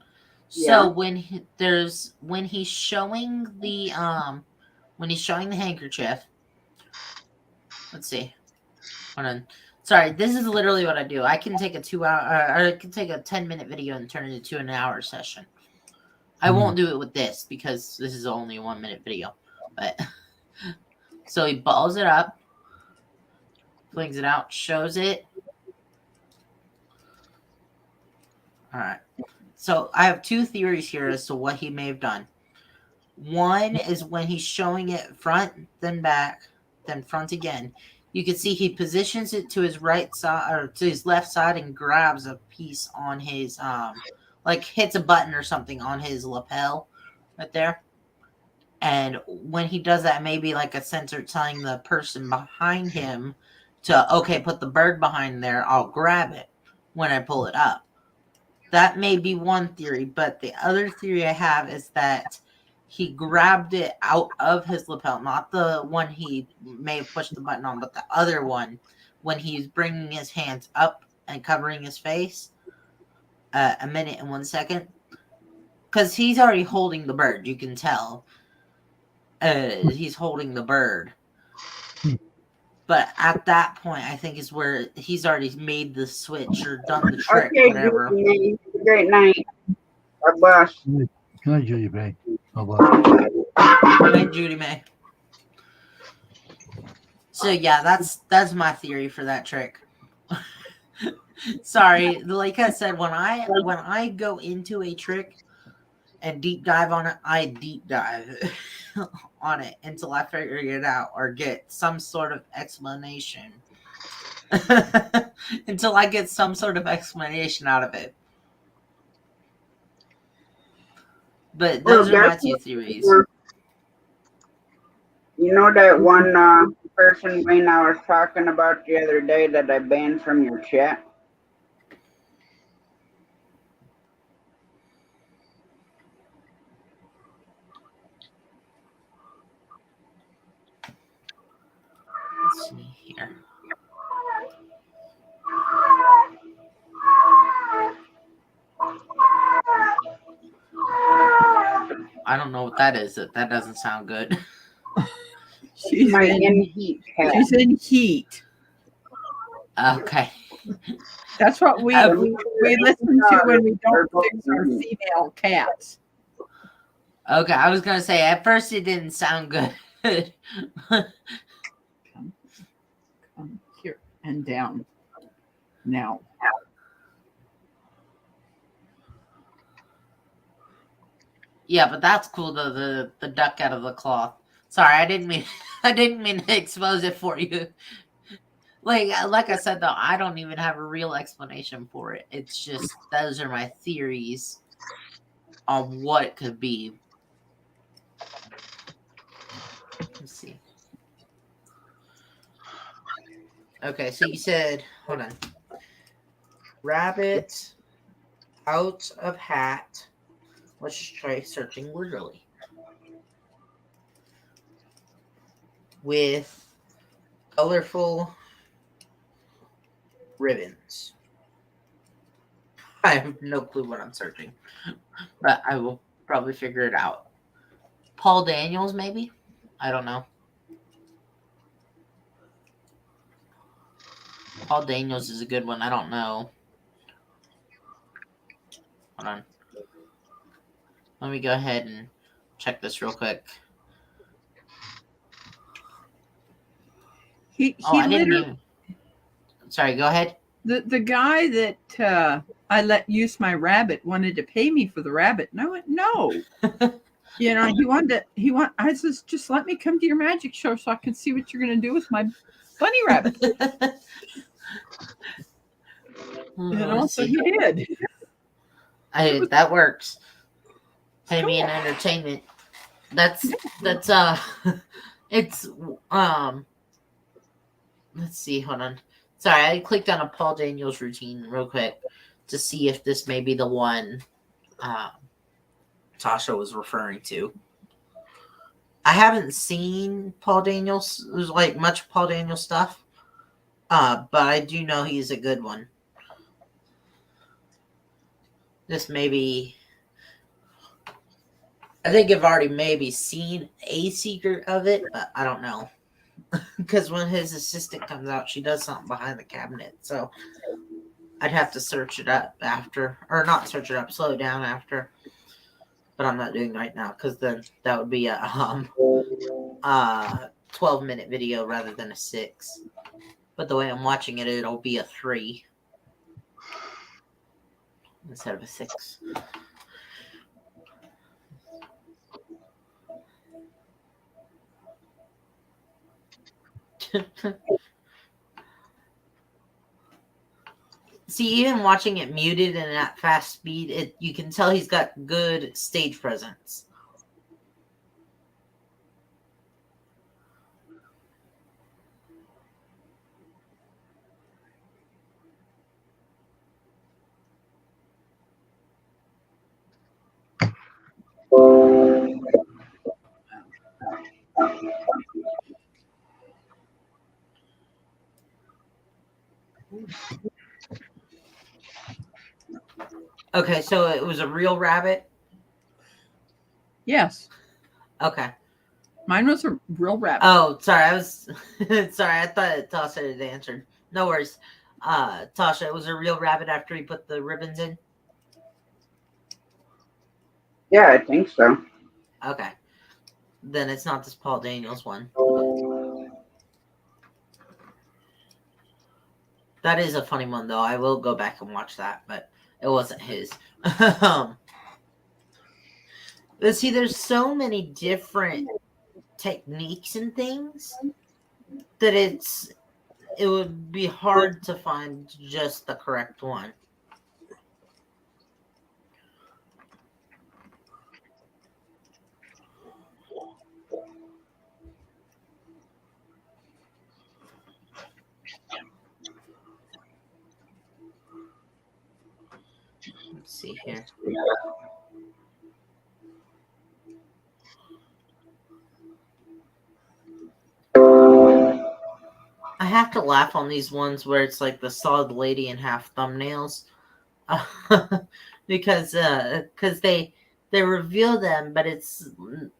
Yeah. So when he's showing the handkerchief, let's see. Hold on. Sorry, this is literally what I do. I can take a 2-hour, or I can take a 10-minute video and turn it into an hour session. I won't do it with this because this is only a 1-minute video. But so he balls it up, flings it out, shows it. All right. So I have two theories here as to what he may have done. One is when he's showing it front, then back, then front again. You can see he positions it to his right side or to his left side and grabs a piece on his like hits a button or something on his lapel right there. And when he does that, maybe like a sensor telling the person behind him to, okay, put the bird behind there. I'll grab it when I pull it up. That may be one theory, but the other theory I have is that he grabbed it out of his lapel, not the one he may have pushed the button on, but the other one when he's bringing his hands up and covering his face. A minute and 1 second. Because he's already holding the bird, you can tell. He's holding the bird. But at that point, I think is where he's already made the switch or done the trick, Okay, whatever. Judy, great night. God bless. Good, Judy Bay. Oh, Good night, Judy May. So yeah, that's my theory for that trick. Sorry, like I said, when I go into a trick and deep dive on it, I deep dive on it until I figure it out or get some sort of explanation. Until I get some sort of explanation out of it. But those are my two theories. You know that one person Wayne I was talking about the other day that I banned from your chat? Let's see here. I don't know what that is. That doesn't sound good. She's My in, in heat cat. she's in heat. Okay. That's what we listen to when we don't fix our female cats. Okay, I was gonna say at first it didn't sound good. Come here and down. Now. Yeah, but that's cool though, the duck out of the cloth. Sorry, I didn't mean to expose it for you. Like I said though, I don't even have a real explanation for it. It's just those are my theories on what it could be. Let's see. Okay, so you said, hold on. Rabbit out of hat. Let's just try searching literally. With colorful ribbons. I have no clue what I'm searching, but I will probably figure it out. Paul Daniels, maybe? I don't know. Paul Daniels is a good one. I don't know. Hold on. Let me go ahead and check this real quick. I didn't even. Sorry, go ahead. The guy that I let use my rabbit wanted to pay me for the rabbit, and I went no. You know, I says, just let me come to your magic show so I can see what you're going to do with my bunny rabbit. And also he did. That works. Pay me in entertainment. That's it's let's see, hold on. Sorry, I clicked on a Paul Daniels routine real quick to see if this may be the one Tasha was referring to. I haven't seen Paul Daniels. There's like much Paul Daniels stuff. But I do know he's a good one. This maybe I think I've already maybe seen a secret of it, but I don't know. Because when his assistant comes out, she does something behind the cabinet. So I'd have to search it up after. Or not search it up, slow it down after. But I'm not doing it right now because then that would be a 12-minute video rather than a 6. But the way I'm watching it, it'll be a 3 instead of a 6. See, even watching it muted and at fast speed, you can tell he's got good stage presence. Okay, so it was a real rabbit? Yes. Okay. Mine was a real rabbit. Oh, sorry. I was sorry. I thought Tasha had answered. No worries. Tasha, it was a real rabbit after he put the ribbons in? Yeah, I think so. Okay. Then it's not this Paul Daniels one. That is a funny one, though. I will go back and watch that, but it wasn't his. But see, there's so many different techniques and things that it would be hard to find just the correct one. Let's see here. I have to laugh on these ones where it's like the solid lady and half thumbnails. Because they reveal them, but it's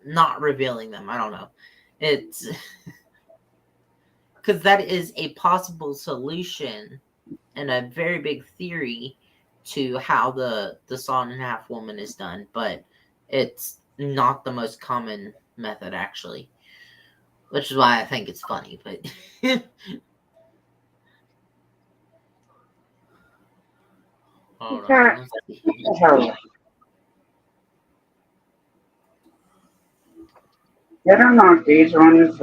not revealing them. I don't know. It's because that is a possible solution and a very big theory to how the sawn in half woman is done, but it's not the most common method actually, which is why I think it's funny. But hold on, let's see. I don't know if these ones.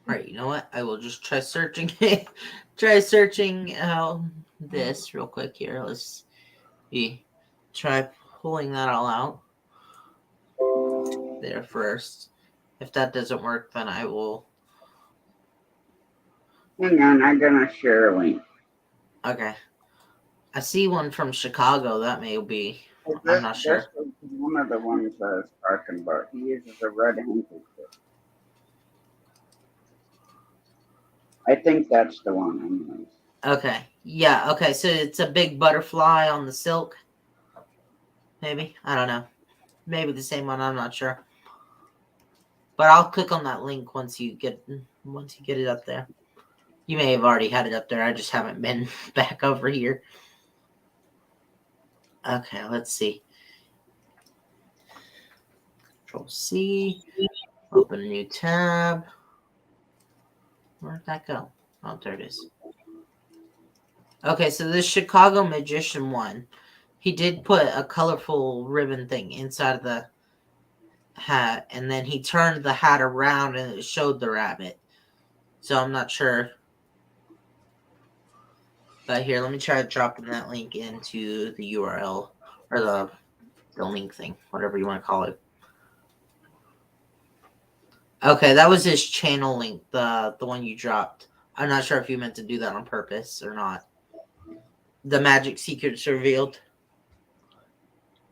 All right, you know what? I will just try searching. Try searching this real quick here. Let's see. Try pulling that all out there first. If that doesn't work, then I will. Hang on, I'm gonna share a link. Okay. I see one from Chicago. That may be. I'm not sure. This is one of the ones I was talking about. He uses a red handkerchief. I think that's the one. Anyways. Okay. Yeah. Okay. So it's a big butterfly on the silk. Maybe. I don't know. Maybe the same one. I'm not sure. But I'll click on that link once you get it up there. You may have already had it up there. I just haven't been back over here. Okay. Let's see. Control C. Open a new tab. Where'd that go? Oh, there it is. Okay, so this Chicago magician one, he did put a colorful ribbon thing inside of the hat, and then he turned the hat around and it showed the rabbit. So I'm not sure. But here, let me try dropping that link into the URL or the link thing, whatever you want to call it. Okay, that was his channel link, the one you dropped. I'm not sure if you meant to do that on purpose or not. The magic secrets revealed.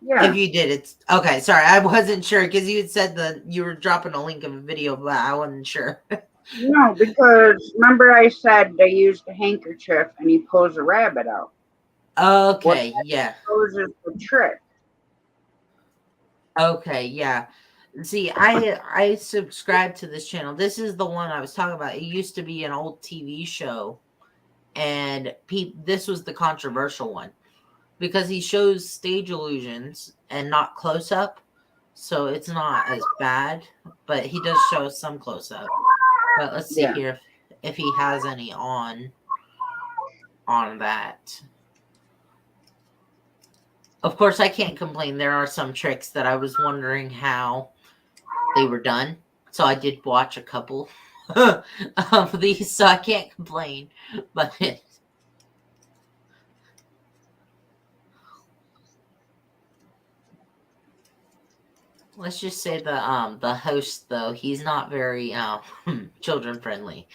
Yeah. If you did, it's okay. Sorry, I wasn't sure because you had said that you were dropping a link of a video, but I wasn't sure. No, because remember I said they used a handkerchief and he pulls a rabbit out. Okay, yeah. Poses the trick. Okay, yeah. See, I subscribe to this channel. This is the one I was talking about. It used to be an old TV show, and this was the controversial one because he shows stage illusions and not close up, so it's not as bad. But he does show some close up. But let's see here if he has any on that. Of course, I can't complain. There are some tricks that I was wondering how they were done. So I did watch a couple of these, so I can't complain. But let's just say the host, though, he's not very children friendly,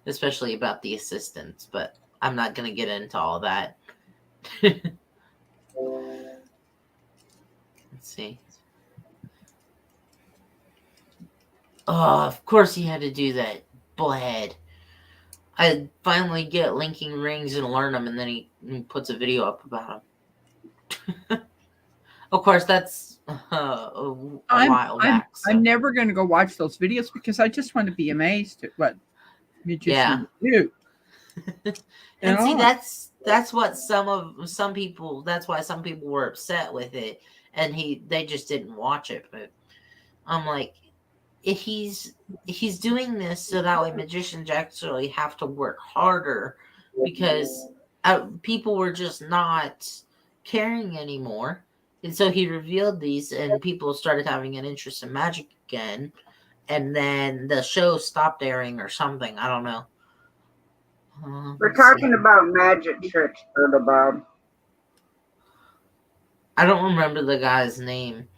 especially about the assistants. But I'm not gonna get into all that. Let's see. Oh, of course he had to do that. Bullhead. I finally get linking rings and learn them, and then he puts a video up about them. Of course, that's a while back. So. I'm never going to go watch those videos because I just want to be amazed at what magicians do. And At see, all. that's what some people. That's why some people were upset with it, and they just didn't watch it. But I'm like, if he's doing this so that way magicians actually have to work harder because people were just not caring anymore, and so he revealed these, and people started having an interest in magic again, and then the show stopped airing or something. I don't know. We're Let's see. talking about magic tricks, Turtle Bob. I don't remember the guy's name.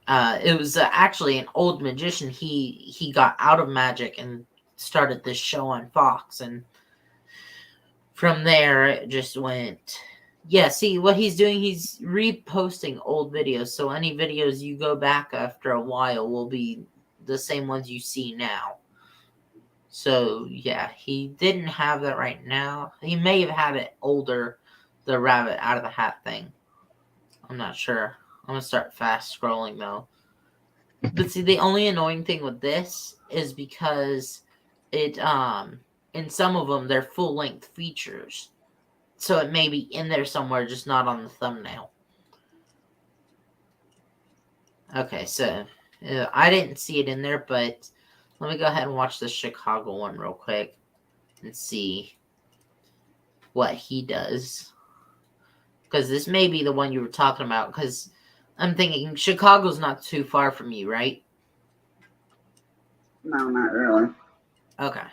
It was actually an old magician. He got out of magic and started this show on Fox, and from there it just went. Yeah, see what he's doing. He's reposting old videos, so any videos you go back after a while will be the same ones you see now. So yeah, he didn't have that right now. He may have had it older, the rabbit out of the hat thing. I'm not sure. I'm gonna start fast scrolling though. But see, the only annoying thing with this is because it in some of them they're full length features, so it may be in there somewhere, just not on the thumbnail. Okay, so I didn't see it in there, but let me go ahead and watch the Chicago one real quick and see what he does, because this may be the one you were talking about. Because I'm thinking Chicago's not too far from you, right? No, not really. Okay.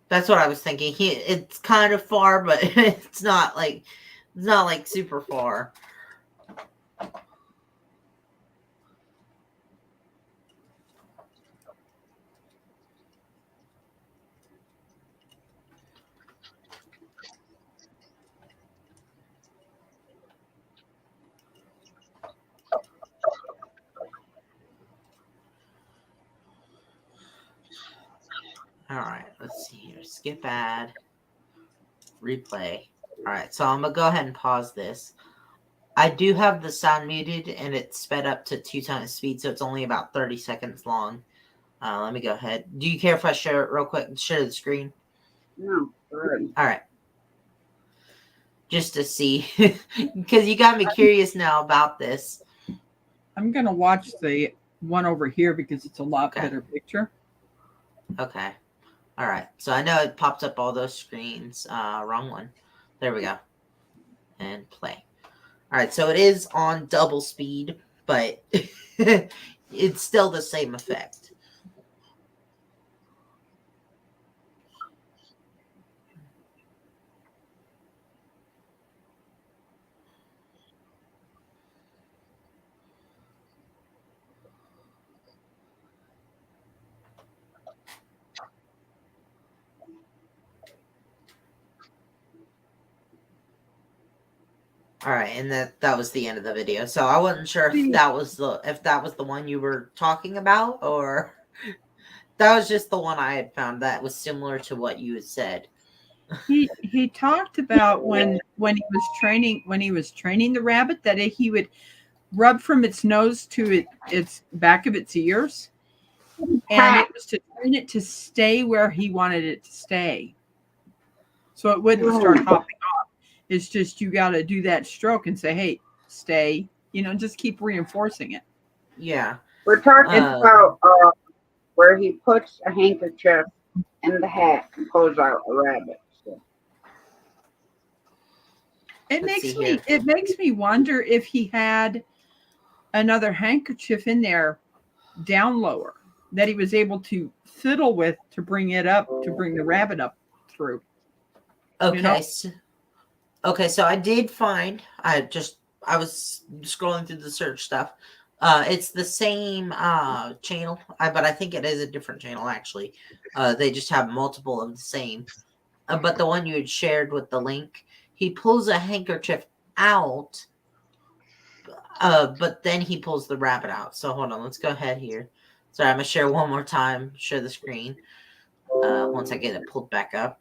That's what I was thinking. It's kind of far, but it's not like super far. All right, let's see here. Skip ad, replay. All right, so I'm gonna go ahead and pause this. I do have the sound muted and it's sped up to 2 times speed, so it's only about 30 seconds long. Let me go ahead. Do you care if I share it real quick? Share the screen. No, good. All right. Just to see, because you got me curious now about this. I'm gonna watch the one over here because it's a lot Okay. better picture. Okay. All right. So I know it popped up all those screens. Wrong one. There we go. And play. All right. So it is on double speed, but it's still the same effect. All right, and that was the end of the video. So I wasn't sure if that was the one you were talking about, or that was just the one I had found that was similar to what you had said. He talked about when he was training the rabbit that he would rub from its nose to its back of its ears, and it was to train it to stay where he wanted it to stay, so it wouldn't start hopping off. It's just you got to do that stroke and say, "Hey, stay." Just keep reinforcing it. Yeah. We're talking about where he puts a handkerchief in the hat and pulls out a rabbit. So. It Let's makes see me here. it makes me wonder if he had another handkerchief in there down lower that he was able to fiddle with to bring it up, to bring the rabbit up through. Okay. Okay, so I did find. I was scrolling through the search stuff. It's the same channel, but I think it is a different channel actually. They just have multiple of the same. But the one you had shared with the link, he pulls a handkerchief out, but then he pulls the rabbit out. So hold on, let's go ahead here. Sorry, I'm gonna share one more time. Share the screen. Once I get it pulled back up.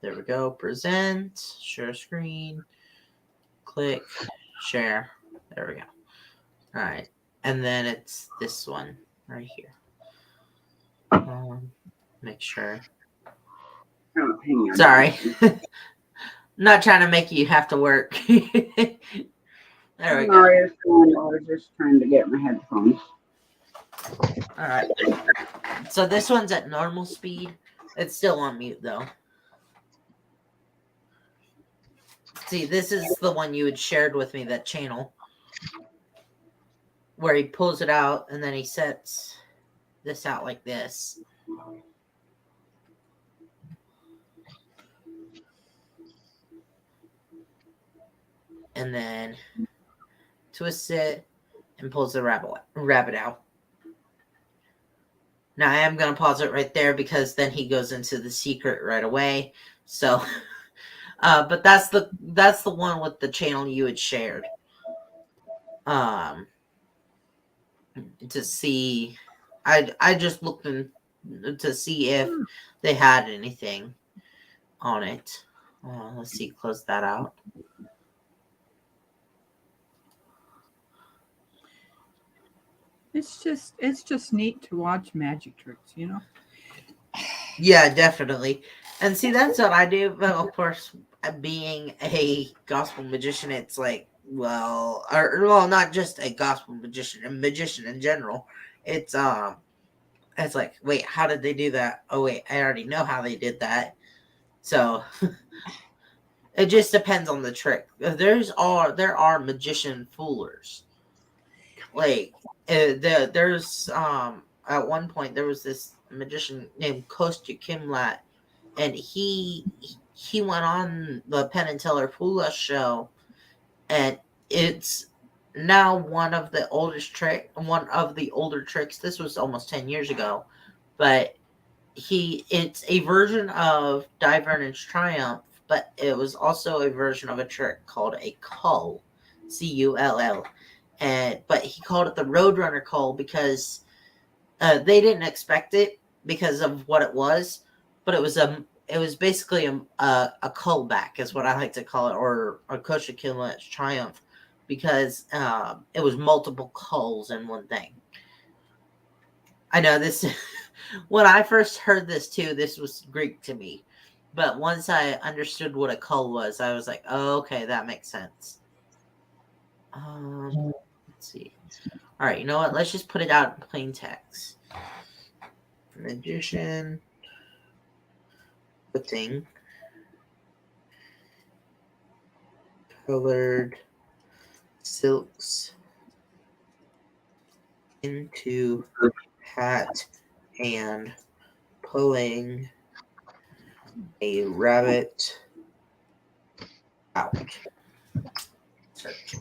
There we go. Present. Share screen. Click. Share. There we go. All right. And then it's this one right here. Make sure. Oh, hang on. Sorry. Not trying to make you have to work. There we No, go. it's fine. I was just trying to get my headphones. All right. So this one's at normal speed. It's still on mute though. See, this is the one you had shared with me, that channel, where he pulls it out and then he sets this out like this. And then twists it and pulls the rabbit out. Now I am going to pause it right there because then he goes into the secret right away. So, but that's the one with the channel you had shared. To see, I just looked in to see if they had anything on it. Let's see, close that out. It's just neat to watch magic tricks, you know. Yeah, definitely. And see, that's what I do. But of course, being a gospel magician, it's like, well, or not just a gospel magician, a magician in general. It's like, wait, how did they do that? Oh wait, I already know how they did that. So it just depends on the trick. There are magician foolers. Like there's at one point there was this magician named Kostya Kimlat, and he went on the Penn and Teller Fool Us show, and it's now one of the older tricks. This was almost 10 years ago, but it's a version of Divergence Triumph, but it was also a version of a trick called a cull, Cull, but he called it the Roadrunner cull because they didn't expect it because of what it was, but it was basically a callback is what I like to call it, or a Kosher Killet's Triumph, because it was multiple culls in one thing. I know this. When I first heard this too, this was Greek to me. But once I understood what a cull was, I was like, oh, okay, that makes sense. Let's see. All right, you know what? Let's just put it out in plain text. Magician putting colored silks into hat and pulling a rabbit out. Search.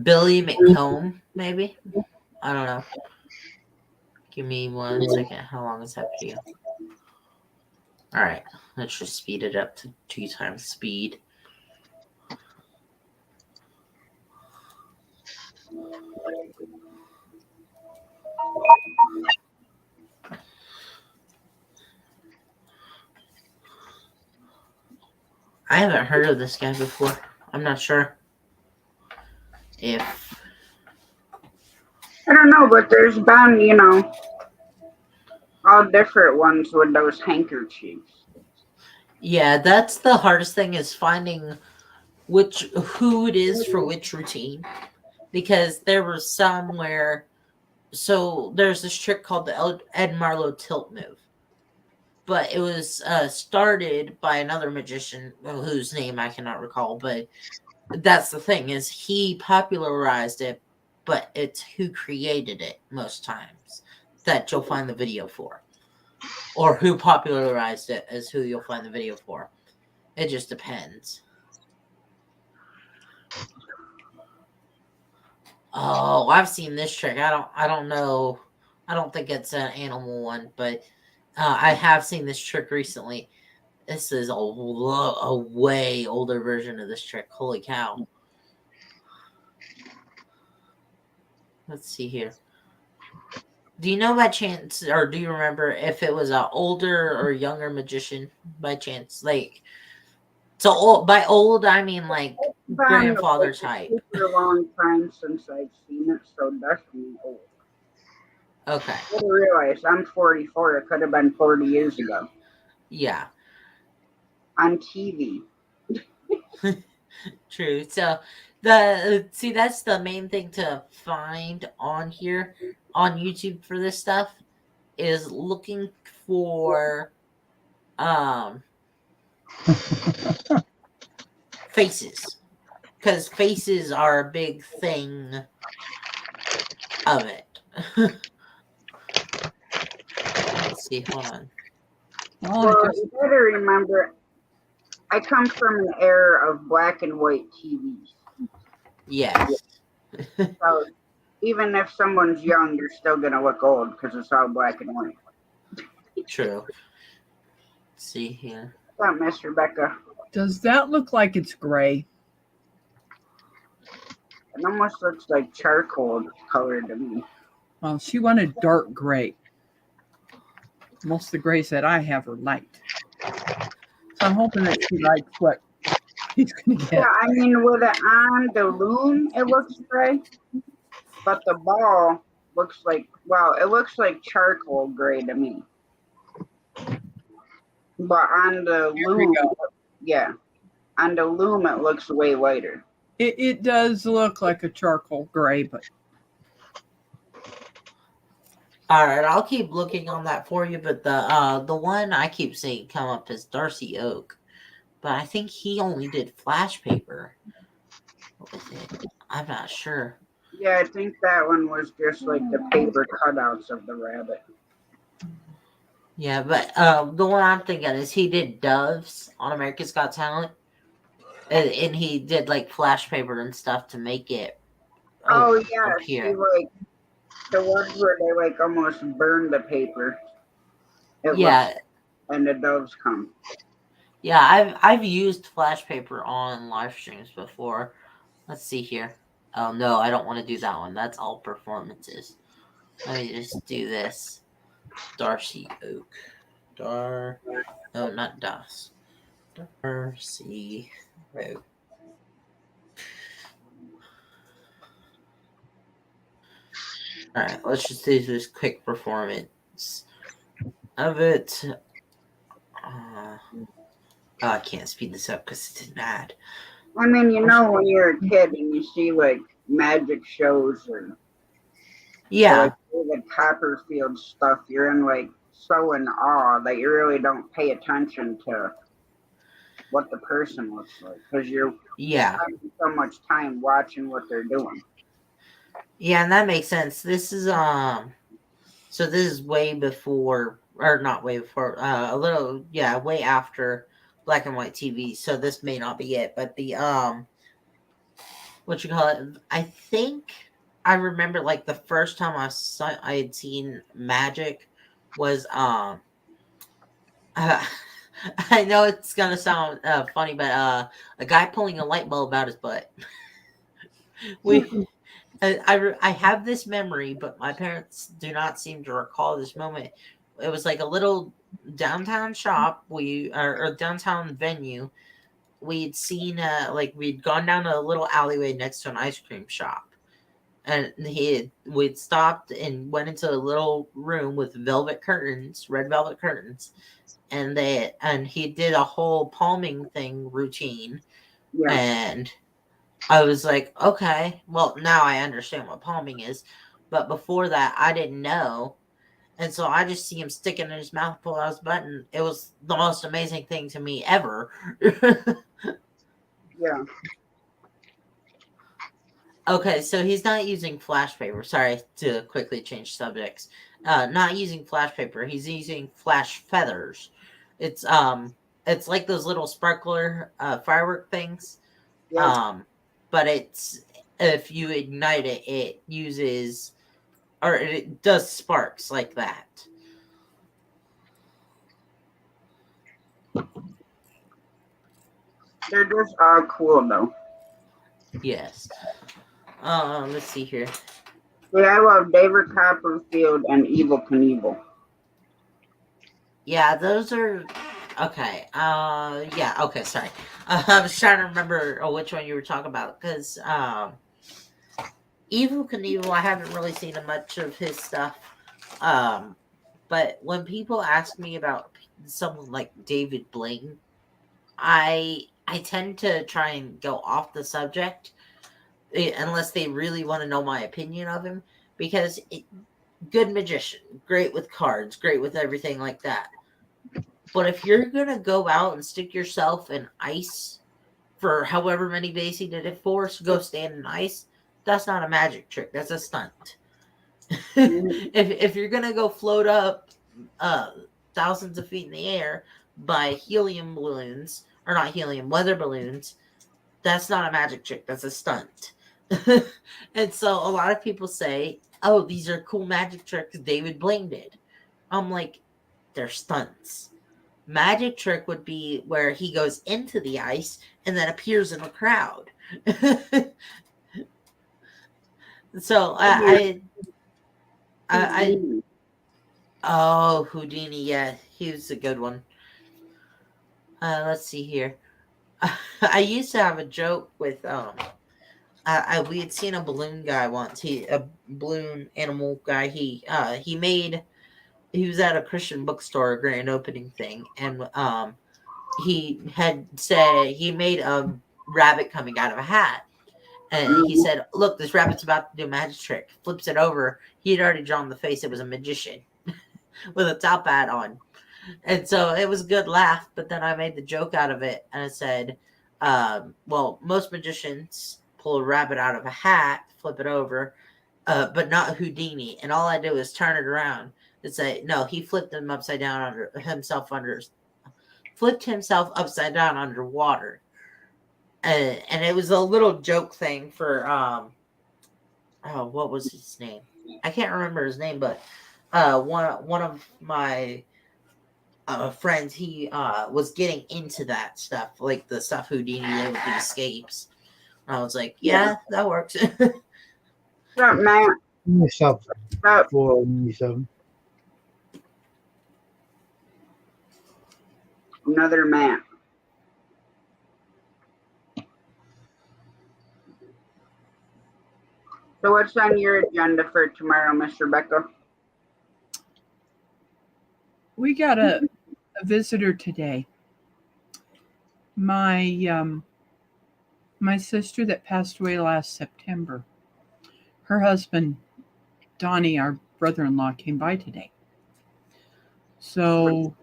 Billy McComb, maybe? I don't know. Give me 1 second. How long is that video? Alright, let's just speed it up to 2 times speed. I haven't heard of this guy before. I'm not sure if... I don't know, but there's been, all different ones with those handkerchiefs. Yeah, that's the hardest thing, is finding who it is for which routine. Because there were some where... So there's this trick called the Ed Marlowe tilt move. But it was started by another magician whose name I cannot recall. But that's the thing, is he popularized it, but it's who created it most times that you'll find the video for. Or who popularized it is who you'll find the video for. It just depends. Oh, I've seen this trick. I don't know. I don't think it's an animal one, but I have seen this trick recently. This is a way older version of this trick. Holy cow. Let's see here. Do you know by chance, or do you remember if it was an older or younger magician by chance? Like, so old, by old, I mean like It's been grandfather like a type. super long time since I've seen it, so definitely old. Okay. I didn't realize I'm 44. It could have been 40 years ago Yeah. on TV. True. So the see that's the main thing to find on here on YouTube for this stuff is looking for um faces, because faces are a big thing of it. Let's see, hold on. Well, Well, I just you better remember, I come from an era of black and white TVs. Yes. So even if someone's young, they're still going to look old because it's all black and white. True. Let's see here. What's up, Miss Rebecca? does that look like it's gray? It almost looks like charcoal color to me. Well, she wanted dark gray. Most of the grays that I have are light. So I'm hoping that she likes what she's going to Yeah, get. I mean, with it on the loom, it looks gray, but the ball looks like, well, it looks like charcoal gray to me. But on the Here we loom, go. yeah, on the loom, it looks way lighter. It does look like a charcoal gray, but All right, I'll keep looking on that for you, but the one I keep seeing come up is Darcy Oak, but I think he only did flash paper with it. I'm not sure. Yeah, I think that one was just like the paper cutouts of the rabbit. Yeah, but the one I'm thinking is he did Doves on America's Got Talent, and he did like flash paper and stuff to make it Oh, yeah, see, appear. like, the ones where they, like, almost burn the paper. It Yeah, looks, and the doves come. yeah, I've used flash paper on live streams before. Let's see here. Oh no, I don't want to do that one. That's all performances. Let me just do this. Darcy Oak. No, not Das. Darcy Oak. Alright, let's just do this quick performance of it. I can't speed this up because it's mad. I mean, you know, when you're a kid and you see, like, magic shows or Yeah, like David Copperfield stuff, you're in, like, so in awe that you really don't pay attention to what the person looks like because you're yeah. spending so much time watching what they're doing. Yeah, and that makes sense. This is so this is way before, or not way before, a little, yeah, way after black and white TV. So this may not be it, but the what you call it? I think I remember like the first time I had seen magic was I know it's gonna sound funny, but a guy pulling a light bulb out his butt. we I have this memory, but my parents do not seem to recall this moment. It was like a little downtown shop or downtown venue. We'd seen like we'd gone down a little alleyway next to an ice cream shop, and we'd stopped and went into a little room with velvet curtains, red velvet curtains, and he did a whole palming thing routine, Yeah. and I was like, okay, well, now I understand what palming is. But before that, I didn't know. And so I just see him sticking in his mouth, pull out his butt, and it was the most amazing thing to me ever. Yeah. Okay, so he's not using flash paper. Sorry to quickly change subjects. Not using flash paper. He's using flash feathers. It's it's like those little sparkler firework things. Yeah. But it's if you ignite it, it uses or it does sparks like that. They're just all cool though. Yes. Let's see here. Yeah, I love David Copperfield and Evil Knievel. Yeah, those are okay. Yeah, okay, sorry. I was trying to remember which one you were talking about because Evil Knievel, I haven't really seen much of his stuff. But when people ask me about someone like David Blaine, I tend to try and go off the subject unless they really want to know my opinion of him because good magician, great with cards, great with everything like that. But if you're gonna go out and stick yourself in ice for however many days he did it for, so go stand in ice, that's not a magic trick. That's a stunt. If you're gonna go float up thousands of feet in the air by helium balloons or not helium weather balloons, that's not a magic trick. That's a stunt. And so a lot of people say, "Oh, these are cool magic tricks David Blaine did." I'm like, they're stunts. Magic trick would be where he goes into the ice and then appears in the crowd. So Houdini. oh, Houdini, yeah, he was a good one. Let's see here. I used to have a joke with we had seen a balloon guy once. A balloon animal guy. He was at a Christian bookstore grand opening thing, and he had said he made a rabbit coming out of a hat. And he said, "Look, this rabbit's about to do a magic trick." Flips it over. He had already drawn the face. It was a magician with a top hat on. And so it was a good laugh, but then I made the joke out of it and I said, well, most magicians pull a rabbit out of a hat, flip it over, but not Houdini. And all I did was turn it around and say, no, he flipped him upside down flipped himself upside down underwater. And it was a little joke thing for, oh, what was his name? I can't remember his name, but one of my friends, he was getting into that stuff, like the stuff Houdini did with the escapes. And I was like, yeah, that works. What's up, Matt? Myself What's up? 497. Another Matt. So what's on your agenda for tomorrow, Miss Rebecca? We got a visitor today. My my sister that passed away last September. Her husband, Donnie, our brother-in-law, came by today. So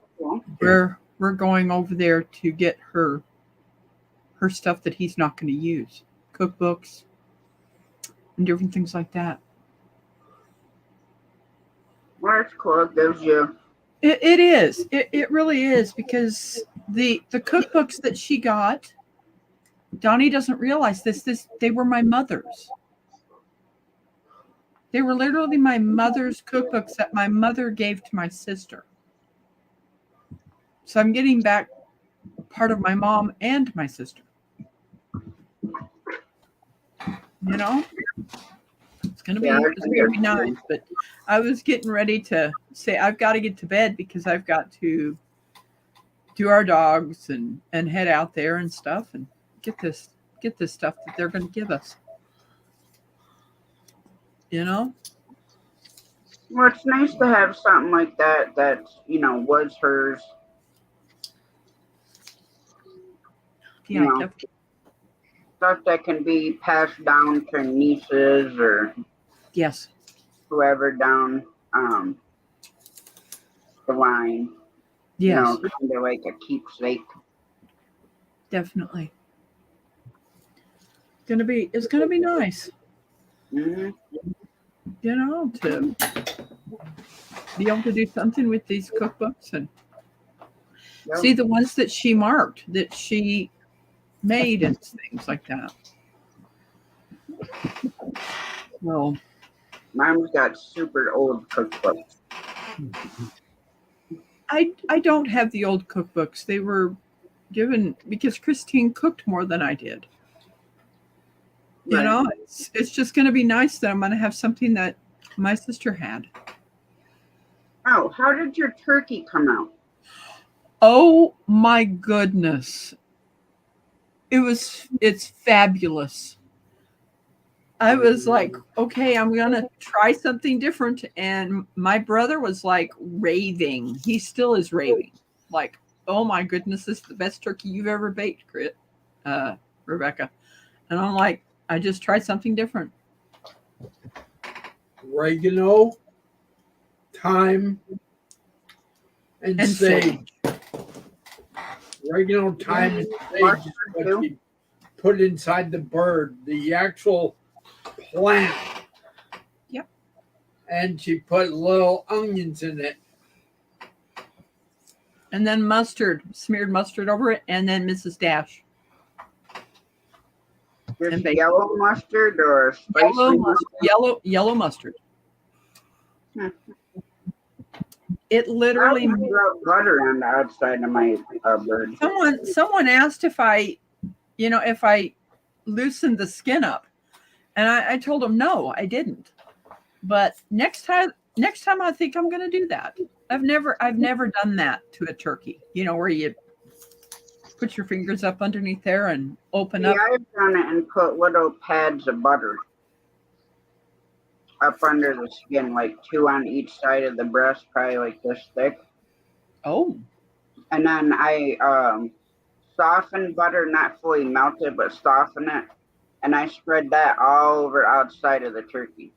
we're going over there to get her stuff that he's not going to use, cookbooks and different things like that. Well, that's cool. It gives you. It is. It really is, because the cookbooks that she got, Donnie doesn't realize this they were my mother's. They were literally my mother's cookbooks that my mother gave to my sister. So I'm getting back part of my mom and my sister. You know? It's gonna be nice. But I was getting ready to say I've got to get to bed because I've got to do our dogs and head out there and stuff and get this stuff that they're going to give us. You know? Well, it's nice to have something like that was hers. Yeah, Stuff that can be passed down to nieces or yes, whoever down the line. Yes, kind of like a keepsake. Definitely. It's gonna be nice. Mm-hmm. To be able to do something with these cookbooks and see the ones that she marked, that she made, and things like that. Well, Mom's got super old cookbooks. I don't have the old cookbooks. They were given because Christine cooked more than I did. You Right. know, it's just going to be nice that I'm going to have something that my sister had. Oh, how did your turkey come out? Oh my goodness. It's fabulous. I was like, okay, I'm going to try something different. And my brother was like raving. He still is raving. Like, oh my goodness, this is the best turkey you've ever baked, Rebecca. And I'm like, I just tried something different. Oregano, thyme, and And sage. Oregano, thyme, and sage is what you put inside the bird, the actual plant. Yep. And she put little onions in it. And then mustard, smeared mustard over it, and then Mrs. Dash. Just And bacon. yellow mustard or spicy mustard? Yellow mustard. Hmm. It literally. I rub butter on the outside of my bird. Someone asked if I loosened the skin up, and I told them no, I didn't. But next time I think I'm going to do that. I've never done that to a turkey. You know, where you put your fingers up underneath there and open up. Yeah, I've done it and put little pads of butter up under the skin, like 2 on each side of the breast, probably like this thick. Oh. And then I soften butter, not fully melted, but soften it. And I spread that all over outside of the turkey.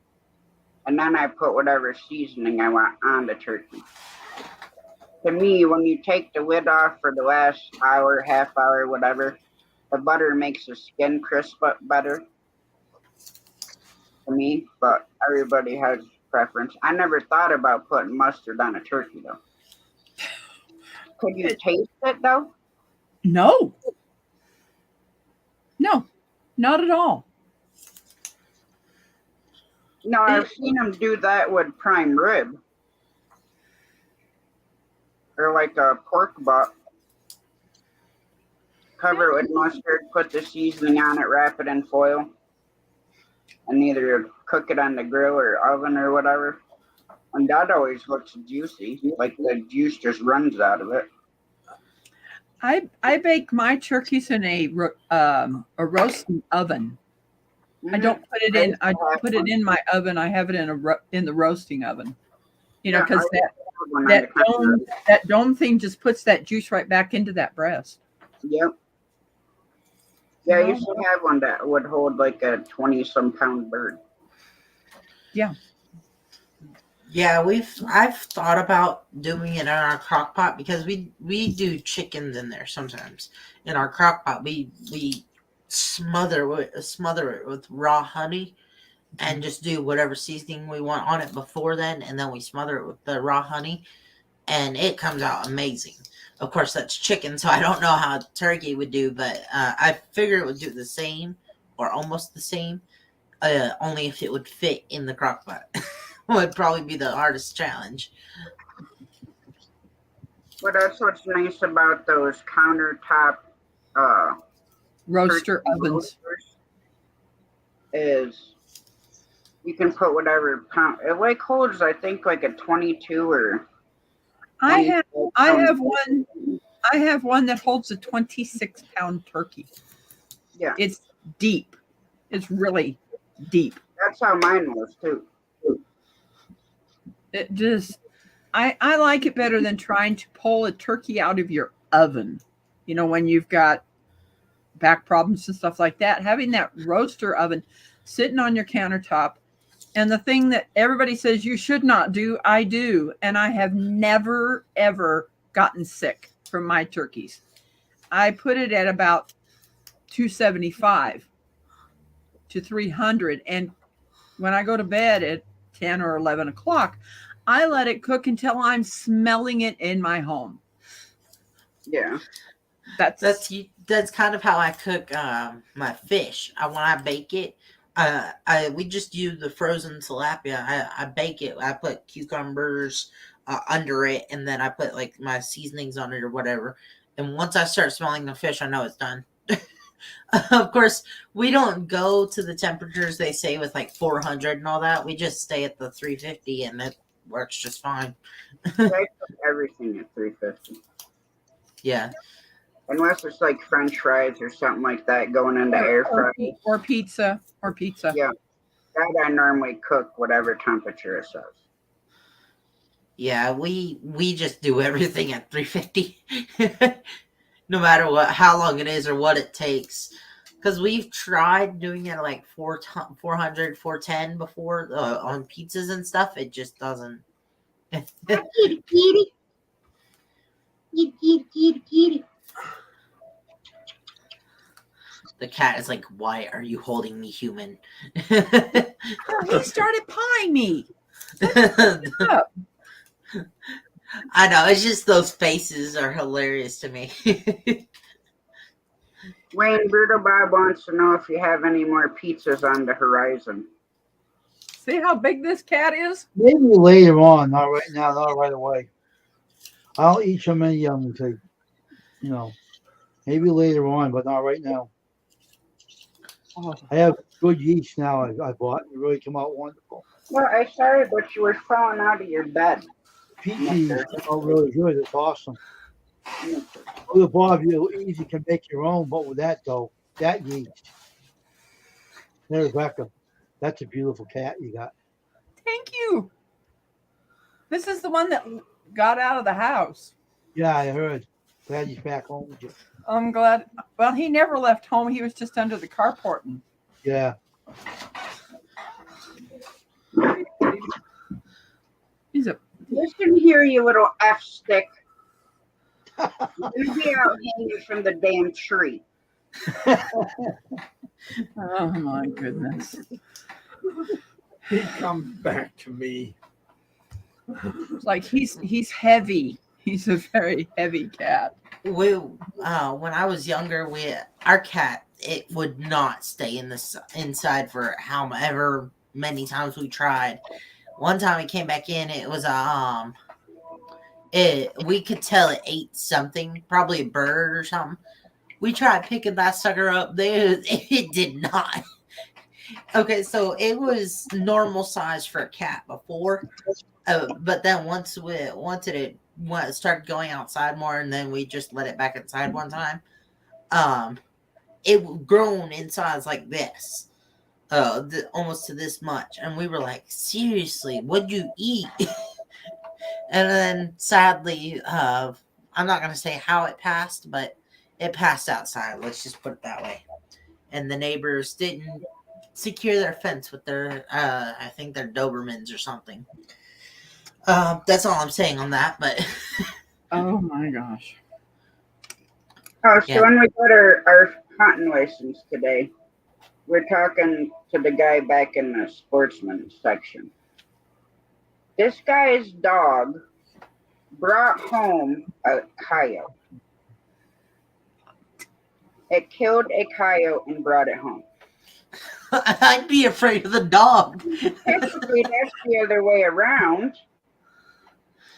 And then I put whatever seasoning I want on the turkey. To me, when you take the lid off for the last hour, half hour, whatever, the butter makes the skin crisp up better. To me, but everybody has preference. I never thought about putting mustard on a turkey, though. Could you taste it, though? No, not at all. No, I've seen them do that with prime rib. Or like a pork butt. Cover it with mustard, put the seasoning on it, wrap it in foil, and either cook it on the grill or oven or whatever. And that always looks juicy, like the juice just runs out of it. I bake my turkeys in a roasting oven. I don't put it in. I don't put it in my oven. I have it in the roasting oven. You know, because that dome thing just puts that juice right back into that breast. Yep. Yeah, I used to have one that would hold like a 20-some pound bird. Yeah. Yeah, I've thought about doing it in our crock pot because we do chickens in there sometimes. In our crock pot, we smother it with raw honey and just do whatever seasoning we want on it before then, and then we smother it with the raw honey, and it comes out amazing. Of course, that's chicken, so I don't know how turkey would do, but I figure it would do the same or almost the same, only if it would fit in the crock pot. Would probably be the hardest challenge. But that's what's nice about those countertop roaster ovens is you can put whatever pound. It like holds, I think, like a 22 or. I have one that holds a 26-pound turkey. Yeah, it's deep. It's really deep. That's how mine was too. It just, I like it better than trying to pull a turkey out of your oven. You know, when you've got back problems and stuff like that, having that roaster oven sitting on your countertop. And the thing that everybody says you should not do, I do. And I have never, ever gotten sick from my turkeys. I put it at about 275 to 300. And when I go to bed at 10 or 11 o'clock, I let it cook until I'm smelling it in my home. Yeah. That's kind of how I cook my fish. When I bake it, we just use the frozen tilapia. I bake it. I put cucumbers under it, and then I put like my seasonings on it or whatever. And once I start smelling the fish, I know it's done. Of course, we don't go to the temperatures they say with like 400 and all that. We just stay at the 350 and it works just fine. They cook everything at 350. Yeah. Unless it's like French fries or something like that going into air fryer. Or pizza. Yeah. That I normally cook whatever temperature it says. Yeah, we just do everything at 350. No matter how long it is or what it takes. Because we've tried doing it like 400, 410 before on pizzas and stuff. It just doesn't. Kitty, kitty. Kitty, kitty, kitty. The cat is like, why are you holding me, human? Oh, he started pawing me. Up. I know, it's just those faces are hilarious to me. Wayne Bruto Bob wants to know if you have any more pizzas on the horizon. See how big this cat is? Maybe later on, not right now, not right away. I'll eat so many of them to, maybe later on, but not right now. Oh, I have good yeast now I bought. It really come out wonderful. Well, I'm sorry, but you were falling out of your bed. Pizza yeast come out really good. It's awesome. With Bob, you easy can make your own, but with that though, that yeast. Hey, Rebecca, that's a beautiful cat you got. thank you. This is the one that got out of the house. Yeah, I heard. Glad he's back home with you. I'm glad. Well, he never left home. He was just under the carport. Yeah. He's a. Listen here, you little F stick. You be out hanging from the damn tree. Oh my goodness. He comes back to me. It's like he's heavy. He's a very heavy cat. When I was younger, our cat, it would not stay inside for however many times we tried. One time it came back in, it was we could tell it ate something, probably a bird or something. We tried picking that sucker up. It did not. Okay, so it was normal size for a cat before, but then once it started going outside more, and then we just let it back inside one time. It grown in size like this, almost to this much, and we were like, seriously, what'd you eat? And then sadly, I'm not gonna say how it passed, but it passed outside. Let's just put it that way. And the neighbors didn't secure their fence with their, I think they're Dobermans or something. That's all I'm saying on that. But Oh my gosh. Oh, so Yeah. when we got our hunting license today, we're talking to the guy back in the sportsman section. This guy's dog brought home a coyote. It killed a coyote and brought it home. I'd be afraid of the dog. Typically, that's the other way around.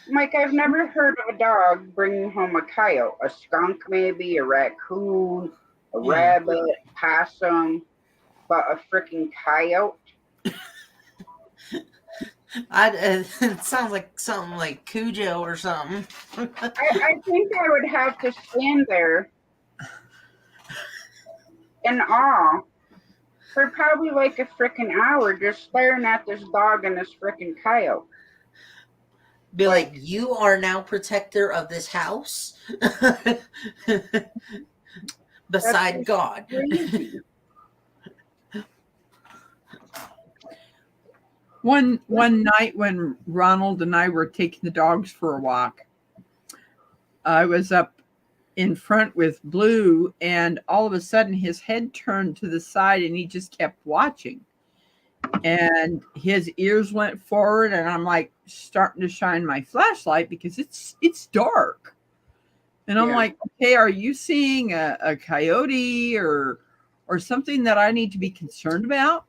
Mike, I've never heard of a dog bringing home a coyote. A skunk, maybe, a raccoon, a rabbit, possum, but a freaking coyote? It sounds like something like Cujo or something. I think I would have to stand there in awe for probably like a freaking hour just staring at this dog and this freaking coyote. Be like, you are now protector of this house, beside God. Crazy. One night when Ronald and I were taking the dogs for a walk, I was up in front with Blue, and all of a sudden his head turned to the side and he just kept watching. And his ears went forward, and I'm like starting to shine my flashlight because it's dark. And I'm like, okay, are you seeing a coyote or something that I need to be concerned about?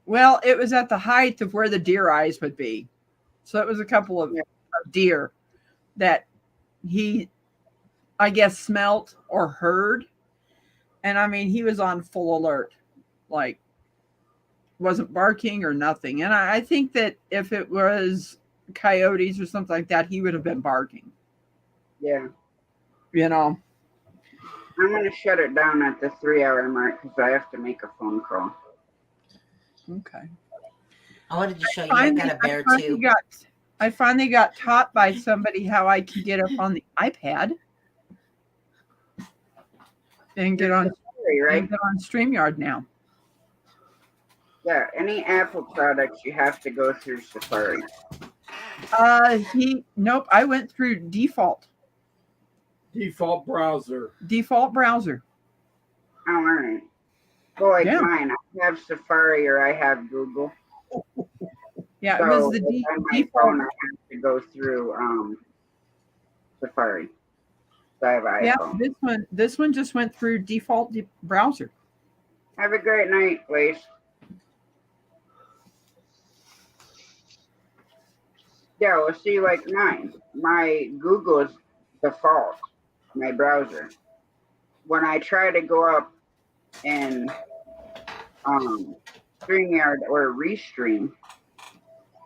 Well, it was at the height of where the deer eyes would be. So it was a couple of deer that he, I guess, smelt or heard. And I mean, he was on full alert, like wasn't barking or nothing. And I think that if it was coyotes or something like that, he would have been barking. Yeah. You know. I'm going to shut it down at the 3-hour mark because I have to make a phone call. Okay. I wanted to show you. I got a bear too. I finally got taught by somebody how I can get up on the iPad and get on Right? and get on StreamYard now. Yeah, any Apple products you have to go through Safari. Nope, I went through default Default browser. Oh, all right. Well, like Yeah. mine, I have Safari or I have Google. Yeah, So it was the on my default. phone, I have to go through Safari. So I have iPhone. Yeah, this one just went through default browser. Have a great night, please. Yeah, well, see, like mine, my Google is default, my browser. When I try to go up and StreamYard or Restream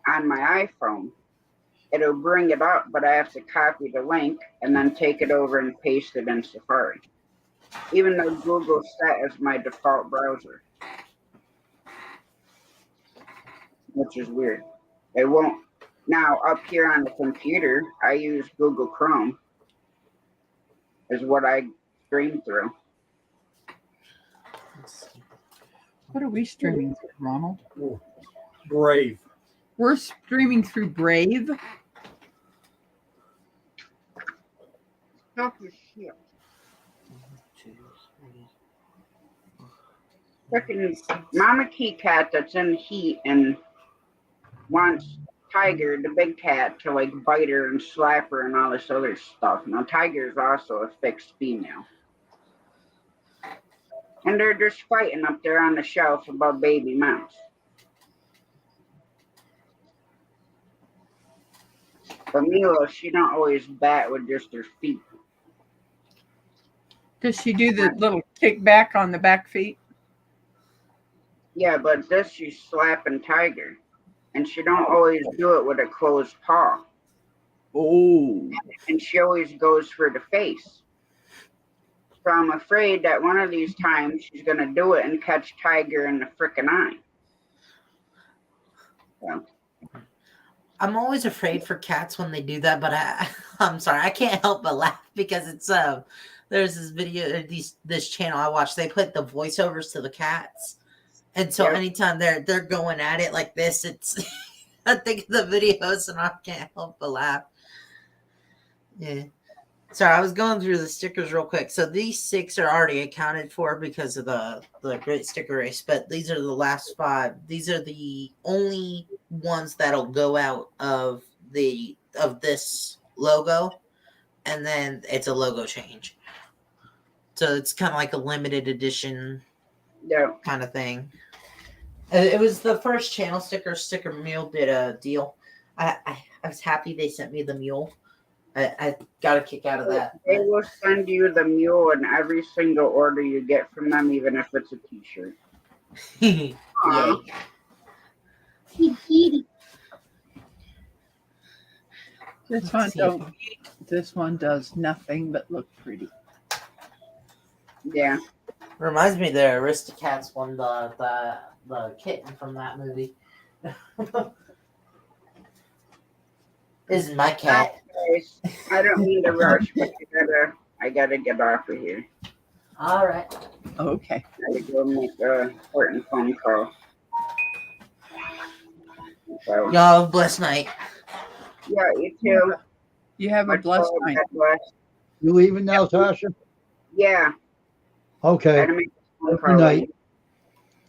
on my iPhone, it'll bring it up, but I have to copy the link and then take it over and paste it in Safari. Even though Google's set as my default browser, which is weird. It won't. Now, up here on the computer, I use Google Chrome, is what I stream through. What are we streaming through, Ronald? Brave. We're streaming through Brave. Stop your shit. Freaking Mama Key Cat that's in heat and wants Tiger, the big cat, to like bite her and slap her and all this other stuff. Now Tiger is also a fixed female. And they're just fighting up there on the shelf above baby mouse. But Mila, she don't always bat with just her feet. Does she do the little kickback on the back feet? Yeah, but this she's slapping Tiger. And she don't always do it with a closed paw. Oh. And she always goes for the face. So I'm afraid that one of these times she's going to do it and catch Tiger in the frickin' eye. So. I'm always afraid for cats when they do that, but I'm sorry, I can't help but laugh because it's there's this video, this channel I watch. They put the voiceovers to the cats, and so anytime they're going at it like this, it's I think of the videos and I can't help but laugh. Yeah. Sorry, I was going through the stickers real quick. So these 6 are already accounted for because of the Great Sticker Race, but these are the last 5. These are the only ones that'll go out of this logo, and then it's a logo change. So it's kind of like a limited edition kind of thing. It was the first channel Sticker Mule did a deal. I was happy they sent me the mule. I got a kick out of that. They will send you the mule in every single order you get from them, even if it's a t-shirt. Yay. This one does nothing but look pretty. Yeah. Reminds me of the Aristocats one, the kitten from that movie. This is my cat. I don't mean to rush, but I gotta get off of here. All right. Okay. I gotta go make an important phone call. So, Y'all have a blessed night. Yeah, you too. You have a blessed night. You leaving now, Tasha? Yeah. Okay. Gotta make a phone Good call. night.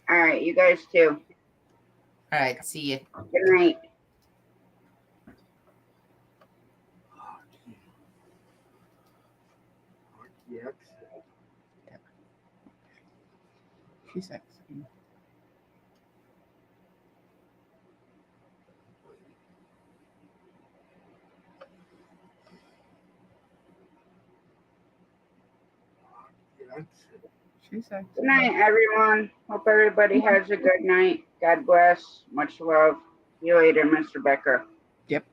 All right, you guys too. All right, see you. Good night. She's exiting. She said. Good night, everyone. Hope everybody has a good night. God bless. Much love. See you later, Mr. Becker. Yep.